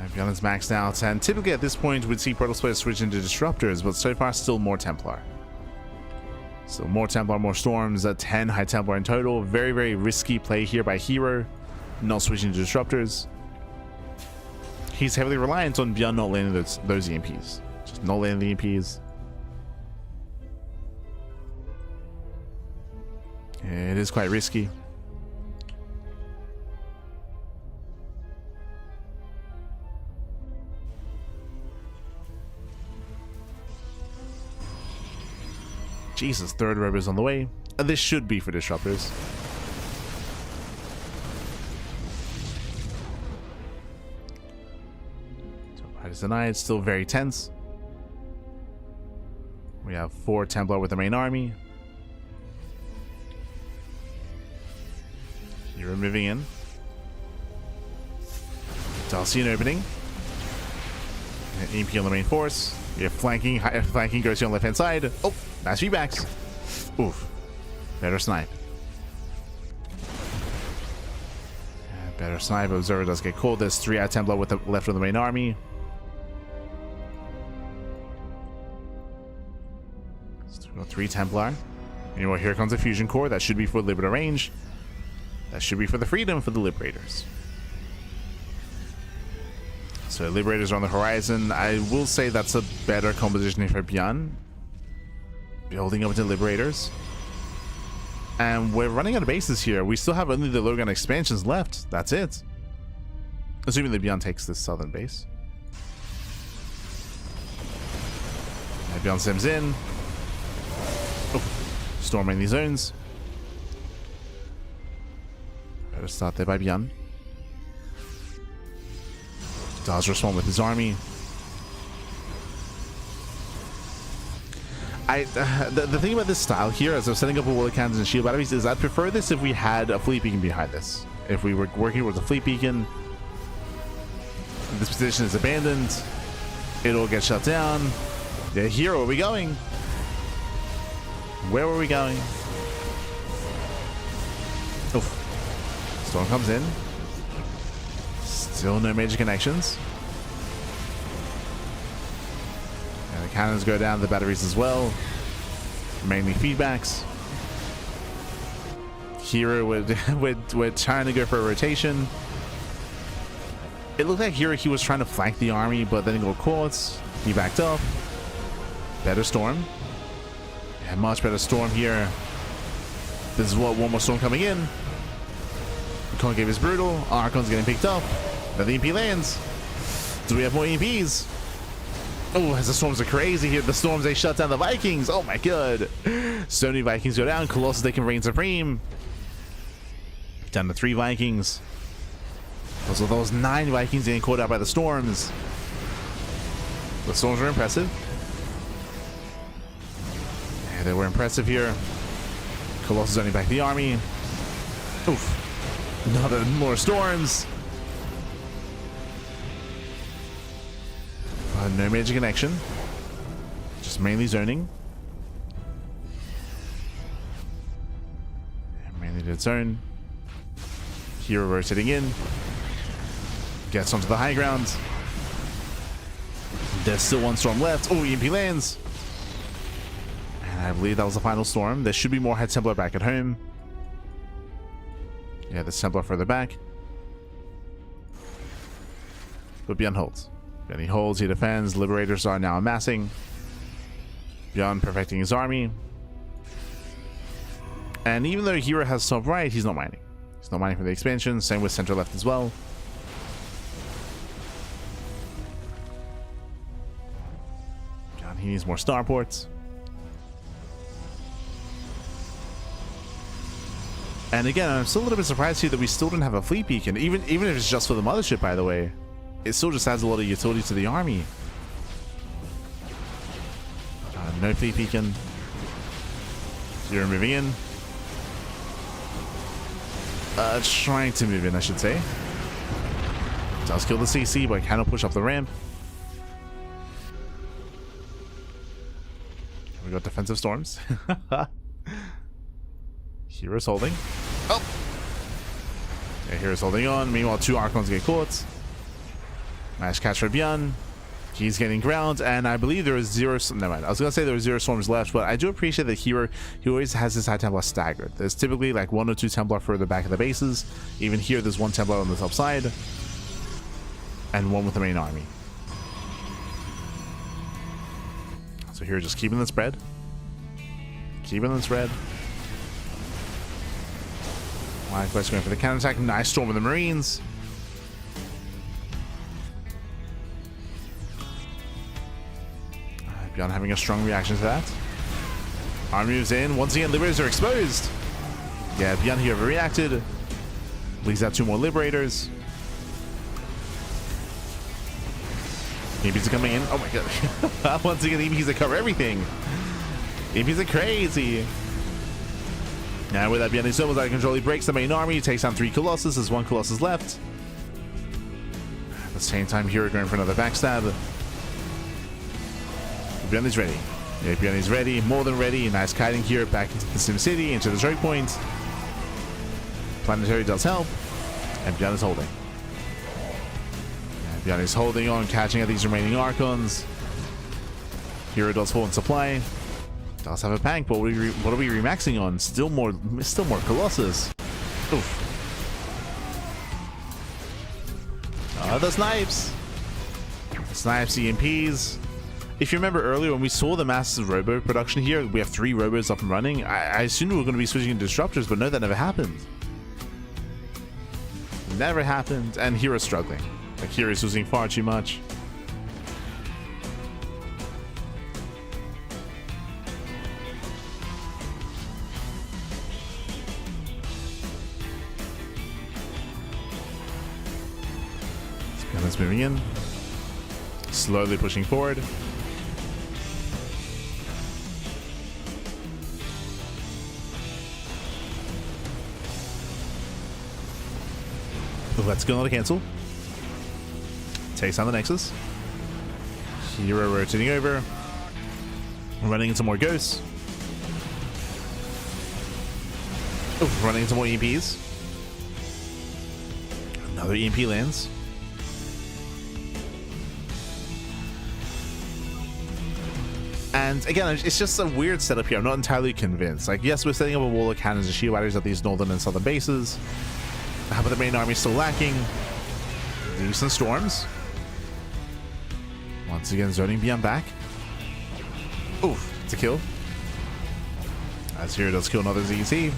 ByuN is maxed out, and typically at this point we'd see Protoss players switch into Disruptors, but so far still more Templar. So more Templar, more Storms, 10 High Templar in total. Very, very risky play here by herO, not switching to Disruptors. He's heavily reliant on ByuN not landing those EMPs. Just not landing the EMPs. It is quite risky. Jesus, third robe is on the way. This should be for Disruptors. Right is denied, still very tense. We have 4 Templar with the main army. herO moving in. I'll see an opening. An EMP on the main force. We have flanking goes on the left hand side. Oh, nice feedbacks. Oof. Better snipe. Better snipe. Observer does get cold. There's 3 out Templar with the left of the main army. Still got 3 Templar. You know what? Here comes a fusion core. That should be for Liberator range. That should be for the freedom for the Liberators. So Liberators are on the horizon. I will say that's a better composition for ByuN. Building up into Liberators. And we're running out of bases here. We still have only the low gun expansions left. That's it. Assuming that ByuN takes this southern base. And ByuN sims in. Oh, storming these zones. Better start there by ByuN. Does respond with his army. The thing about this style here, as I'm setting up a wall of cannons and shield batteries, is I'd prefer this if we had a fleet beacon behind this. If we were working towards a fleet beacon, this position is abandoned. It'll get shut down. Yeah, here, where are we going? Where were we going? Storm comes in. Still no major connections. And the cannons go down, the batteries as well. Mainly feedbacks. herO, we're trying to go for a rotation. It looked like herO, he was trying to flank the army, but then he got caught. He backed up. Better storm. Yeah, much better storm here. This is what, one more storm coming in. The concave is brutal. Archon's getting picked up. Now the EMP lands. Do we have more EMPs? Oh, as the storms are crazy here. The storms, they shut down the Vikings. Oh my god. So many Vikings go down. Colossus, they can reign supreme. Down to 3 Vikings. So those 9 Vikings getting caught out by the storms. The storms were impressive. Yeah, they were impressive here. Colossus only back the army. Oof. Another more storms. No major connection. Just mainly zoning. And mainly did zone. herO rotating in. Gets onto the high ground. There's still 1 storm left. Oh, EMP lands. And I believe that was the final storm. There should be more Head Templar back at home. Yeah, the Templar further back. But ByuN holds. ByuN, he holds, he defends. Liberators are now amassing. ByuN perfecting his army. And even though herO has top right, he's not mining. He's not mining for the expansion. Same with center left as well. ByuN, he needs more starports. And again, I'm still a little bit surprised here that we still don't have a fleet beacon. Even if it's just for the mothership, by the way. It still just adds a lot of utility to the army. No fleet beacon. herO moving in. Trying to move in, I should say. Does kill the CC, but cannot push up the ramp. We got defensive storms. herO's holding. Oh! Yeah, herO's holding on. Meanwhile, 2 Archons get caught. Nice catch for ByuN. He's getting ground, and I believe there is 0. Never mind. I was gonna say there were 0 storms left, but I do appreciate that herO, he always has his high Templar staggered. There's typically like 1 or 2 Templar further back of the bases. Even here, there's 1 Templar on the top side, and 1 with the main army. So here, just keeping the spread. Keeping the spread. Wide Quest going for the cannon attack. Nice storm with the Marines. ByuN having a strong reaction to that. Army moves in. Once again, Liberators are exposed. Yeah, ByuN here overreacted. Leaves out 2 more Liberators. EMPs are coming in. Oh my god. Once again, EMPs that cover everything. EMPs are crazy. Now with that ByuN is almost out of control. He breaks the main army. He takes down 3 Colossus. There's 1 Colossus left. At the same time, herO going for another backstab. ByuN is ready. Yeah, ByuN is ready. More than ready. Nice kiting here back into the Sim City, into the choke point. Planetary does help. And ByuN is holding. Yeah, ByuN is holding on, catching at these remaining Archons. herO does hold in supply. Does have a tank, but what are we remaxing on? Still more Colossus. Oof. The snipes. Snipes, EMPs. If you remember earlier when we saw the massive robo production here, we have 3 robos up and running. I assumed we were going to be switching to disruptors, but no, that never happened. Never happened, and hero's struggling. Like hero's losing far too much. Gunners moving in, slowly pushing forward. Let's go on to cancel. Takes on the Nexus. herO rotating over. Running into more ghosts. Running into more EMPs. Another EMP lands. And again, it's just a weird setup here. I'm not entirely convinced. Like, yes, we're setting up a wall of cannons and shield batteries at these northern and southern bases. But the main army is still lacking. Decent storms. Once again, zoning ByuN back. Oof, it's a kill. As here does kill another ZT.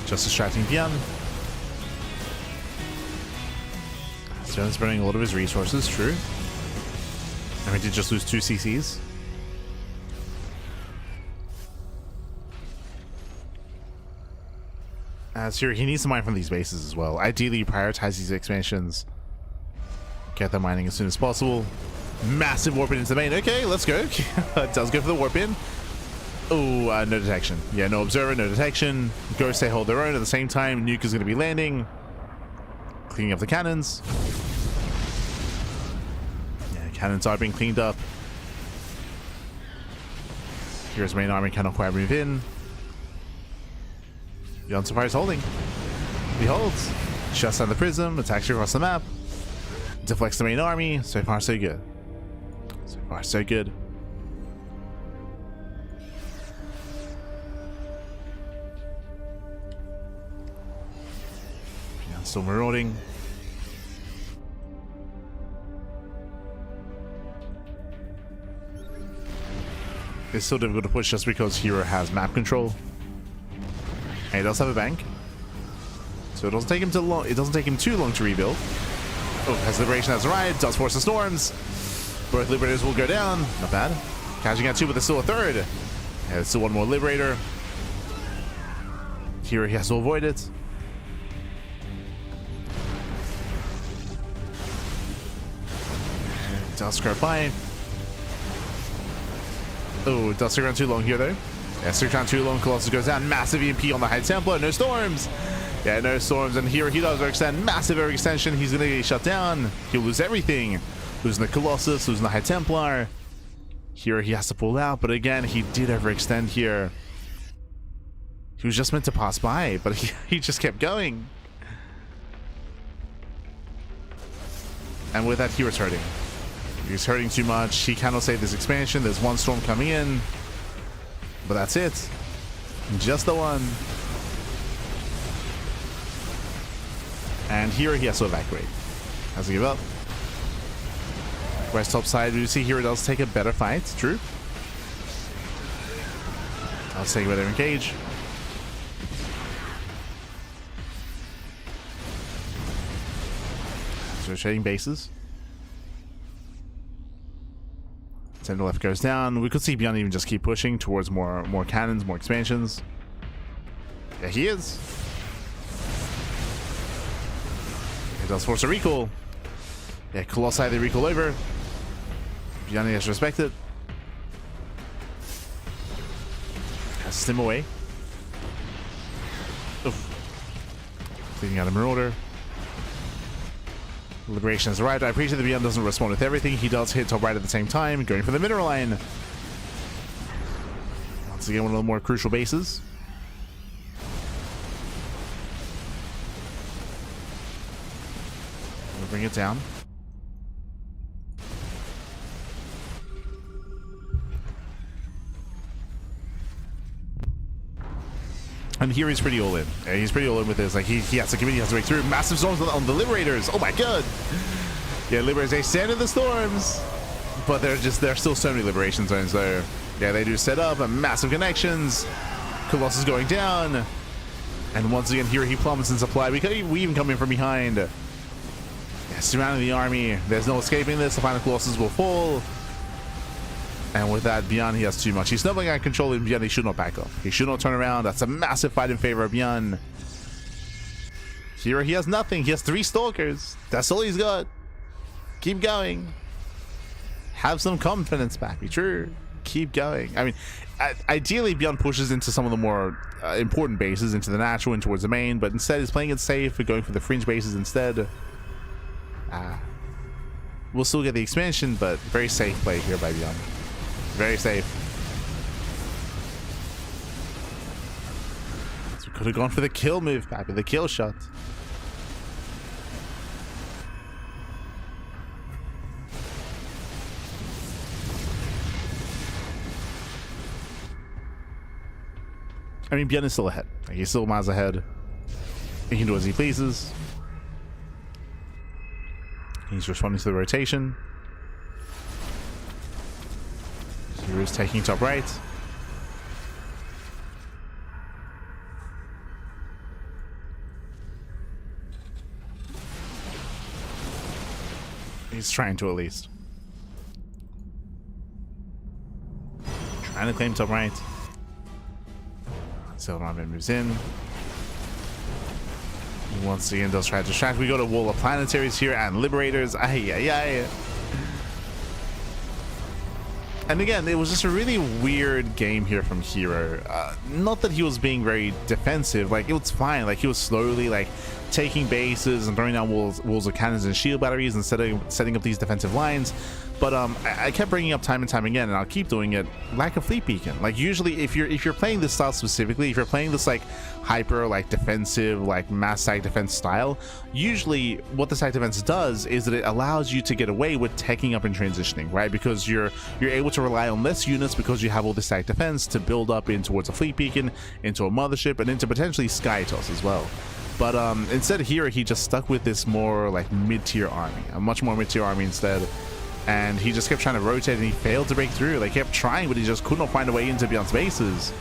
Just distracting ByuN. Zone's burning a lot of his resources, true. And we did just lose 2 CCs. As here, he needs to mine from these bases as well. Ideally, prioritize these expansions. Get the mining as soon as possible. Massive warp in into the main. Okay, let's go. It does go for the warp in. Oh, no detection. Yeah, no observer, no detection. Ghosts, they hold their own. At the same time, nuke is going to be landing. Cleaning up the cannons. Yeah, cannons are being cleaned up. Here's main army, cannot quite move in. ByuN Surprise holding. He holds. Shuts down the prism, attacks across the map. Deflects the main army. So far, so good. So far, so good. ByuN still marauding. It's still difficult to push just because herO has map control. And he does have a bank, so it doesn't take him too long. It doesn't take him too long to rebuild. Oh, as Liberation has arrived, does force the storms. Both Liberators will go down. Not bad. Catching out 2, but there's still a third. And there's still one more Liberator. Here he has to avoid it. And it does scrap by. Oh, it does stick around too long here though. Yeah, stick around too long. Colossus goes down. Massive EMP on the High Templar. No storms. Yeah, no storms. And here he does extend. Massive overextension. He's going to get shut down. He'll lose everything. Losing the Colossus. Losing the High Templar. Here he has to pull out. But again, he did overextend here. He was just meant to pass by, but he just kept going. And with that, he was hurting. He's hurting too much. He cannot save this expansion. There's one storm coming in. But that's it. Just the one. And here he has to evacuate. Has to give up. West top side, we see here it does take a better fight. True. Let's take a better engage. So trading bases. 10 to left goes down. We could see ByuN even just keep pushing towards more cannons, more expansions. Yeah, he is. It does force a recall. Yeah, Colossi they recall over. ByuN has to respect it. Has to stim away. Oof. Cleaning out a Marauder. Liberation has arrived. I appreciate that ByuN doesn't respond with everything. He does hit top right at the same time, going for the mineral line. Once again, one of the more crucial bases. We'll bring it down. And here he's pretty all in. Yeah, he's pretty all in with this. Like he has to commit, he has to break through. Massive storms on the Liberators. Oh my god. Yeah, Liberators, they stand in the storms. But there's still so many liberation zones there. Yeah, they do set up and massive connections. Colossus going down. And once again, here he plummets in supply. We even come in from behind. Yeah, surrounding the army. There's no escaping this. The final Colossus will fall. And with that, ByuN, he has too much. He's snubbling out control in ByuN. He should not back up. He should not turn around. That's a massive fight in favor of ByuN. Here he has nothing. He has 3 Stalkers. That's all he's got. Keep going. Have some confidence back. Be true. Keep going. I mean, ideally, ByuN pushes into some of the more important bases, into the natural and towards the main, but instead he's playing it safe. We're going for the fringe bases instead. We'll still get the expansion, but very safe play here by ByuN. Very safe. So we could have gone for the kill move, Pappy, the kill shot. I mean, ByuN is still ahead. Like, he's still miles ahead. He can do as he pleases. He's responding to the rotation. Hero's taking top right. He's trying to, at least. Trying to claim top right. Silverman moves in. Once again, does try to distract. We go to Wall of Planetaries here and Liberators. And again, it was just a really weird game here from herO. Not that he was being very defensive. Like, it was fine. Like, he was slowly, like, taking bases and throwing down walls of cannons and shield batteries and setting up these defensive lines. But I kept bringing up time and time again, and I'll keep doing it, lack of fleet beacon. Like, usually if you're playing this style specifically, if you're playing this like hyper, like defensive, like mass side defense style, usually what the side defense does is that it allows you to get away with teching up and transitioning, right? Because you're able to rely on less units because you have all this side defense to build up in towards a fleet beacon, into a mothership, and into potentially sky toss as well. But instead here, he just stuck with this more like mid-tier army, a much more mid-tier army instead. And he just kept trying to rotate, and he failed to break through. They kept trying, but he just could not find a way into ByuN's bases.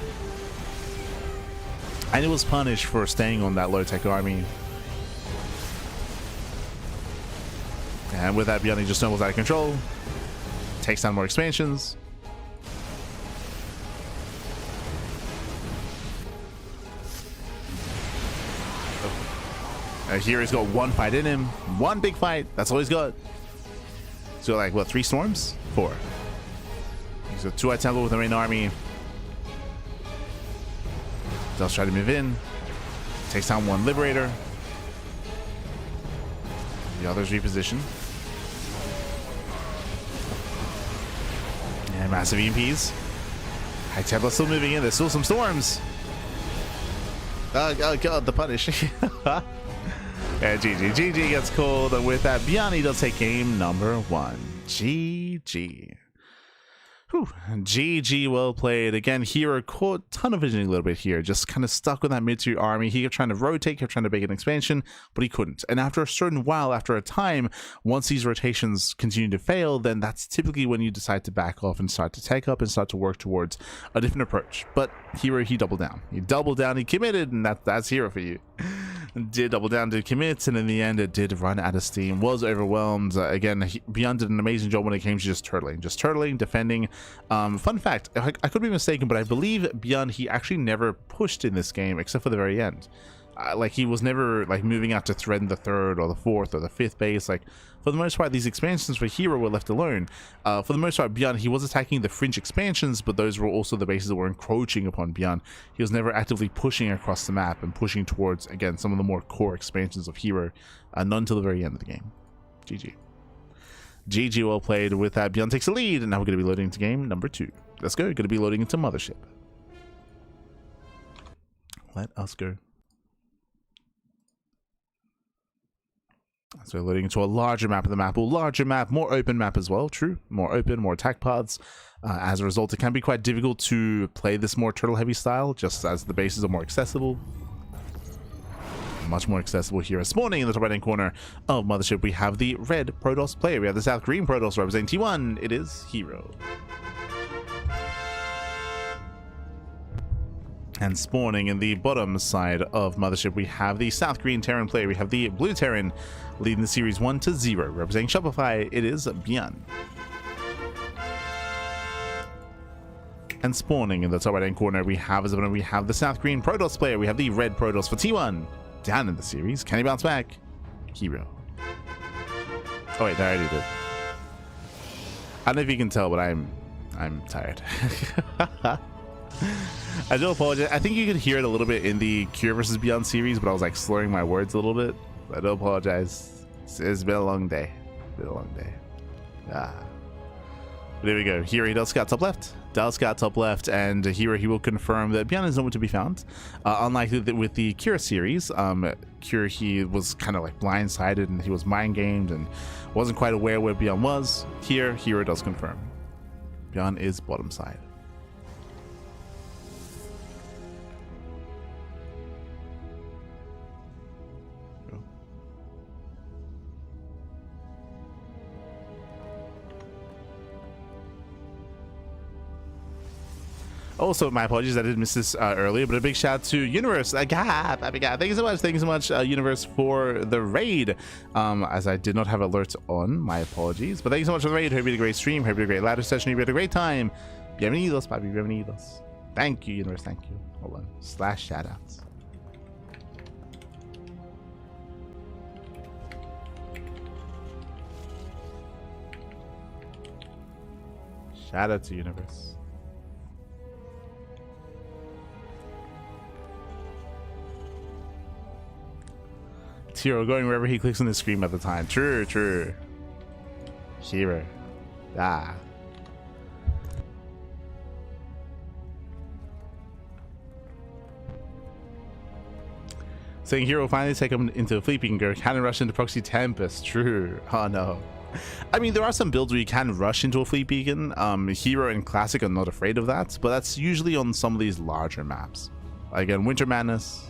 And it was punished for staying on that low-tech army. And with that, ByuN, he just snowballs out of control. Takes down more expansions. Here he's got one fight in him. One big fight. That's all he's got. So like, what, 3 storms? 4. He's got 2 at temple with the main army. Does try to move in. Takes down 1 liberator. The others reposition. And massive EMPs. High Templar still moving in. There's still some storms. Oh god, the punish. And GG gets called, and with that, ByuN, he does take game number 1. GG. Whew. GG, well played. Again, herO caught a ton of visioning a little bit here, just kind of stuck with that mid-tier army. He kept trying to rotate, kept trying to make an expansion, but he couldn't. And after a certain while, after a time, once these rotations continue to fail, then that's typically when you decide to back off and start to tech up and start to work towards a different approach. But herO, he doubled down. He doubled down, he committed, and that's herO for you. Did double down, did commit, and in the end it did run out of steam, was overwhelmed. Again, ByuN did an amazing job when it came to just turtling, defending. Fun fact, I could be mistaken, but I believe ByuN, he actually never pushed in this game except for the very end. Like, he was never like moving out to threaten the 3rd or the 4th or the 5th base. Like, for the most part, these expansions for herO were left alone. For the most part, ByuN, he was attacking the fringe expansions, but those were also the bases that were encroaching upon ByuN. He was never actively pushing across the map and pushing towards, again, some of the more core expansions of herO, not until the very end of the game. GG. GG, well played. With that, ByuN takes the lead, and now we're going to be loading into game number 2. Let's go. Going to be loading into Mothership. Let us go. So loading into a larger map of the map, more open map as well. True, more open, more attack paths. As a result, it can be quite difficult to play this more turtle heavy style, just as the bases are more accessible. Much more accessible here. Spawning in the top right hand corner of Mothership, we have the red Protoss player. We have the South Green Protoss representing T1. It is herO. And spawning in the bottom side of Mothership, we have the South Green Terran player. We have the Blue Terran leading the series 1-0, representing Shopify. It is ByuN. And spawning in the top right hand corner, we have the South Green Protoss player. We have the red Protoss for T1. Down in the series, can he bounce back? herO. Oh wait, I already did. I don't know if you can tell, but I'm tired. I do apologize. I think you could hear it a little bit in the Cure versus ByuN series, but I was like slurring my words a little bit. I do apologize. It's been a long day. Been a long day. There we go. Here he does scout top left. Does scout top left, and here he will confirm that ByuN is nowhere to be found. Unlike with the Cure series, Cure, he was kind of like blindsided and he was mind gamed and wasn't quite aware where ByuN was. Here it does confirm. ByuN is bottom side. Also, my apologies, I did miss this earlier, but a big shout out to Universe. Thank you so much, Universe, for the raid. As I did not have alerts on, my apologies. But thank you so much for the raid. Hope you had a great stream. Hope you had a great ladder session. Hope you had a great time. Bienvenidos, papi, bienvenidos. Thank you, Universe. Thank you. Hold on. / shoutouts. Shout out to Universe. herO going wherever he clicks on the screen at the time. True. herO. Saying herO finally take him into a fleet and go cannon rush into proxy Tempest. True. Oh no. I mean, there are some builds where you can rush into a fleet beacon. herO and Classic are not afraid of that, but that's usually on some of these larger maps. Again, Winter Madness,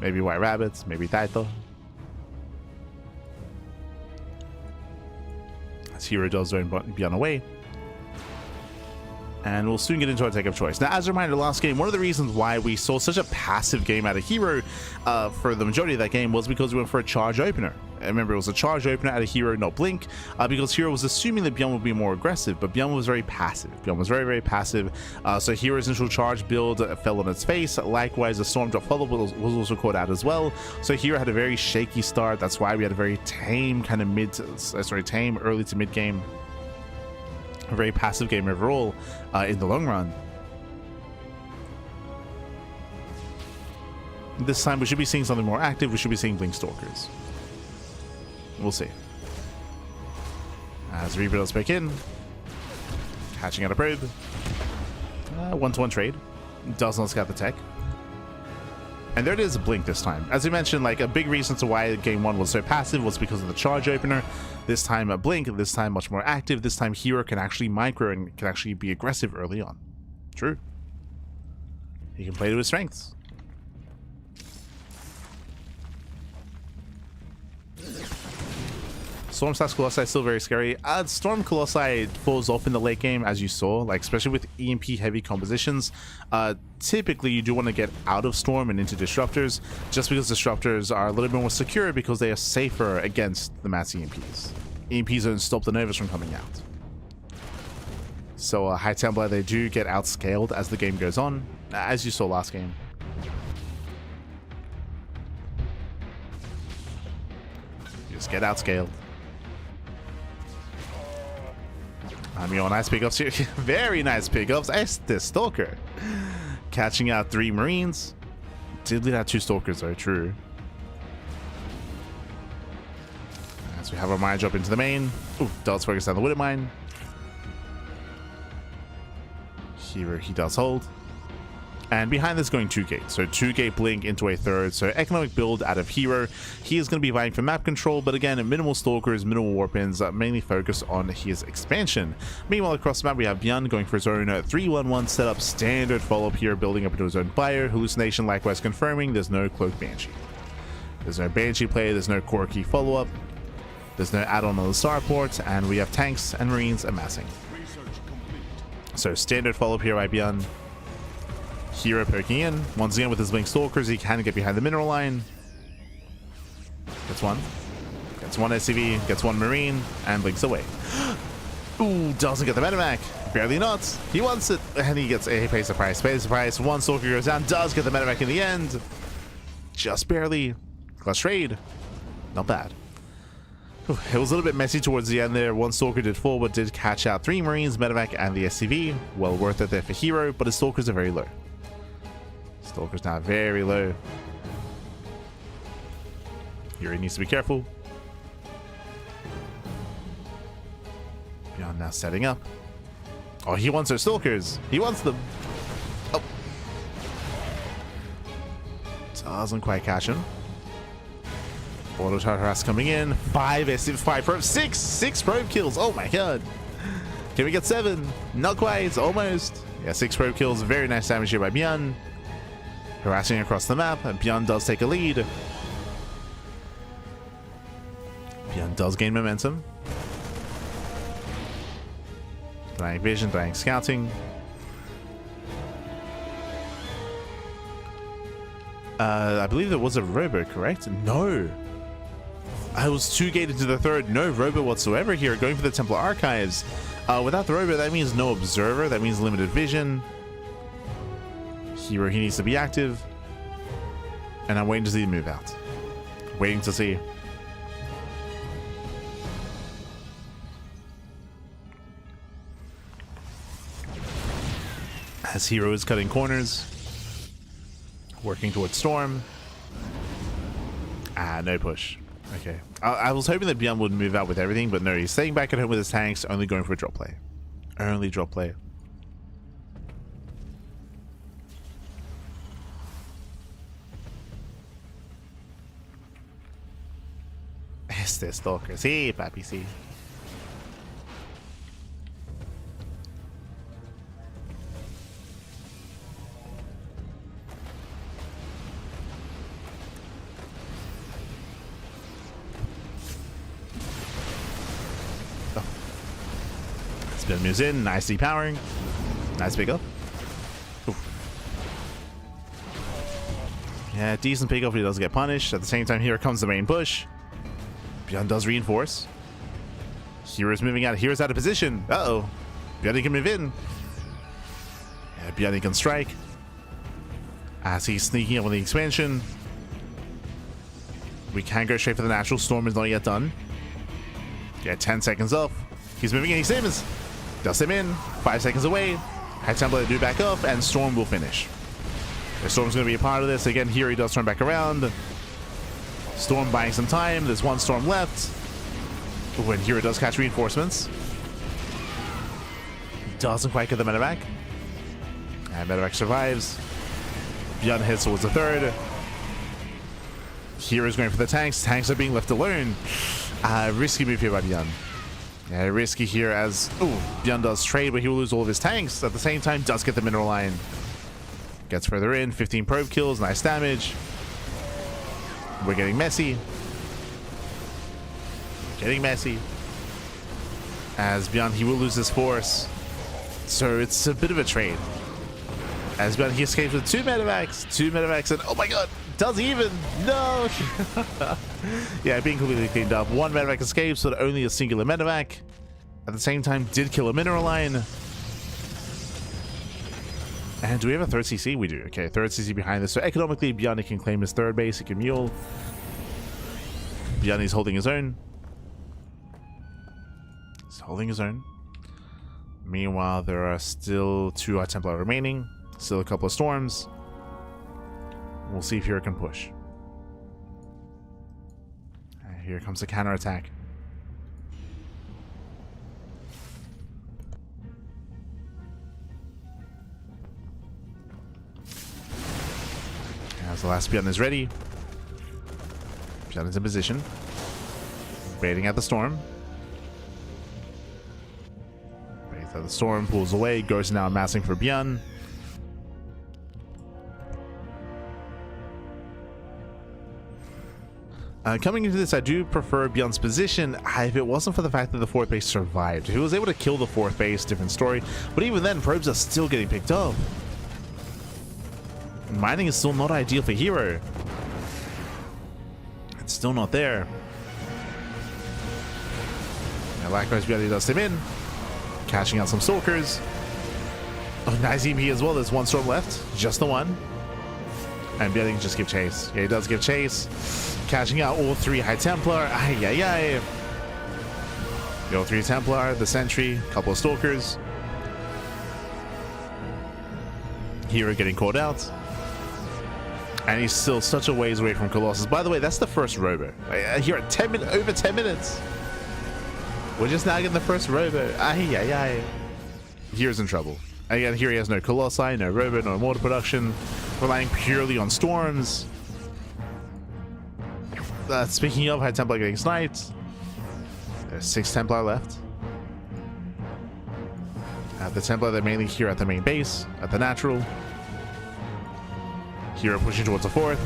maybe White Rabbits, maybe Taito. As herO does zone ByuN away. And we'll soon get into our take of choice. Now, as a reminder, last game, one of the reasons why we saw such a passive game out of herO for the majority of that game was because we went for a charge opener. And remember, it was a charge opener out of herO, not blink, because herO was assuming that ByuN would be more aggressive, but ByuN was very passive. ByuN was very, very passive. So herO's initial charge build fell on its face. Likewise, the storm drop follow was also caught out as well. So herO had a very shaky start. That's why we had a very tame kind of tame early to mid game. A very passive game overall in the long run. This time we should be seeing something more active. We should be seeing Blink Stalkers. We'll see. As Reaper does back in, catching out a probe. 1-to-1 trade. Does not scout the tech. And there it is, Blink this time. As we mentioned, like a big reason to why game 1 was so passive was because of the charge opener. This time a Blink, this time much more active. This time herO can actually micro and can actually be aggressive early on. True. He can play to his strengths. Storm / Colossi is still very scary. Storm Colossi falls off in the late game, as you saw, like especially with EMP heavy compositions. Typically, you do want to get out of Storm and into Disruptors, just because Disruptors are a little bit more secure because they are safer against the mass EMPs. EMPs don't stop the Novas from coming out. So High Templar, they do get outscaled as the game goes on, as you saw last game. You just get outscaled. Nice pickups here. Very nice pickups. Este Stalker. Catching out 3 Marines. Did lead out 2 Stalkers though, true. As we have our mine drop into the main. Ooh, does focus down the Widow Mine. Here he does hold. And behind this going 2-gate. So 2-gate Blink into a 3rd. So economic build out of herO. He is going to be vying for map control, but again, minimal Stalkers, minimal Warpins, mainly focus on his expansion. Meanwhile, across the map, we have ByuN going for his own 3-1-1 setup, standard follow-up here, building up into his own Bio. Hallucination likewise confirming there's no Cloak Banshee. There's no Banshee play, there's no Core Key follow-up, there's no add-on on the Starport, and we have tanks and Marines amassing. So standard follow-up here by ByuN. herO poking in. Once again with his Blink Stalkers, he can get behind the mineral line. Gets one. Gets one SCV, gets one Marine, and blinks away. Ooh, doesn't get the medevac. Barely not. He wants it, and he gets a pays the price. Pays the price. One Stalker goes down, does get the medevac in the end. Just barely. Clutch trade. Not bad. It was a little bit messy towards the end there. One Stalker did fall, but did catch out 3 Marines, medevac, and the SCV. Well worth it there for herO, but his Stalkers are very low. Stalker's now very low. herO needs to be careful. ByuN now setting up. Oh, he wants our stalkers. He wants them. Oh. Doesn't quite catch him. Auto harass coming in. 5 probe. 6 probe kills. Oh my god. Can we get 7? Not quite. Almost. Yeah, 6 probe kills. Very nice damage here by ByuN. Harassing across the map. And ByuN does take a lead. ByuN does gain momentum. Denying vision, denying scouting. I believe there was a robo, correct? No. I was 2 gated to the 3rd. No robo whatsoever here. Going for the Templar Archives. Without the robo, that means no observer. That means limited vision. herO, he needs to be active. And I'm waiting to see him move out. Waiting to see. As herO is cutting corners. Working towards Storm. No push. Okay. I was hoping that ByuN would move out with everything, but no, he's staying back at home with his tanks, only going for a drop play. Only drop play. Este stalker. Sí, papi, sí. ByuN moves in, nice depowering. Nice pickup. Yeah, decent pickup, but he does get punished. At the same time, here comes the main push. ByuN does reinforce. herO's moving out. herO's out of position. Uh-oh. ByuN can move in. Yeah, ByuN can strike. As he's sneaking up on the expansion. We can go straight for the natural. Storm is not yet done. Yeah, 10 seconds off. He's moving in. He saves. Does him in. 5 seconds away. High Templar to do back up, and Storm will finish. The Storm's going to be a part of this. Again, here he does turn back around. Storm buying some time. There's 1 Storm left. When herO does catch reinforcements. Doesn't quite get the medevac. And medevac survives. ByuN hits towards the 3rd. herO's going for the tanks. Tanks are being left alone. Risky move here by ByuN. Yeah, risky here as ByuN does trade, but he will lose all of his tanks. At the same time, does get the mineral line. Gets further in. 15 probe kills. Nice damage. We're getting messy. Getting messy. As ByuN, he will lose his force. So it's a bit of a trade. As ByuN, he escapes with 2 medevacs. 2 medevacs, and oh my god, does he even? No! Yeah, being completely cleaned up. 1 medevac escapes, but only a singular medevac. At the same time, did kill a mineral line. And do we have a 3rd CC? We do. Okay, 3rd CC behind this. So economically, ByuN can claim his 3rd base. He can mule. ByuN is holding his own. He's holding his own. Meanwhile, there are still 2 Templar remaining. Still a couple of Storms. We'll see if herO can push. Here comes the counterattack. As the last ByuN is ready. ByuN is in position. Baiting at the Storm. Baits at the Storm, pulls away. Ghost now amassing for ByuN. Coming into this, I do prefer ByuN's position if it wasn't for the fact that the 4th base survived. If he was able to kill the 4th base, different story. But even then, probes are still getting picked up. Mining is still not ideal for herO. It's still not there. Now, likewise, ByuN does him in. Cashing out some Stalkers. Oh, nice EMP as well. There's 1 Storm left. Just the 1. And ByuN can just give chase. Yeah, he does give chase. Cashing out all 3 High Templar. Ay, ay, ay. The all 3 Templar, the Sentry, couple of Stalkers. herO getting caught out. And he's still such a ways away from Colossus. By the way, that's the first robo. Here at over 10 minutes. We're just now getting the first robo. Ay, ay, ay. Here's in trouble. Again, here he has no Colossi, no Robot, no mortar production, relying purely on storms. Speaking of, High Templar getting sniped. There's 6 Templar left. The Templar, they're mainly here at the main base, at the natural. Hero pushing towards the 4th.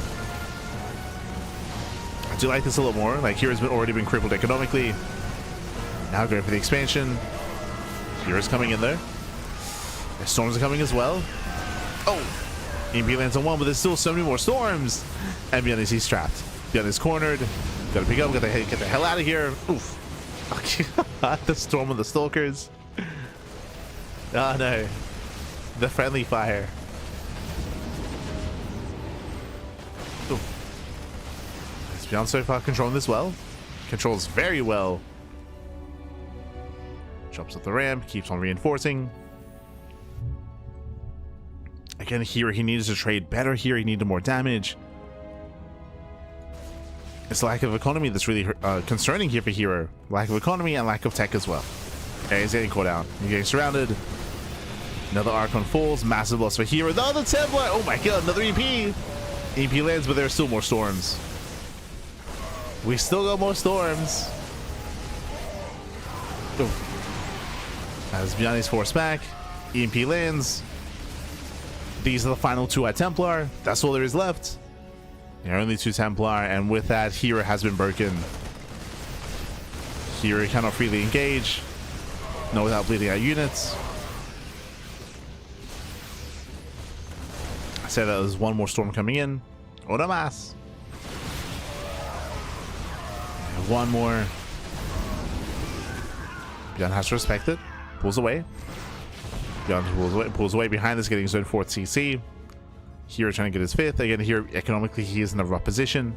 I do like this a little more. Like, Hero's already been crippled economically. Now going for the expansion. Hero's coming in there. The storms are coming as well. Oh! EMP lands on 1, but there's still so many more storms. And ByuN is trapped. ByuN is cornered. Gotta pick up, get the hell out of here. Oof. The storm of the Stalkers. Oh no. The friendly fire. Is ByuN so far controlling this well? Controls very well. Jumps up the ramp, keeps on reinforcing. Again, here he needed to trade better. Here he needed more damage. It's lack of economy that's really concerning here for Hero. Lack of economy and lack of tech as well. Okay, he's getting caught out. He's getting surrounded. Another Archon falls. Massive loss for Hero. The other Templar! Oh my god, another EP! EP lands, but there are still more storms. We still got more storms. Oh. As ByuN is forced back. EMP lands. These are the final 2 at Templar. That's all there is left. There are only 2 Templar, and with that, Hero has been broken. Hero cannot freely engage. No, without bleeding out units. I said that there's 1 more storm coming in. Oda mass. 1 more. ByuN has to respect it. Pulls away. ByuN pulls away behind this, getting his own 4th CC. Hero trying to get his 5th. Again, here economically he is in a rough position.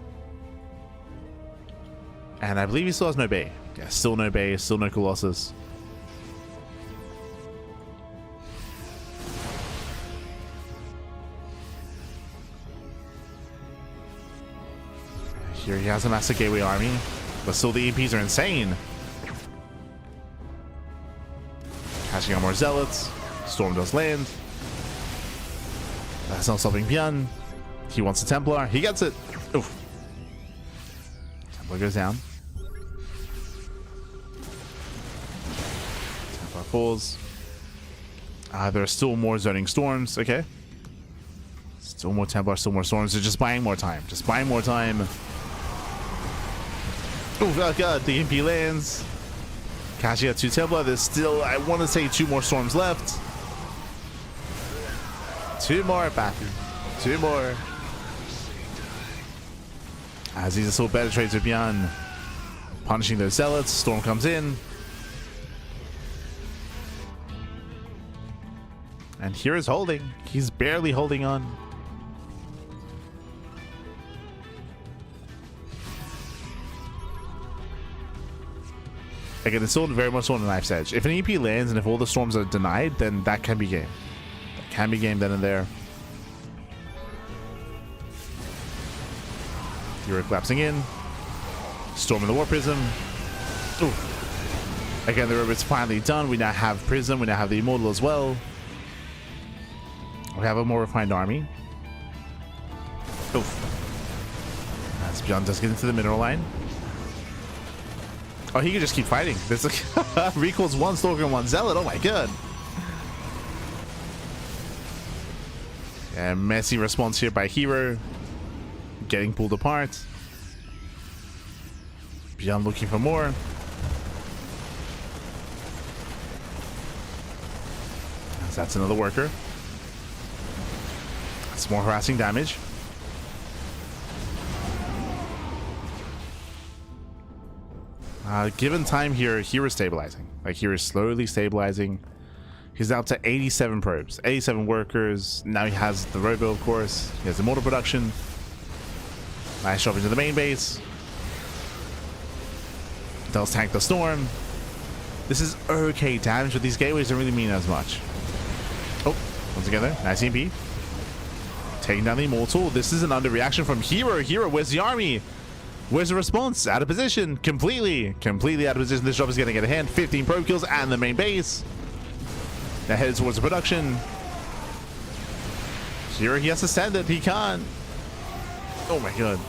And I believe he still has no Bay. Yeah, still no Bay, still no Colossus. Here he has a massive gateway army, but still the EPs are insane. Catching on more zealots. Storm does land. That's not stopping ByuN. He wants a Templar. He gets it. Oof. Templar goes down. Templar falls. There are still more zoning storms. Okay. Still more Templar, still more storms. They're just buying more time. Just buying more time. Oh god, the EMP lands. Catching out 2 Templar. There's still, I want to say, 2 more storms left. 2 more, Bathroom. 2 more. As these are still better trades with ByuN. Punishing those zealots. Storm comes in. And here is holding. He's barely holding on. Again, it's still very much on the knife's edge. If an EP lands and if all the storms are denied, then that can be game. That can be game then and there. Hero collapsing in. Storming the War Prism. Ooh. Again, the robot's finally done. We now have Prism. We now have the Immortal as well. We have a more refined army. Oof. As ByuN does get into the mineral line. Oh, he can just keep fighting. There's like recalls 1 Stalker and 1 Zealot. Oh my god. And messy response here by Hero. Getting pulled apart. ByuN looking for more. As that's another worker. That's more harassing damage. Given time here, Hero is stabilizing. Like, Hero is slowly stabilizing. He's out to 87 probes, 87 workers. Now he has the Robo, of course. He has the mortar production. Nice shove into the main base. Does tank the storm. This is okay damage, but these gateways don't really mean as much. Oh, once together. Nice EMP. Taking down the Immortal. This is an underreaction from Hero. Hero, where's the army? Where's the response? Out of position. Completely out of position. This job is going to get a hand. 15 probe kills and the main base. Now headed towards the production. Here he has to send it. He can't. Oh my god.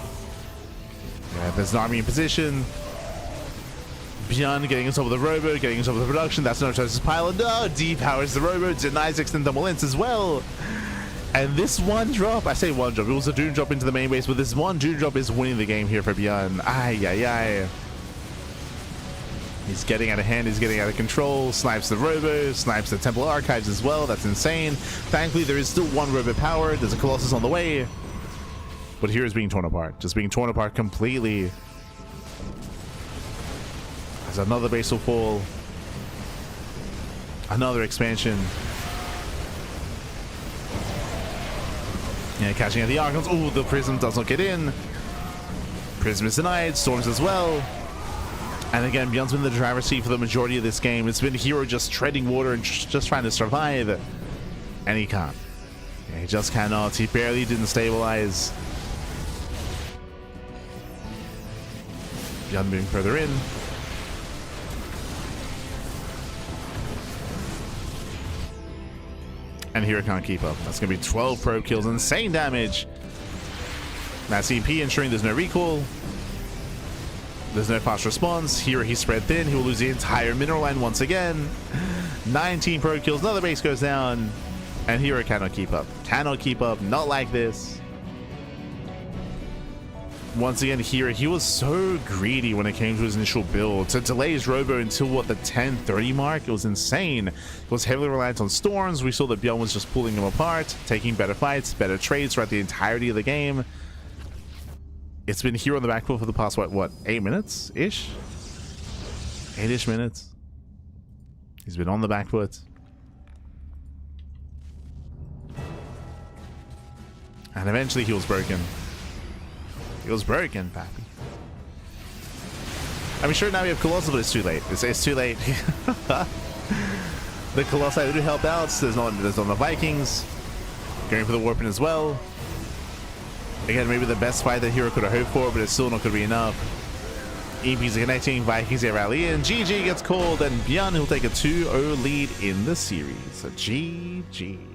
Yeah, there's an army in position. ByuN getting himself with the robo, getting himself with the production. That's no choice. Pilot. No, depowers the robo, denies extend double lens as well. And this one drop, I say one drop, it was a Doom drop into the main base, but this one Doom drop is winning the game here for ByuN. Ay, ay, ay. He's getting out of hand, he's getting out of control, snipes the robo, snipes the Temple Archives as well. That's insane. Thankfully, there is still one robo power. There's a Colossus on the way. But here is being torn apart, just being torn apart completely. There's another base will fall. Another expansion. Yeah, catching at the Archons. Oh, the Prism does not get in. Prism is denied. Storms as well. And again, ByuN's been the driver's seat for the majority of this game. It's been herO just treading water and just trying to survive. And he can't. Yeah, he just cannot. He barely didn't stabilize. ByuN moving further in. And herO can't keep up. That's going to be 12 probe kills. Insane damage. That CP ensuring there's no recall. There's no fast response. Here he's spread thin. He will lose the entire mineral line once again. 19 probe kills. Another base goes down. And herO cannot keep up. Cannot keep up. Not like this. Once again, here he was so greedy when it came to his initial build to delay his robo until what, the 10:30 mark. It was insane. It was heavily reliant on storms. We saw that ByuN was just pulling him apart, taking better fights, better trades throughout the entirety of the game. It's been herO on the back foot for the past what 8 minutes ish, 8ish minutes. He's been on the back foot, and eventually he was broken. It was broken, pappy. I mean, sure, now we have Colossus, but it's too late. It's too late. The Colossi do help out. There's not the Vikings going for the Warping as well. Again, maybe the best fight that herO could have hoped for, but it's still not going to be enough. EPs are connecting. Vikings are rally in. GG gets called, and ByuN will take a 2-0 lead in the series. So GG.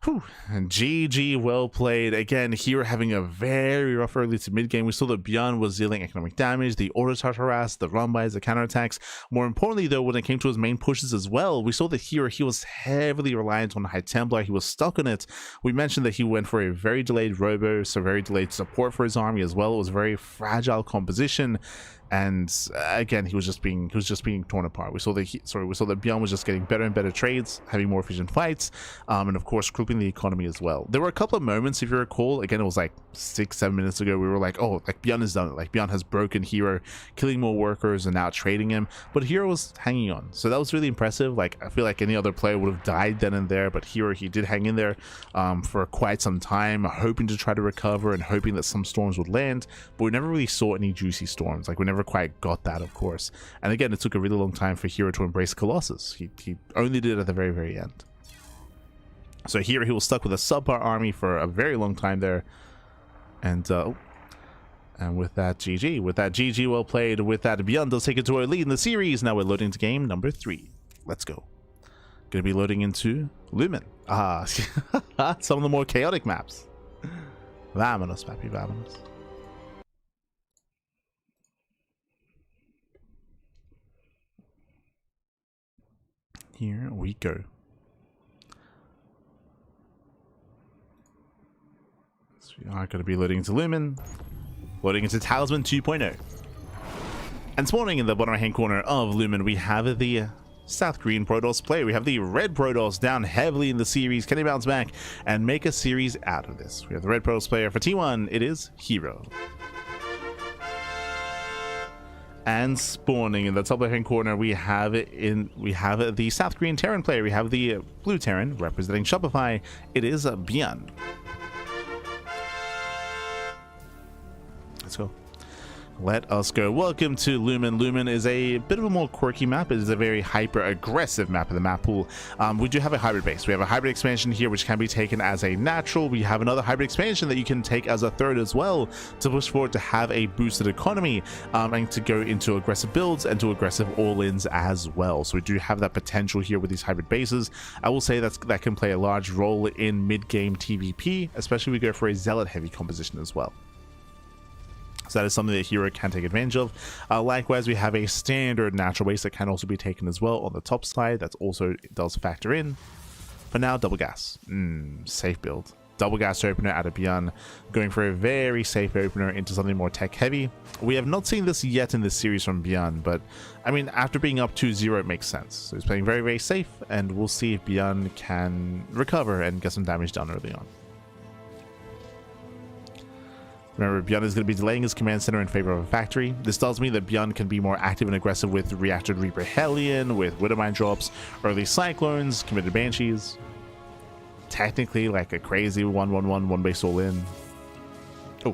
Whew. And GG, well played. Again, here having a very rough early to mid game. We saw that ByuN was dealing economic damage, the auto touch harass, the run bys, the counterattacks. More importantly, though, when it came to his main pushes as well, we saw that here he was heavily reliant on High Templar. He was stuck on it. We mentioned that he went for a very delayed robo, so very delayed support for his army as well. It was a very fragile composition. And again, he was just being torn apart. We saw that ByuN was just getting better and better trades, having more efficient fights, and of course grouping the economy as well. There were a couple of moments, if you recall, again, it was like 6-7 minutes ago, we were like, oh, like ByuN has done it, like ByuN has broken herO, killing more workers and now trading him, but herO was hanging on. So that was really impressive. Like, I feel like any other player would have died then and there, but herO, he did hang in there for quite some time, hoping to try to recover and hoping that some storms would land, but we never really saw any juicy storms. Like, we never quite got that, of course. And again, it took a really long time for herO to embrace Colossus. He only did it at the very, very end. So here he was stuck with a subpar army for a very long time there. And with that, GG. With that, GG, well played. With that, ByuN does take it to a lead in the series. Now we're loading to game number 3. Let's go. Gonna be loading into Lumen. Ah, some of the more chaotic maps. Vámonos, papi, vámonos. Here we go. So we are going to be loading into Lumen, loading into Talisman 2.0. And spawning in the bottom right hand corner of Lumen, we have the South Green Protoss player. We have the Red Protoss down heavily in the series. Can he bounce back and make a series out of this? We have the Red Protoss player for T1. It is herO. And spawning in the top left hand corner, we have the South Green Terran player. We have the Blue Terran representing Shopify. It is ByuN. Let's go. Let us go. Welcome to Lumen. Lumen is a bit of a more quirky map. It is a very hyper aggressive map of the map pool. We do have a hybrid base. We have a hybrid expansion here which can be taken as a natural. We have another hybrid expansion that you can take as a third as well to push forward to have a boosted economy and to go into aggressive builds and to aggressive all-ins as well. So we do have that potential here with these hybrid bases. I will say that can play a large role in mid-game TVP, especially if we go for a zealot heavy composition as well. So that is something that herO can take advantage of. Likewise, we have a standard natural base that can also be taken as well on the top side. That also does factor in. For now, double gas. Safe build. Double gas opener out of ByuN, going for a very safe opener into something more tech heavy. We have not seen this yet in this series from ByuN, but I mean, after being up 2-0, it makes sense. So he's playing very, very safe, and we'll see if ByuN can recover and get some damage done early on. Remember, ByuN is going to be delaying his command center in favor of a factory. This tells me that ByuN can be more active and aggressive with Reactor Reaper Hellion, with Widowmine drops, early Cyclones, committed Banshees. Technically, like a crazy 1-1-1, one base all in. Oh.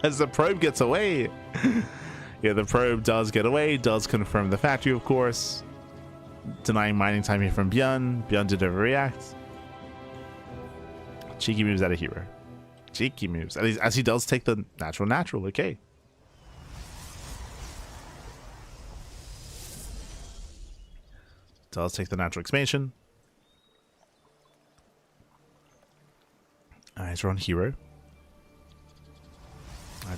As the probe gets away. Yeah, the probe does get away, does confirm the factory, of course. Denying mining time here from ByuN. ByuN did overreact. Cheeky moves out of herO. Cheeky moves, as he does take the natural. Okay. Does take the natural expansion. Eyes are on herO.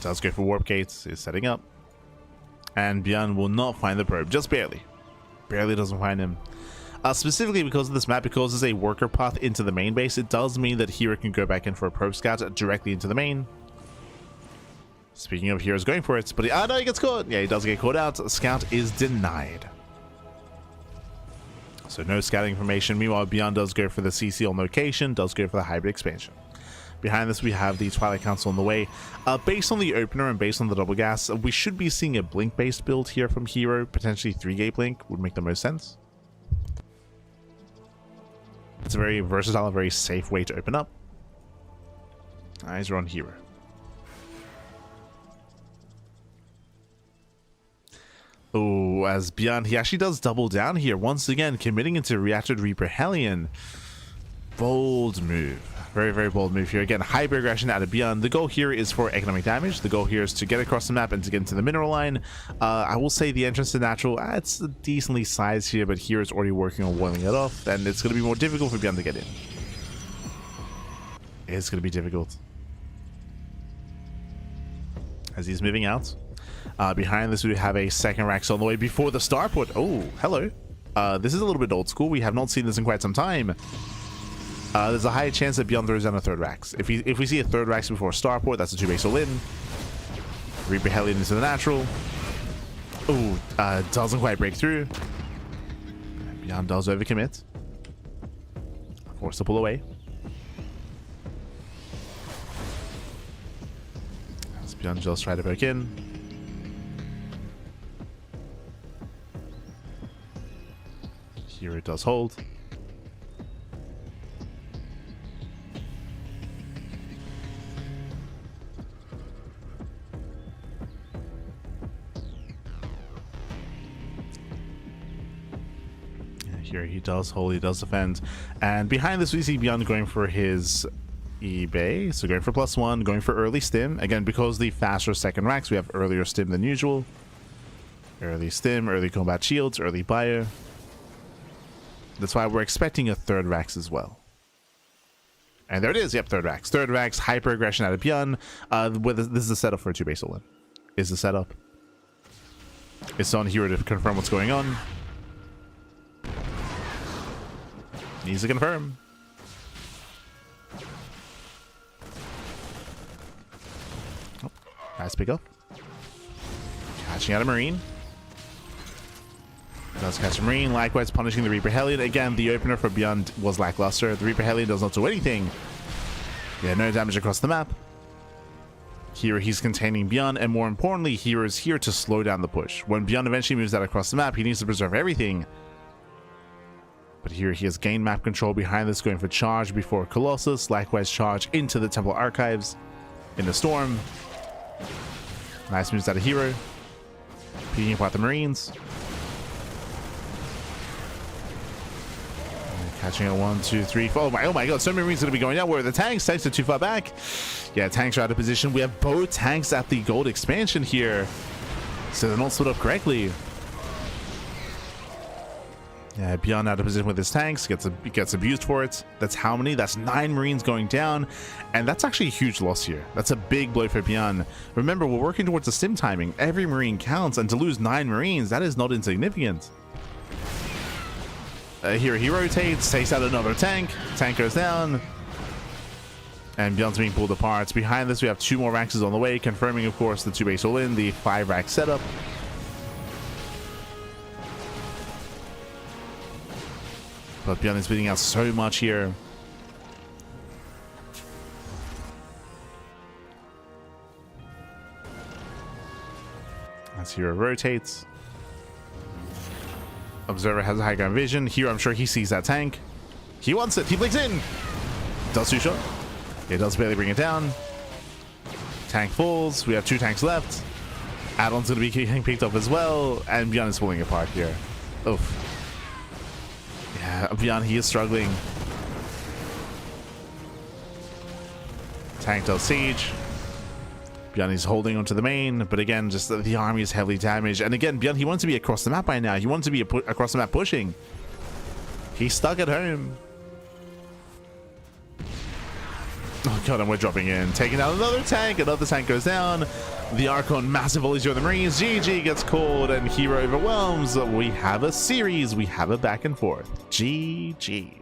Does go for warp gates. Is setting up, and ByuN will not find the probe. Just barely. Barely doesn't find him. Specifically because of this map, because it's a worker path into the main base, it does mean that herO can go back in for a probe scout directly into the main. Speaking of, herO's going for it, but no, he gets caught. Yeah, he does get caught out. Scout is denied. So no scouting information. Meanwhile, ByuN does go for the CC on location, does go for the hybrid expansion. Behind this, we have the Twilight Council on the way. Based on the opener and based on the double gas, we should be seeing a blink-based build here from herO. Potentially 3-gate blink would make the most sense. It's a very versatile, very safe way to open up. Eyes are on herO. Oh, as ByuN, he actually does double down here. Once again, committing into Reactor Reaper Hellion. Bold move. Very, very bold move here. Again, hyper aggression out of ByuN. The goal here is for economic damage. The goal here is to get across the map and to get into the mineral line. I will say the entrance to natural, it's decently sized here, but here it's already working on walling it off, and it's going to be more difficult for ByuN to get in. It's going to be difficult. As he's moving out. Behind this, we have a second Rax on the way before the starport. Oh, hello. This is a little bit old school. We have not seen this in quite some time. There's a high chance that ByuN throws down a third Rax. If we see a third Rax before starport, that's a 2-base all in. Reaper Hellion into the natural. Oh, doesn't quite break through. ByuN does overcommit. Forced to pull away. As ByuN just try to poke in. Here it does hold. Here he does hold, he does defend. And behind this, we see ByuN going for his eBay. So going for +1, going for early stim. Again, because the faster second Rax, we have earlier stim than usual. Early stim, early combat shields, early bio. That's why we're expecting a third Rax as well. And there it is. Yep, third Rax. Third Rax, hyper aggression out of ByuN. This is the setup for a 2-base all-in. Is the setup. It's on herO to confirm what's going on. Needs to confirm. Oh, nice pick up. Catching out a Marine. Does catch a Marine. Likewise, punishing the Reaper Hellion. Again, the opener for ByuN was lackluster. The Reaper Hellion does not do anything. Yeah, no damage across the map. Here he's containing ByuN, and more importantly, herO is here to slow down the push. When ByuN eventually moves that across the map, he needs to preserve everything. But here he has gained map control. Behind this, going for charge before Colossus. Likewise, charge into the Temple Archives in the storm. Nice moves out of herO. Picking apart the Marines. Catching it 1, 2, 3, 4. Oh my god, so many Marines going to be going down. Where are the tanks? Tanks are too far back. Yeah, tanks are out of position. We have both tanks at the gold expansion here. So they're not split up correctly. Yeah, ByuN out of position with his tanks. Gets abused for it. That's how many? That's 9 Marines going down. And that's actually a huge loss here. That's a big blow for ByuN. Remember, we're working towards the sim timing. Every Marine counts. And to lose 9 Marines, that is not insignificant. Here he rotates, takes out another tank. Tank goes down. And ByuN's being pulled apart. Behind this, we have 2 more Raxes on the way, confirming, of course, the 2 base all in, the 5 rack setup. But ByuN is beating out so much here. As herO rotates. Observer has a high ground vision. Here, I'm sure he sees that tank. He wants it. He blinks in. Does 2 shot. It does barely bring it down. Tank falls. We have 2 tanks left. Add-on's going to be getting picked up as well. And ByuN is falling apart here. Oof. Yeah, ByuN, he is struggling. Tank does siege. ByuN is holding onto the main, but again, just the army is heavily damaged. And again, ByuN, he wants to be across the map by now. He wants to be across the map pushing. He's stuck at home. Oh god, and we're dropping in. Taking out another tank. Another tank goes down. The Archon massive volleys on the Marines. GG gets called and herO overwhelms. We have a series. We have a back and forth. GG.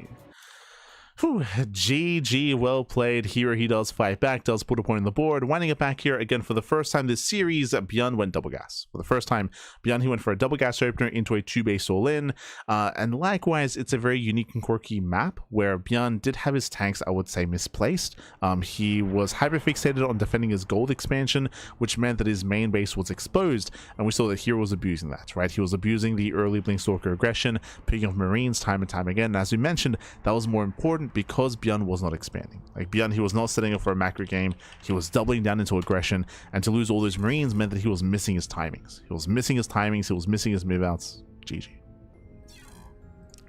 Whew, GG, well played. Here he does fight back, does put a point on the board. Winding it back here again for the first time this series, ByuN went double gas. For the first time, ByuN, he went for a double gas opener into a 2 base all in. And likewise, it's a very unique and quirky map where ByuN did have his tanks, I would say, misplaced. He was hyper fixated on defending his gold expansion, which meant that his main base was exposed. And we saw that herO was abusing that, right? He was abusing the early Blinkstalker aggression, picking up Marines time and time again. And as we mentioned, that was more important because ByuN was not expanding. Like ByuN, he was not setting up for a macro game. He was doubling down into aggression, and to lose all those Marines meant that he was missing his timings. He was missing his timings. He was missing his move outs. GG.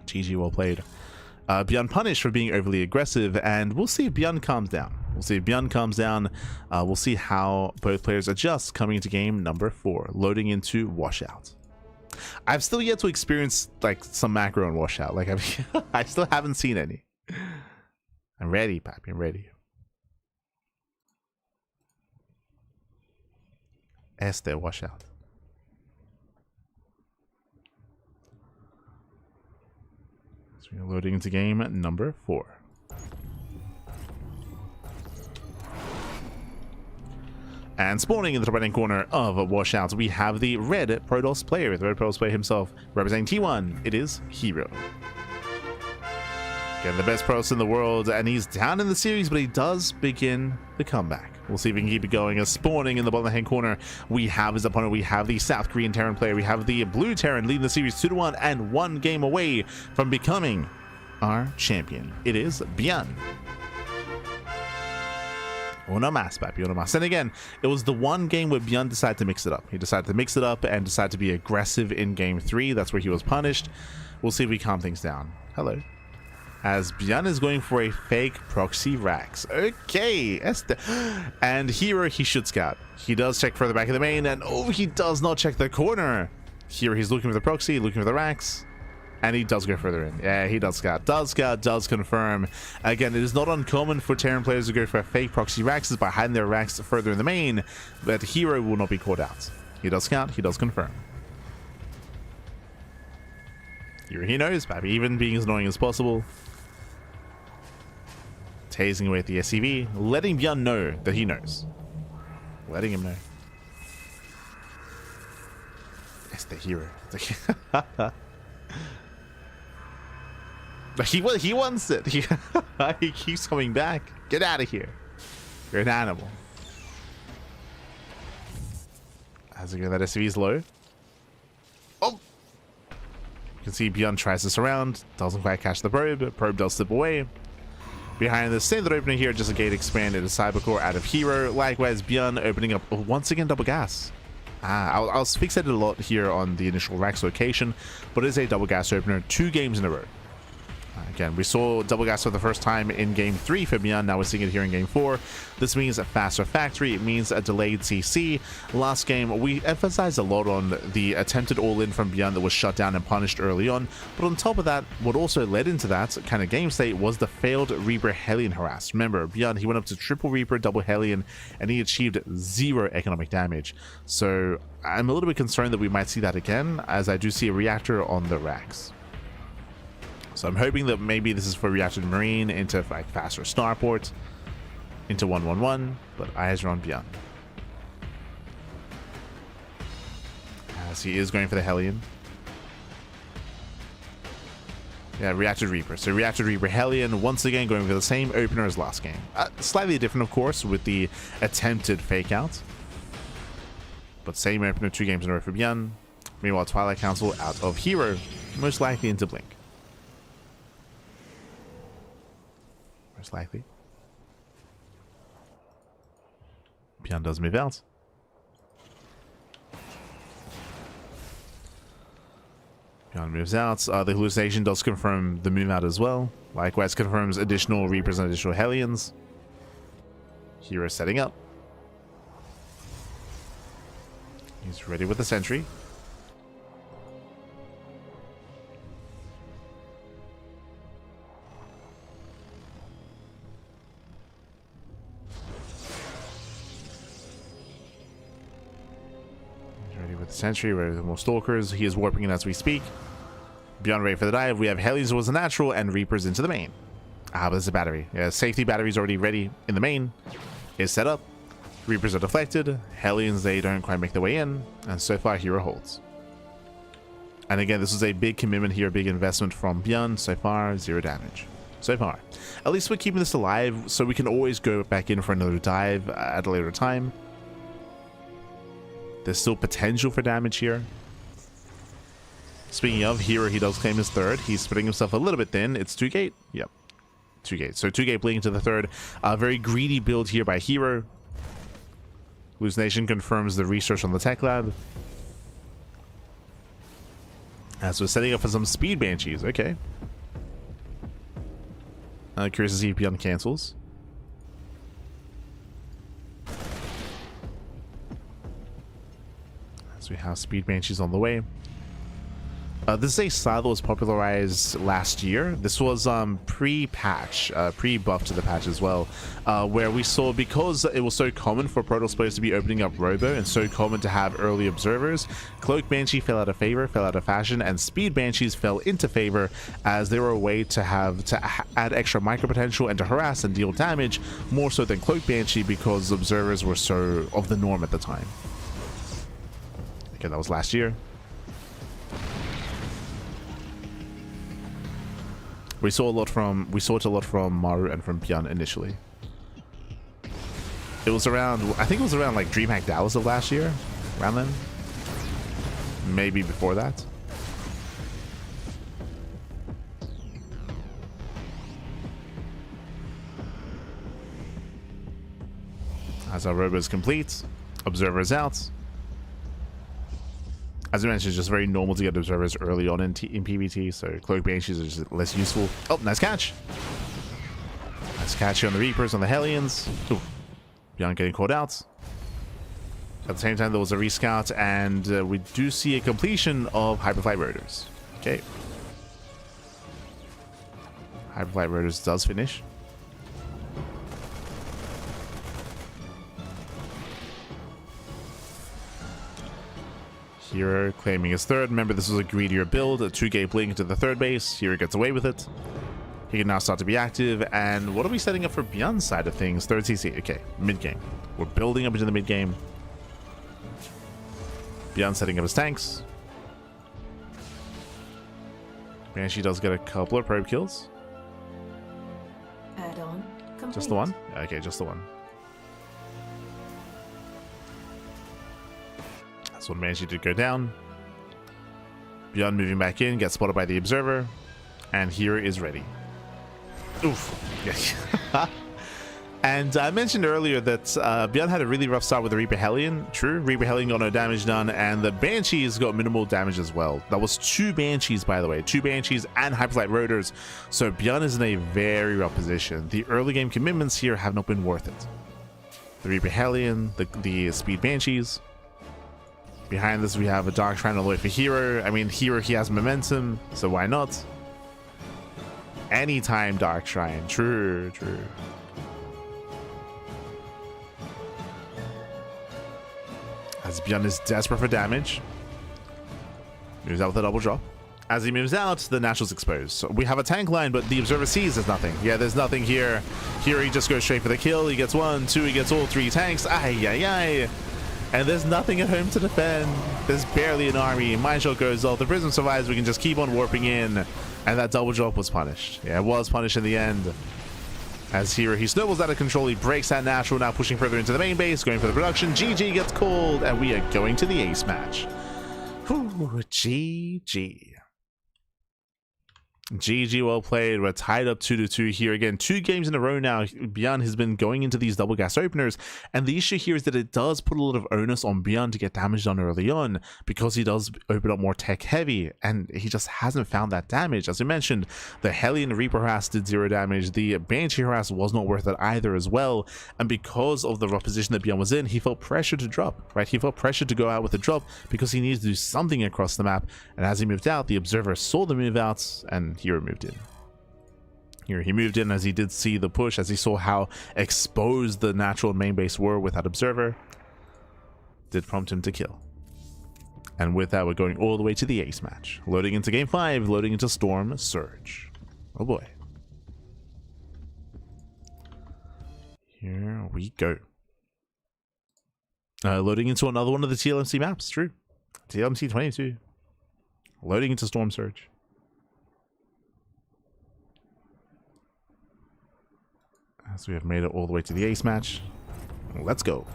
GG, well played. ByuN punished for being overly aggressive, and we'll see if ByuN calms down. We'll see if ByuN calms down. We'll see how both players adjust coming into game number 4, loading into Washout. I've still yet to experience like some macro on Washout. Like I still haven't seen any. I'm ready, Pappy. I'm ready. Este Washout. So we're loading into game number 4. And spawning in the top right hand corner of Washout, we have the red Protoss player, the red Protoss player himself, representing T1. It is herO. Again, the best Protoss in the world, and he's down in the series, but he does begin the comeback. We'll see if we can keep it going. As spawning in the bottom hand corner, we have his opponent. We have the South Korean Terran player. We have the blue Terran leading the series 2-1 and 1 game away from becoming our champion. It is ByuN. Uno mas, papi, uno mas. And again, it was the one game where ByuN decided to mix it up. He decided to mix it up and decided to be aggressive in game 3. That's where he was punished. We'll see if we calm things down. Hello. As ByuN is going for a fake proxy Rax. Okay, and herO, he should scout. He does check further back in the main, and oh, he does not check the corner. Here he's looking for the proxy, looking for the Rax, and he does go further in. Yeah, he does scout, does confirm. Again, it is not uncommon for Terran players to go for fake proxy Raxes by hiding their Rax further in the main, but herO will not be caught out. He does scout, he does confirm. Here he knows, papi, even being as annoying as possible. Tasing away at the SCV, letting ByuN know that he knows. Letting him know. It's the herO. He wants it. He keeps coming back. Get out of here. You're an animal. As again, that SCV is low. Oh! You can see ByuN tries this around. Doesn't quite catch the probe. Probe does slip away. Behind the standard opener here, just a gate expanded Cybercore out of herO. Likewise, ByuN opening up once again double gas. I was fixated a lot here on the initial Rax location, but it is a double gas opener 2 games in a row. Again, we saw double gas for the first time in game 3 for ByuN. Now we're seeing it here in game 4. This means a faster factory. It means a delayed CC. Last game, we emphasized a lot on the attempted all-in from ByuN that was shut down and punished early on. But on top of that, what also led into that kind of game state was the failed Reaper Hellion harass. Remember, ByuN, he went up to triple Reaper, double Hellion, and he achieved 0 economic damage. So I'm a little bit concerned that we might see that again, as I do see a reactor on the Rax. So I'm hoping that maybe this is for reactor Marine into like faster starport, into 111, but eyes are on ByuN. As he is going for the Hellion. Yeah, reactor Reaper. So reactor Reaper Hellion, once again going for the same opener as last game. Slightly different, of course, with the attempted fake out. But same opener, 2 games in a row for ByuN. Meanwhile, Twilight Council out of herO, most likely into Blink. Most likely. ByuN does move out. ByuN moves out. The hallucination does confirm the move out as well. Likewise confirms additional Reapers and additional Hellions. herO setting up. He's ready with the sentry. Sentry, ready with more stalkers. He is warping in as we speak. ByuN ready for the dive. We have Hellions was a natural and Reapers into the main. But there's a battery. Yeah, safety battery's already ready in the main. Is set up. Reapers are deflected. Hellions, they don't quite make their way in. And so far, herO holds. And again, this is a big commitment here, big investment from ByuN. So far, 0 damage. So far. At least we're keeping this alive, so we can always go back in for another dive at a later time. There's still potential for damage here. Speaking of, herO, he does claim his 3rd. He's splitting himself a little bit thin. It's 2 gate. Yep. 2 gate. So 2 gate Blink into the 3rd. Very greedy build here by herO. Hallucination confirms the research on the tech lab. As we're setting up for some speed banshees. Okay. Curious to see if ByuN cancels. So we have speed banshees on the way. This is a style that was popularized last year. This was pre-patch, pre-buff to the patch as well, where we saw, because it was so common for Protoss players to be opening up Robo and so common to have early observers, Cloak Banshee fell out of favor, fell out of fashion, and Speed Banshees fell into favor as they were a way to add extra micro potential and to harass and deal damage more so than Cloak Banshee, because observers were so of the norm at the time. Okay, that was last year. We saw it a lot from Maru and from ByuN initially. It was around, I think it was around like DreamHack Dallas of last year, around then. Maybe before that. As our robo is complete, observer is out. As I mentioned, it's just very normal to get observers early on in PvT, so Cloak Banshees are just less useful. Oh, nice catch. Nice catch here on the Reapers, on the Hellions. Ooh, ByuN getting caught out. At the same time, there was a rescout, and we do see a completion of Hyperflight Rotors. Okay. Hyperflight Rotors does finish. herO claiming his 3rd. Remember, this was a greedier build, a 2-gate Blink into the 3rd base. herO gets away with it. He can now start to be active. And what are we setting up for ByuN's side of things? 3rd CC. Okay, mid-game. We're building up into the mid-game. ByuN setting up his tanks. Banshee does get a couple of probe kills. Add-on complete. Just the one? Okay, just the one. That's what Banshee did go down. ByuN moving back in, gets spotted by the observer, and herO is ready. Oof. And I mentioned earlier that ByuN had a really rough start with the Reaper Hellion. True, Reaper Hellion got no damage done, and the Banshees got minimal damage as well. That was 2 Banshees, by the way. 2 Banshees and Hyperlight Rotors. So ByuN is in a very rough position. The early game commitments here have not been worth it. The Reaper Hellion, the Speed Banshees. Behind this, we have a Dark Shrine all the way for herO. I mean, herO, he has momentum, so why not? Anytime Dark Shrine. True, true. As ByuN is desperate for damage. Moves out with a double drop. As he moves out, the Natural's exposed. So we have a tank line, but the Observer sees there's nothing. Yeah, there's nothing here. Here he just goes straight for the kill. He gets 1, 2, he gets all 3 tanks. Ay, ay, ay. And there's nothing at home to defend. There's barely an army. Mind Shot goes off. The Prism survives. We can just keep on warping in. And that double drop was punished. Yeah, it was punished in the end. As here, he snowballs out of control. He breaks that Natural, now pushing further into the main base, going for the production. GG gets called, and we are going to the ace match. Whew, GG. GG, well played. We're tied up 2-2 here. Again, 2 games in a row now. ByuN has been going into these double gas openers, and the issue here is that it does put a lot of onus on ByuN to get damage done early on, because he does open up more tech heavy, and he just hasn't found that damage. As we mentioned, the Hellion Reaper Harass did 0 damage. The Banshee Harass was not worth it either as well, and because of the rough position that ByuN was in, he felt pressure to drop, right? He felt pressure to go out with a drop because he needs to do something across the map, and as he moved out, the Observer saw the move outs, and herO moved in. Here he moved in as he did see the push, as he saw how exposed the Natural main base were with that Observer. Did prompt him to kill. And with that, we're going all the way to the ace match. Loading into game 5, loading into Storm Surge. Oh boy. Here we go. Loading into another one of the TLMC maps, true. TLMC 22. Loading into Storm Surge. So we have made it all the way to the ace match. Let's go.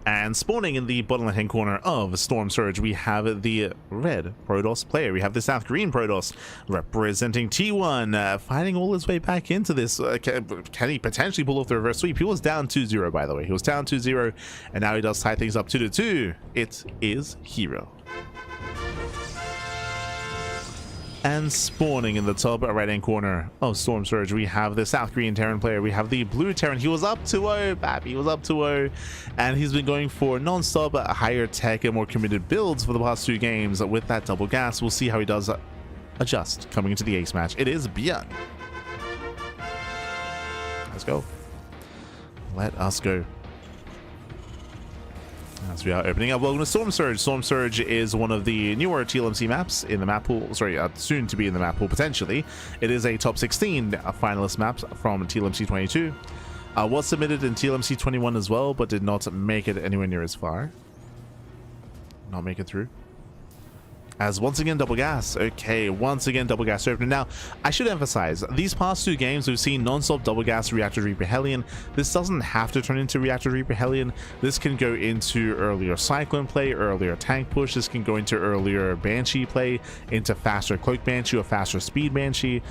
And spawning in the bottom left hand corner of Storm Surge, we have the red Protoss player. We have the South Green Protoss representing T1, fighting all his way back into this. Can he potentially pull off the reverse sweep? He was down 2-0, by the way. He was down 2-0, and now he does tie things up 2-2. It is herO. And spawning in the top right hand corner of Storm Surge, we have the South Green Terran player. We have the blue Terran. He was up 2-0, Bap. He was up 2-0, and he's been going for non-stop higher tech and more committed builds for the past 2 games with that double gas. We'll see how he does adjust coming into the ace match. It is ByuN. Let's go. Let us go. As we are opening up, welcome to Storm Surge. Storm Surge is one of the newer TLMC maps in the map pool. Sorry, soon to be in the map pool, potentially. It is a top 16 finalist map from TLMC 22. Was submitted in TLMC 21 as well, but did not make it anywhere near as far. Not make it through. As once again, double gas. Okay, once again, double gas opener. Now, I should emphasize, these past 2 games, we've seen non-stop double gas Reactor Reaper Hellion. This doesn't have to turn into Reactor Reaper Hellion. This can go into earlier Cyclone play, earlier tank push. This can go into earlier Banshee play, into faster Cloak Banshee or faster Speed Banshee.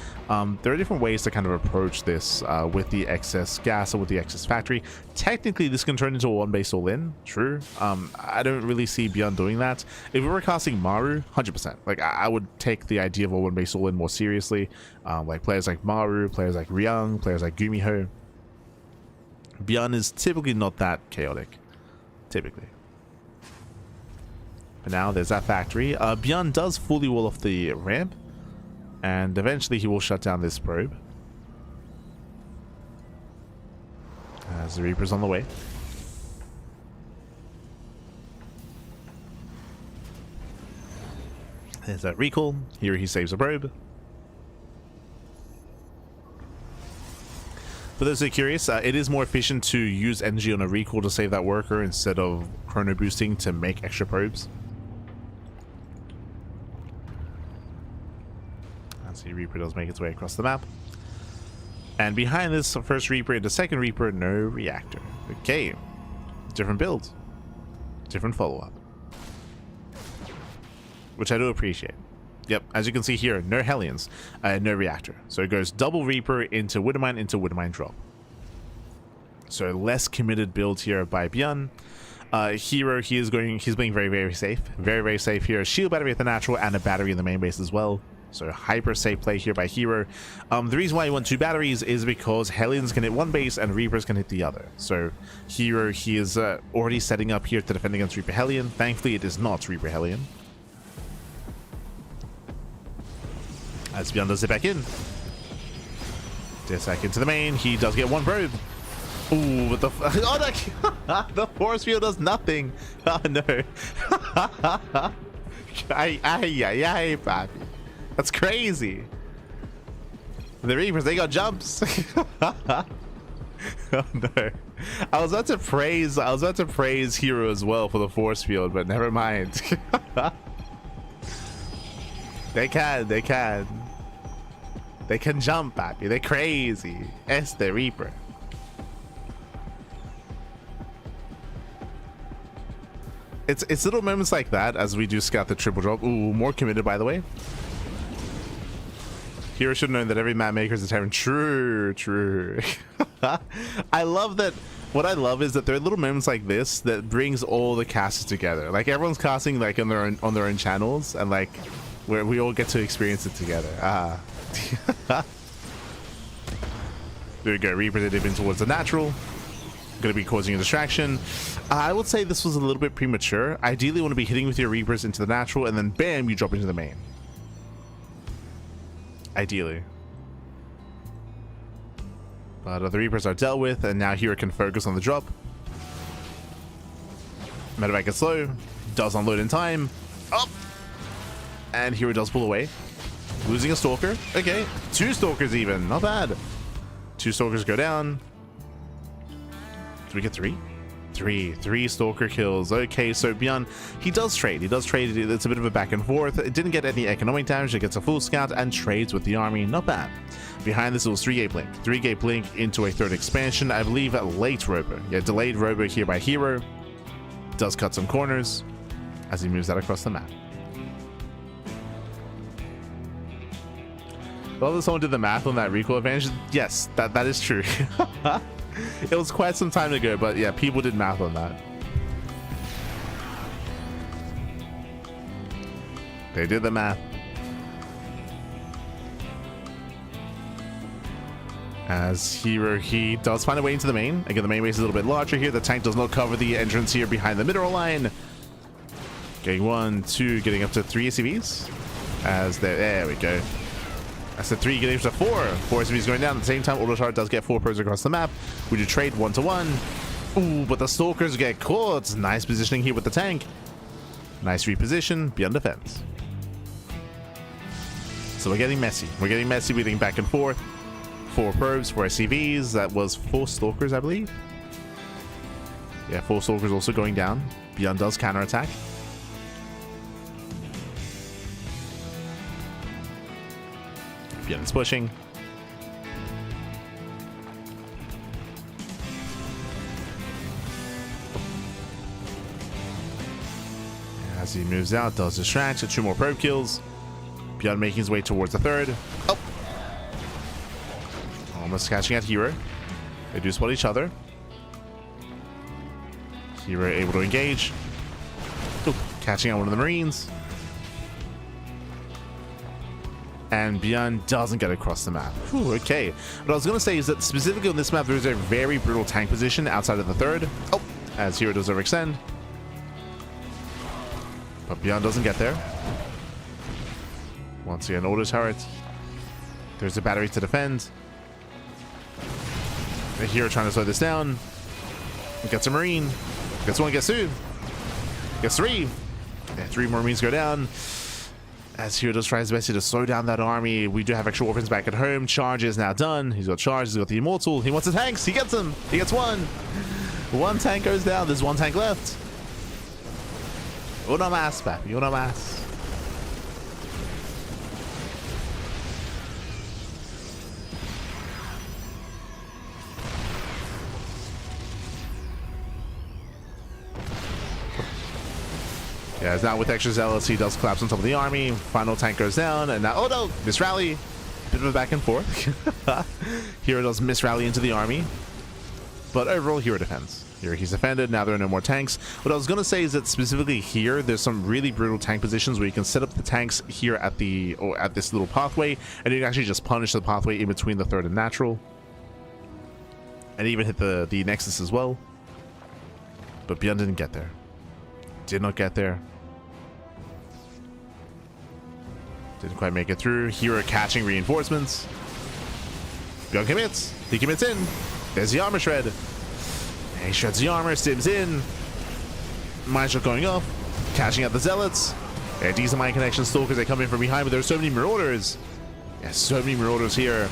There are different ways to kind of approach this with the excess gas or with the excess factory. Technically, this can turn into a 1-base all-in. True. I don't really see ByuN doing that. If we were casting Maru, 100%. Like, I would take the idea of a 1-base all-in more seriously. Like players like Maru, players like Ryung, players like Gumiho. ByuN is typically not that chaotic. Typically. But now there's that factory. ByuN does fully wall off the ramp. And eventually he will shut down this probe. As the Reaper's on the way. There's that recall. Here he saves a probe. For those who are curious, it is more efficient to use energy on a recall to save that worker instead of chrono boosting to make extra probes. As the Reaper does make its way across the map. And behind this first Reaper and the second Reaper, no reactor. Okay. Different build. Different follow-up. Which I do appreciate. Yep, as you can see here, no Hellions, no reactor. So it goes double Reaper into Widowmine drop. So less committed build here by ByuN. herO, he's being very, very safe. Very, very safe here. Shield battery at the natural and a battery in the main base as well. So hyper safe play here by herO. The reason why you want 2 batteries is because Hellions can hit one base and Reapers can hit the other. So herO, he is already setting up here to defend against Reaper Hellion. Thankfully, it is not Reaper Hellion. As ByuN does it back in. Back into the main. He does get 1 probe. Ooh, but the the force field does nothing. Oh no. Ay, papi. That's crazy. The Reapers, they got jumps. Oh no. I was about to praise herO as well for the force field, but never mind. They can jump, papi. They're crazy. It's the Reaper. It's little moments like that as we do scout the triple drop. Ooh, more committed, by the way. herO should have known that every map maker is a Terran. True. I love that. What I love is that there are little moments like this that brings all the casters together. Like everyone's casting like on their own channels, and like where we all get to experience it together. There we go. Reaper dip in towards the natural. Going to be causing a distraction. I would say this was a little bit premature. Ideally, you want to be hitting with your Reapers into the natural, and then bam, you drop into the main. Ideally. But the Reapers are dealt with, and now herO can focus on the drop. Medevac gets slow. Does unload in time. Up! And herO does pull away. Losing a Stalker. Okay. 2 Stalkers even. Not bad. 2 Stalkers go down. Did we get 3? 3 Stalker kills. Okay, so ByuN, he does trade. It's a bit of a back and forth. It didn't get any economic damage. It gets a full scout and trades with the army. Not bad. Behind this, it was 3-gate blink. 3-gate blink into a 3rd expansion. I believe a late robo. Yeah, delayed robo here by herO. Does cut some corners as he moves that across the map. Well, someone did the math on that recoil advantage. Yes, that is true. It was quite some time ago, but yeah, people did math on that. They did the math. As herO, he does find a way into the main. Again, the main base is a little bit larger here. The tank does not cover the entrance here behind the mineral line. Getting 1, 2, getting up to 3 ACVs. As there we go. I said 3, getting up to 4. 4 SCVs going down. At the same time, Autochart does get 4 probes across the map. We do trade 1-to-1. Ooh, but the Stalkers get caught. Nice positioning here with the tank. Nice reposition. ByuN defense. So we're getting messy. We're getting back and forth. 4 probes, 4 SCVs. That was 4 Stalkers, I believe. Yeah, 4 Stalkers also going down. ByuN does counterattack. ByuN is pushing. As he moves out, does distract. So 2 more probe kills. ByuN making his way towards the 3rd. Oh! Almost catching at herO. They do spot each other. herO able to engage. Ooh, catching out one of the Marines. And ByuN doesn't get across the map. Ooh, okay. What I was going to say is that specifically on this map, there is a very brutal tank position outside of the 3rd. Oh, as herO does overextend. But ByuN doesn't get there. Once again, auto turret. There's a battery to defend. herO trying to slow this down. Gets a Marine. Gets 1, gets 2. Gets 3. Yeah, 3 more Marines go down. As herO does try his best to slow down that army. We do have extra orphans back at home. Charge is now done. He's got charge. He's got the Immortal. He wants the tanks. He gets them. He gets 1. 1 tank goes down. There's 1 tank left. Uno más, papi. Uno más. Yeah, now with extra zealots, he does collapse on top of the army. Final tank goes down, and now, oh no, misrally. Bit of a back and forth. herO does misrally into the army. But overall, herO defends. Here he's defended, now there are no more tanks. What I was going to say is that specifically here, there's some really brutal tank positions where you can set up the tanks here at this little pathway, and you can actually just punish the pathway in between the third and natural. And even hit the Nexus as well. But ByuN didn't get there. Did not get there. Didn't quite make it through. herO catching reinforcements. ByuN commits. He commits in. There's the armor shred. And he shreds the armor, stims in. Mine shot going off. Catching out the zealots. Yeah, decent mine connection stalkers. They come in from behind, but there's so many marauders. Yeah, so many marauders here.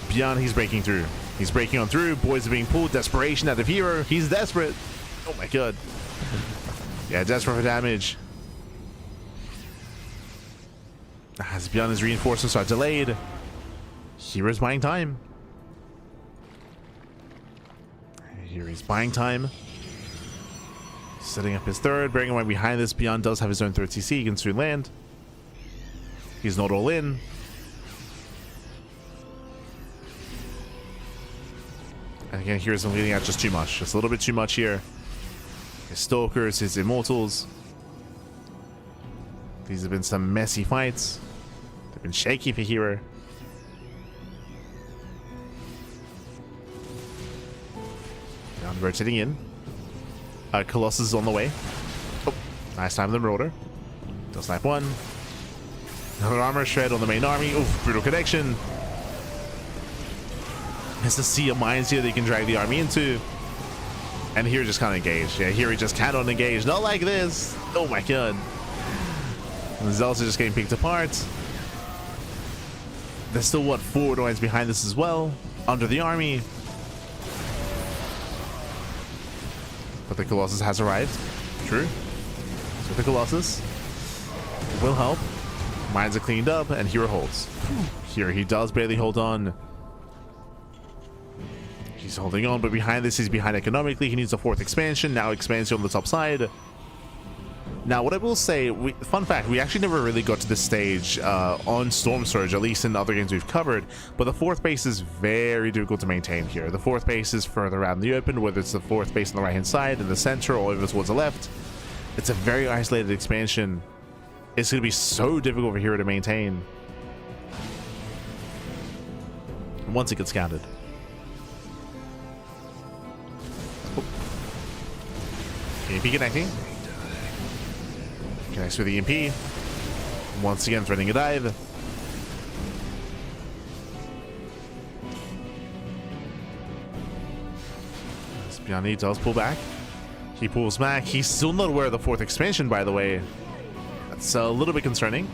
ByuN, he's breaking through. He's breaking on through. Boys are being pulled. Desperation out of herO. He's desperate. Oh my god. Yeah, desperate for damage. As ByuN's reinforcements are delayed, herO's buying time. Here he's buying time. Setting up his third. Bearing in mind behind this, ByuN does have his own third CC. He can soon land. He's not all in. And again, here's him leading out just too much. Just a little bit too much here. His Stalkers, his Immortals. These have been some messy fights. They've been shaky for herO. Now rotating in. Colossus is on the way. Oh, nice time with the Marauder. Does snipe one. Another armor shred on the main army. Oof, brutal connection. There's a sea of mines here that you can drag the army into. And here just can't engage. Yeah, here he just cannot engage. Not like this. Oh my god. The Zealots are just getting picked apart. There's still, what, 4 lines behind this as well. Under the army. But the Colossus has arrived. True. So the Colossus will help. Mines are cleaned up, and herO holds. Here he does barely hold on. He's holding on, but behind this, he's behind economically. He needs a 4th expansion. Now expansion on the top side. Now, what I will say, fun fact, we actually never really got to this stage on Storm Surge, at least in other games we've covered, but the 4th base is very difficult to maintain here. The 4th base is further out in the open, whether it's the 4th base on the right-hand side, in the center, or over towards the left. It's a very isolated expansion. It's going to be so difficult for herO to maintain once it gets scouted. EMP connecting. Connects with the EMP. Once again, threatening a dive. ByuN does pull back. He pulls back. He's still not aware of the 4th expansion, by the way. That's a little bit concerning.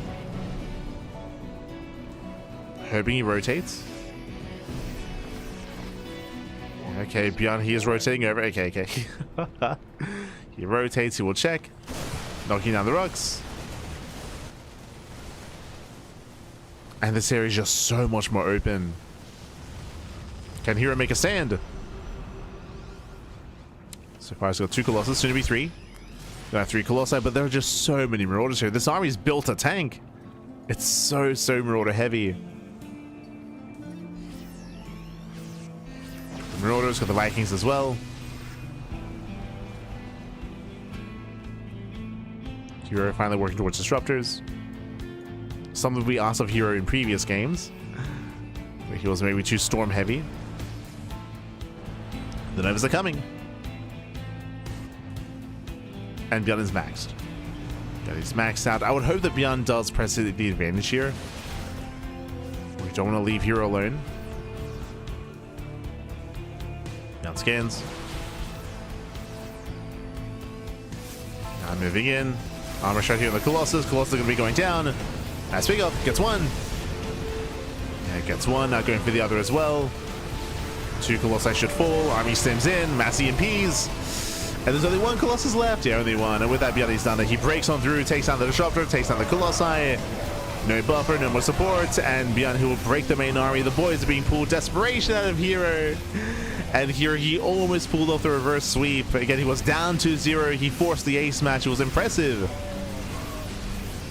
Hoping he rotates. Okay, ByuN, he is rotating over. Okay. He rotates, he will check. Knocking down the rocks. And this area is just so much more open. Can herO make a stand? So far, he's got 2 Colossus, soon to be 3. Gonna have 3 Colossi, but there are just so many Marauders here. This army's built a tank. It's so Marauder heavy. The Marauders got the Vikings as well. herO finally working towards disruptors. Something we asked of herO in previous games, where he was maybe too storm heavy. The Novas are coming. And ByuN is maxed. He's maxed out. I would hope that ByuN does press the advantage here. We don't want to leave herO alone. ByuN scans. Now moving in. Armor shot here on the Colossus. Colossus going to be going down. Nice pick up. Gets 1. Yeah, gets 1. Now going for the other as well. 2 Colossi should fall. Army stems in. Mass EMPs. And there's only 1 Colossus left. Yeah, only 1. And with that, ByuN is done. He breaks on through, takes down the Disruptor, takes down the Colossi. No buffer, no more support, and ByuN, who will break the main army. The boys are being pulled desperation out of herO. And here he almost pulled off the reverse sweep. Again, he was down 2-0. He forced the ace match. It was impressive.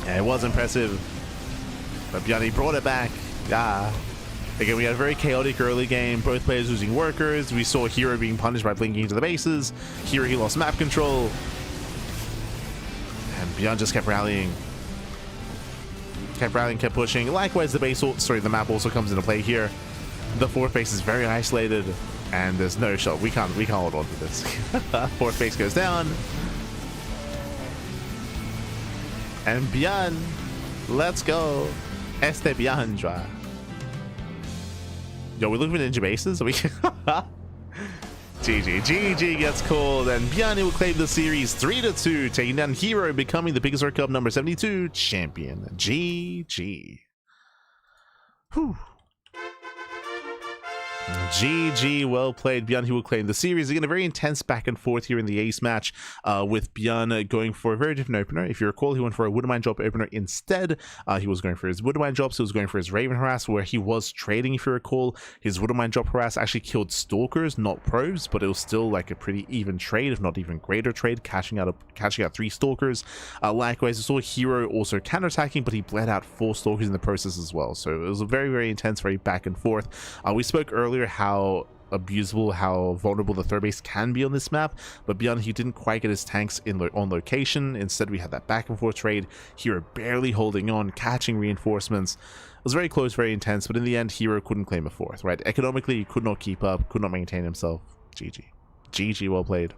Yeah, it was impressive. But ByuN, he brought it back. Yeah. Again, we had a very chaotic early game. Both players losing workers. We saw herO being punished by blinking into the bases. Here he lost map control. And ByuN just kept rallying. Kept rallying, kept pushing. Likewise, the base, the map also comes into play here. The fourth base is very isolated, and there's no shot. We can't hold on to this. Fourth base goes down, and ByuN, let's go. Este ByuN. Yo, we're looking for ninja bases. Are we? GG gets called, and ByuN will claim the series 3-2, taking down herO, becoming the PiGosaur Cup number 72 champion. GG. Whew. GG, well played. ByuN, he will claim the series. Again, a very intense back and forth here in the ace match, with ByuN going for a very different opener. If you recall, he went for a Woodmine Drop opener instead. He was going for his Woodmine Drops. He was going for his Raven Harass, where he was trading. If you recall, his Woodmine Drop Harass actually killed Stalkers, not Probes, but it was still like a pretty even trade, if not even greater trade, catching out 3 Stalkers. Likewise, we saw herO also counterattacking, but he bled out 4 Stalkers in the process as well. So it was a very, very intense, very back and forth. We spoke earlier how abusable, how vulnerable the third base can be on this map, but ByuN, he didn't quite get his tanks on location. Instead, we had that back and forth trade. herO barely holding on, catching reinforcements. It was very close, very intense, but in the end, herO couldn't claim a fourth, right? Economically, he could not keep up, could not maintain himself. GG, well played.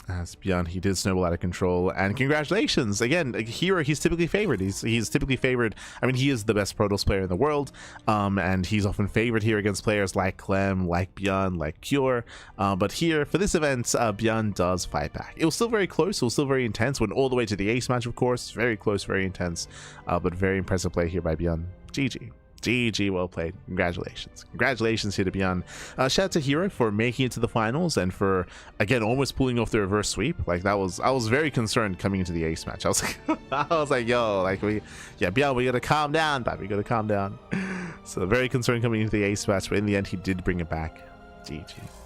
As ByuN, he did snowball out of control, and congratulations again. herO, he's typically favored. He's typically favored. I mean, he is the best Protoss player in the world, and he's often favored here against players like Clem, like ByuN, like Cure. But here for this event, ByuN does fight back. It was still very close. It was still very intense. Went all the way to the ace match, of course. Very close, very intense, but very impressive play here by ByuN. GG, well played. Congratulations here to ByuN. Shout out to herO for making it to the finals, and for again almost pulling off the reverse sweep. Like, that was, I was very concerned coming into the ace match. I was like, yo, like, ByuN, we gotta calm down, but we gotta calm down. So very concerned coming into the ace match, but in the end he did bring it back.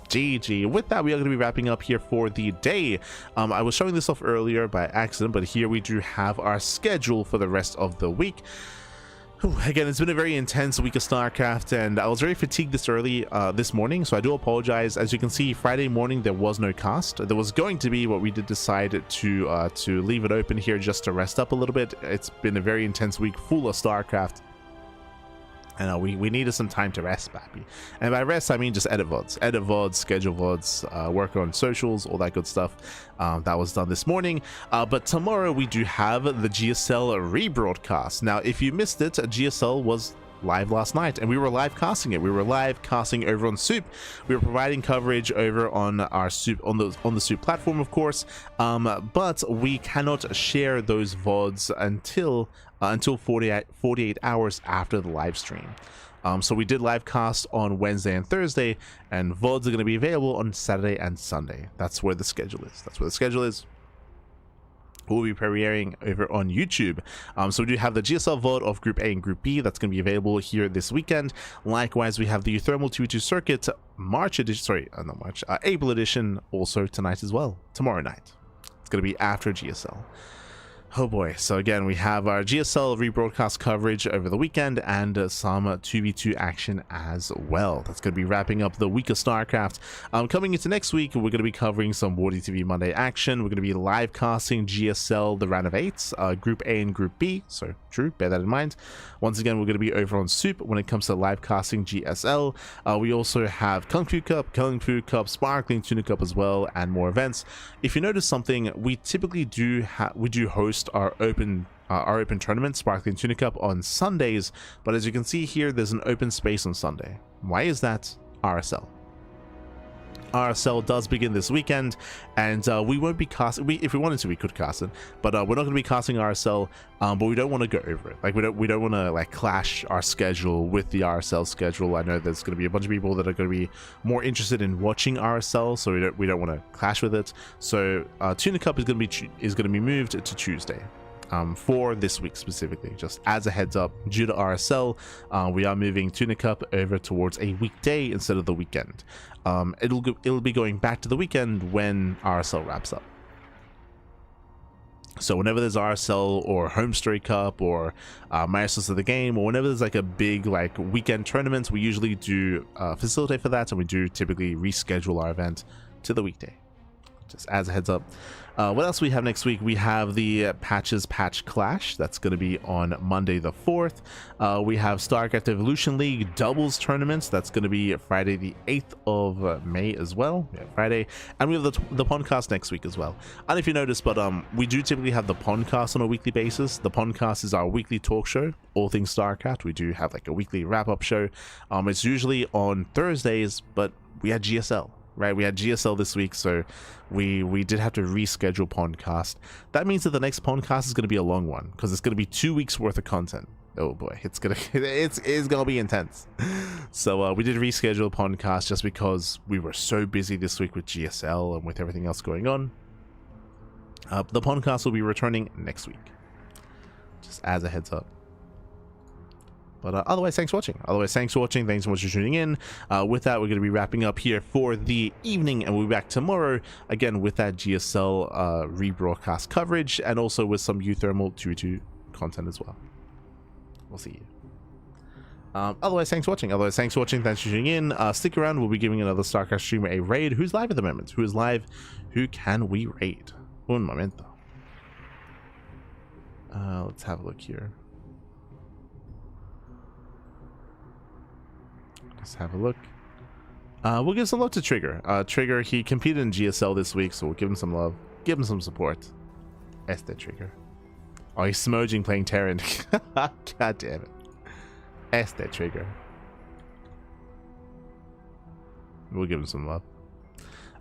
GG. With that, we are going to be wrapping up here for the day. I was showing this off earlier by accident, but here we do have our schedule for the rest of the week. Again, it's been a very intense week of StarCraft, and I was very fatigued this morning, so I do apologize. As you can see, Friday morning there was no cast. There was going to be, but we did decide to leave it open here just to rest up a little bit. It's been a very intense week full of StarCraft, and we needed some time to rest, Pappy. And by rest, I mean just edit VODs, schedule VODs, work on socials, all that good stuff. That was done this morning. But tomorrow we do have the GSL rebroadcast. Now, if you missed it, GSL was live last night, and we were live casting it. We were live casting over on Soup. We were providing coverage over on our Soup, on the Soup platform, of course. But we cannot share those VODs until 48 hours after the live stream. So we did live cast on Wednesday and Thursday, and VODs are going to be available on Saturday and Sunday. That's where the schedule is. We'll be premiering over on YouTube. So we do have the GSL VOD of Group A and Group B that's going to be available here this weekend. Likewise, we have the Thermal 2v2 Circuit April edition also tonight as well. Tomorrow night. It's going to be after GSL. Oh boy. So again, we have our GSL rebroadcast coverage over the weekend, and some 2v2 action as well. That's going to be wrapping up the week of StarCraft. Coming into next week, we're going to be covering some Wardy TV Monday action. We're going to be live casting GSL the round of 8, Group A and Group B. So true, bear that in mind. Once again, we're going to be over on Soup when it comes to live casting GSL. We also have Kung Fu Cup, Sparkling Tuna Cup as well, and more events. If you notice something, we typically do host our open tournament, Sparkling Tuna Cup, on Sundays, but as you can see here, there's an open space on Sunday. Why is that? RSL. RSL does begin this weekend, and we won't be casting. If we wanted to, we could cast it, but we're not going to be casting RSL. But we don't want to go over it. Like we don't want to like clash our schedule with the RSL schedule. I know there's going to be a bunch of people that are going to be more interested in watching RSL, so we don't want to clash with it. So Tuna Cup is going to be moved to Tuesday. For this week specifically, just as a heads up, due to RSL, we are moving Tuna Cup over towards a weekday instead of the weekend. It'll be going back to the weekend when RSL wraps up. So whenever there's RSL or Home Story Cup or Masters of the Game, or whenever there's like a big like weekend tournament, we usually do facilitate for that, and we do typically reschedule our event to the weekday. Just as a heads up. What else we have next week? We have the Patches Patch Clash. That's going to be on Monday the 4th. We have StarCraft Evolution League doubles tournaments. That's going to be Friday the 8th of May as well. Yeah, Friday. And we have the podcast next week as well. And if you notice, but we do typically have the podcast on a weekly basis. The podcast is our weekly talk show, all things StarCraft. We do have like a weekly wrap-up show. It's usually on Thursdays, but we had GSL. Right, we had GSL this week, so we did have to reschedule podcast. That means that the next podcast is going to be a long one because it's going to be 2 weeks worth of content. Oh boy, it's gonna be intense. So we did reschedule podcast just because we were so busy this week with GSL and with everything else going on. The podcast will be returning next week, just as a heads up. But otherwise, thanks for watching. Thanks so much for tuning in. With that, we're going to be wrapping up here for the evening, and we'll be back tomorrow again with that GSL rebroadcast coverage, and also with some Uthermal 2-2 content as well. We'll see you. Otherwise, thanks for watching. Thanks for tuning in. Stick around. We'll be giving another StarCraft streamer a raid. Who's live at the moment? Who is live? Who can we raid? Un momento. Let's have a look here. Let's have a look. We'll give some love to Trigger. Trigger, he competed in GSL this week, so we'll give him some love. Give him some support. Este Trigger. Oh, he's smudging playing Terran. God damn it. Este Trigger. We'll give him some love.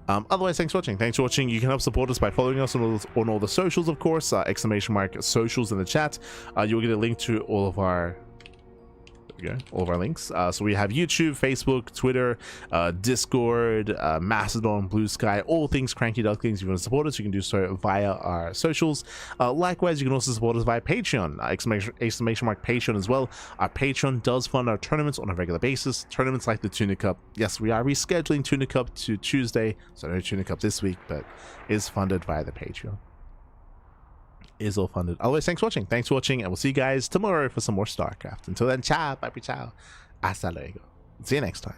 Otherwise, thanks for watching. You can help support us by following us on all the socials, of course. ! Socials in the chat. You'll get a link to all of our all of our links. So we have YouTube, Facebook, Twitter, Discord, Mastodon, Blue Sky, all things CranKy Ducklings. If you want to support us, you can do so via our socials. Likewise, you can also support us via Patreon, exclamation mark Patreon as well. Our Patreon does fund our tournaments on a regular basis. Tournaments like the Tuna Cup. Yes, we are rescheduling Tuna Cup to Tuesday, so no Tuna Cup this week, but is funded via the Patreon. Is all funded. Always, thanks for watching, and we'll see you guys tomorrow for some more StarCraft. Until then, ciao, bye, ciao, hasta luego. See you next time.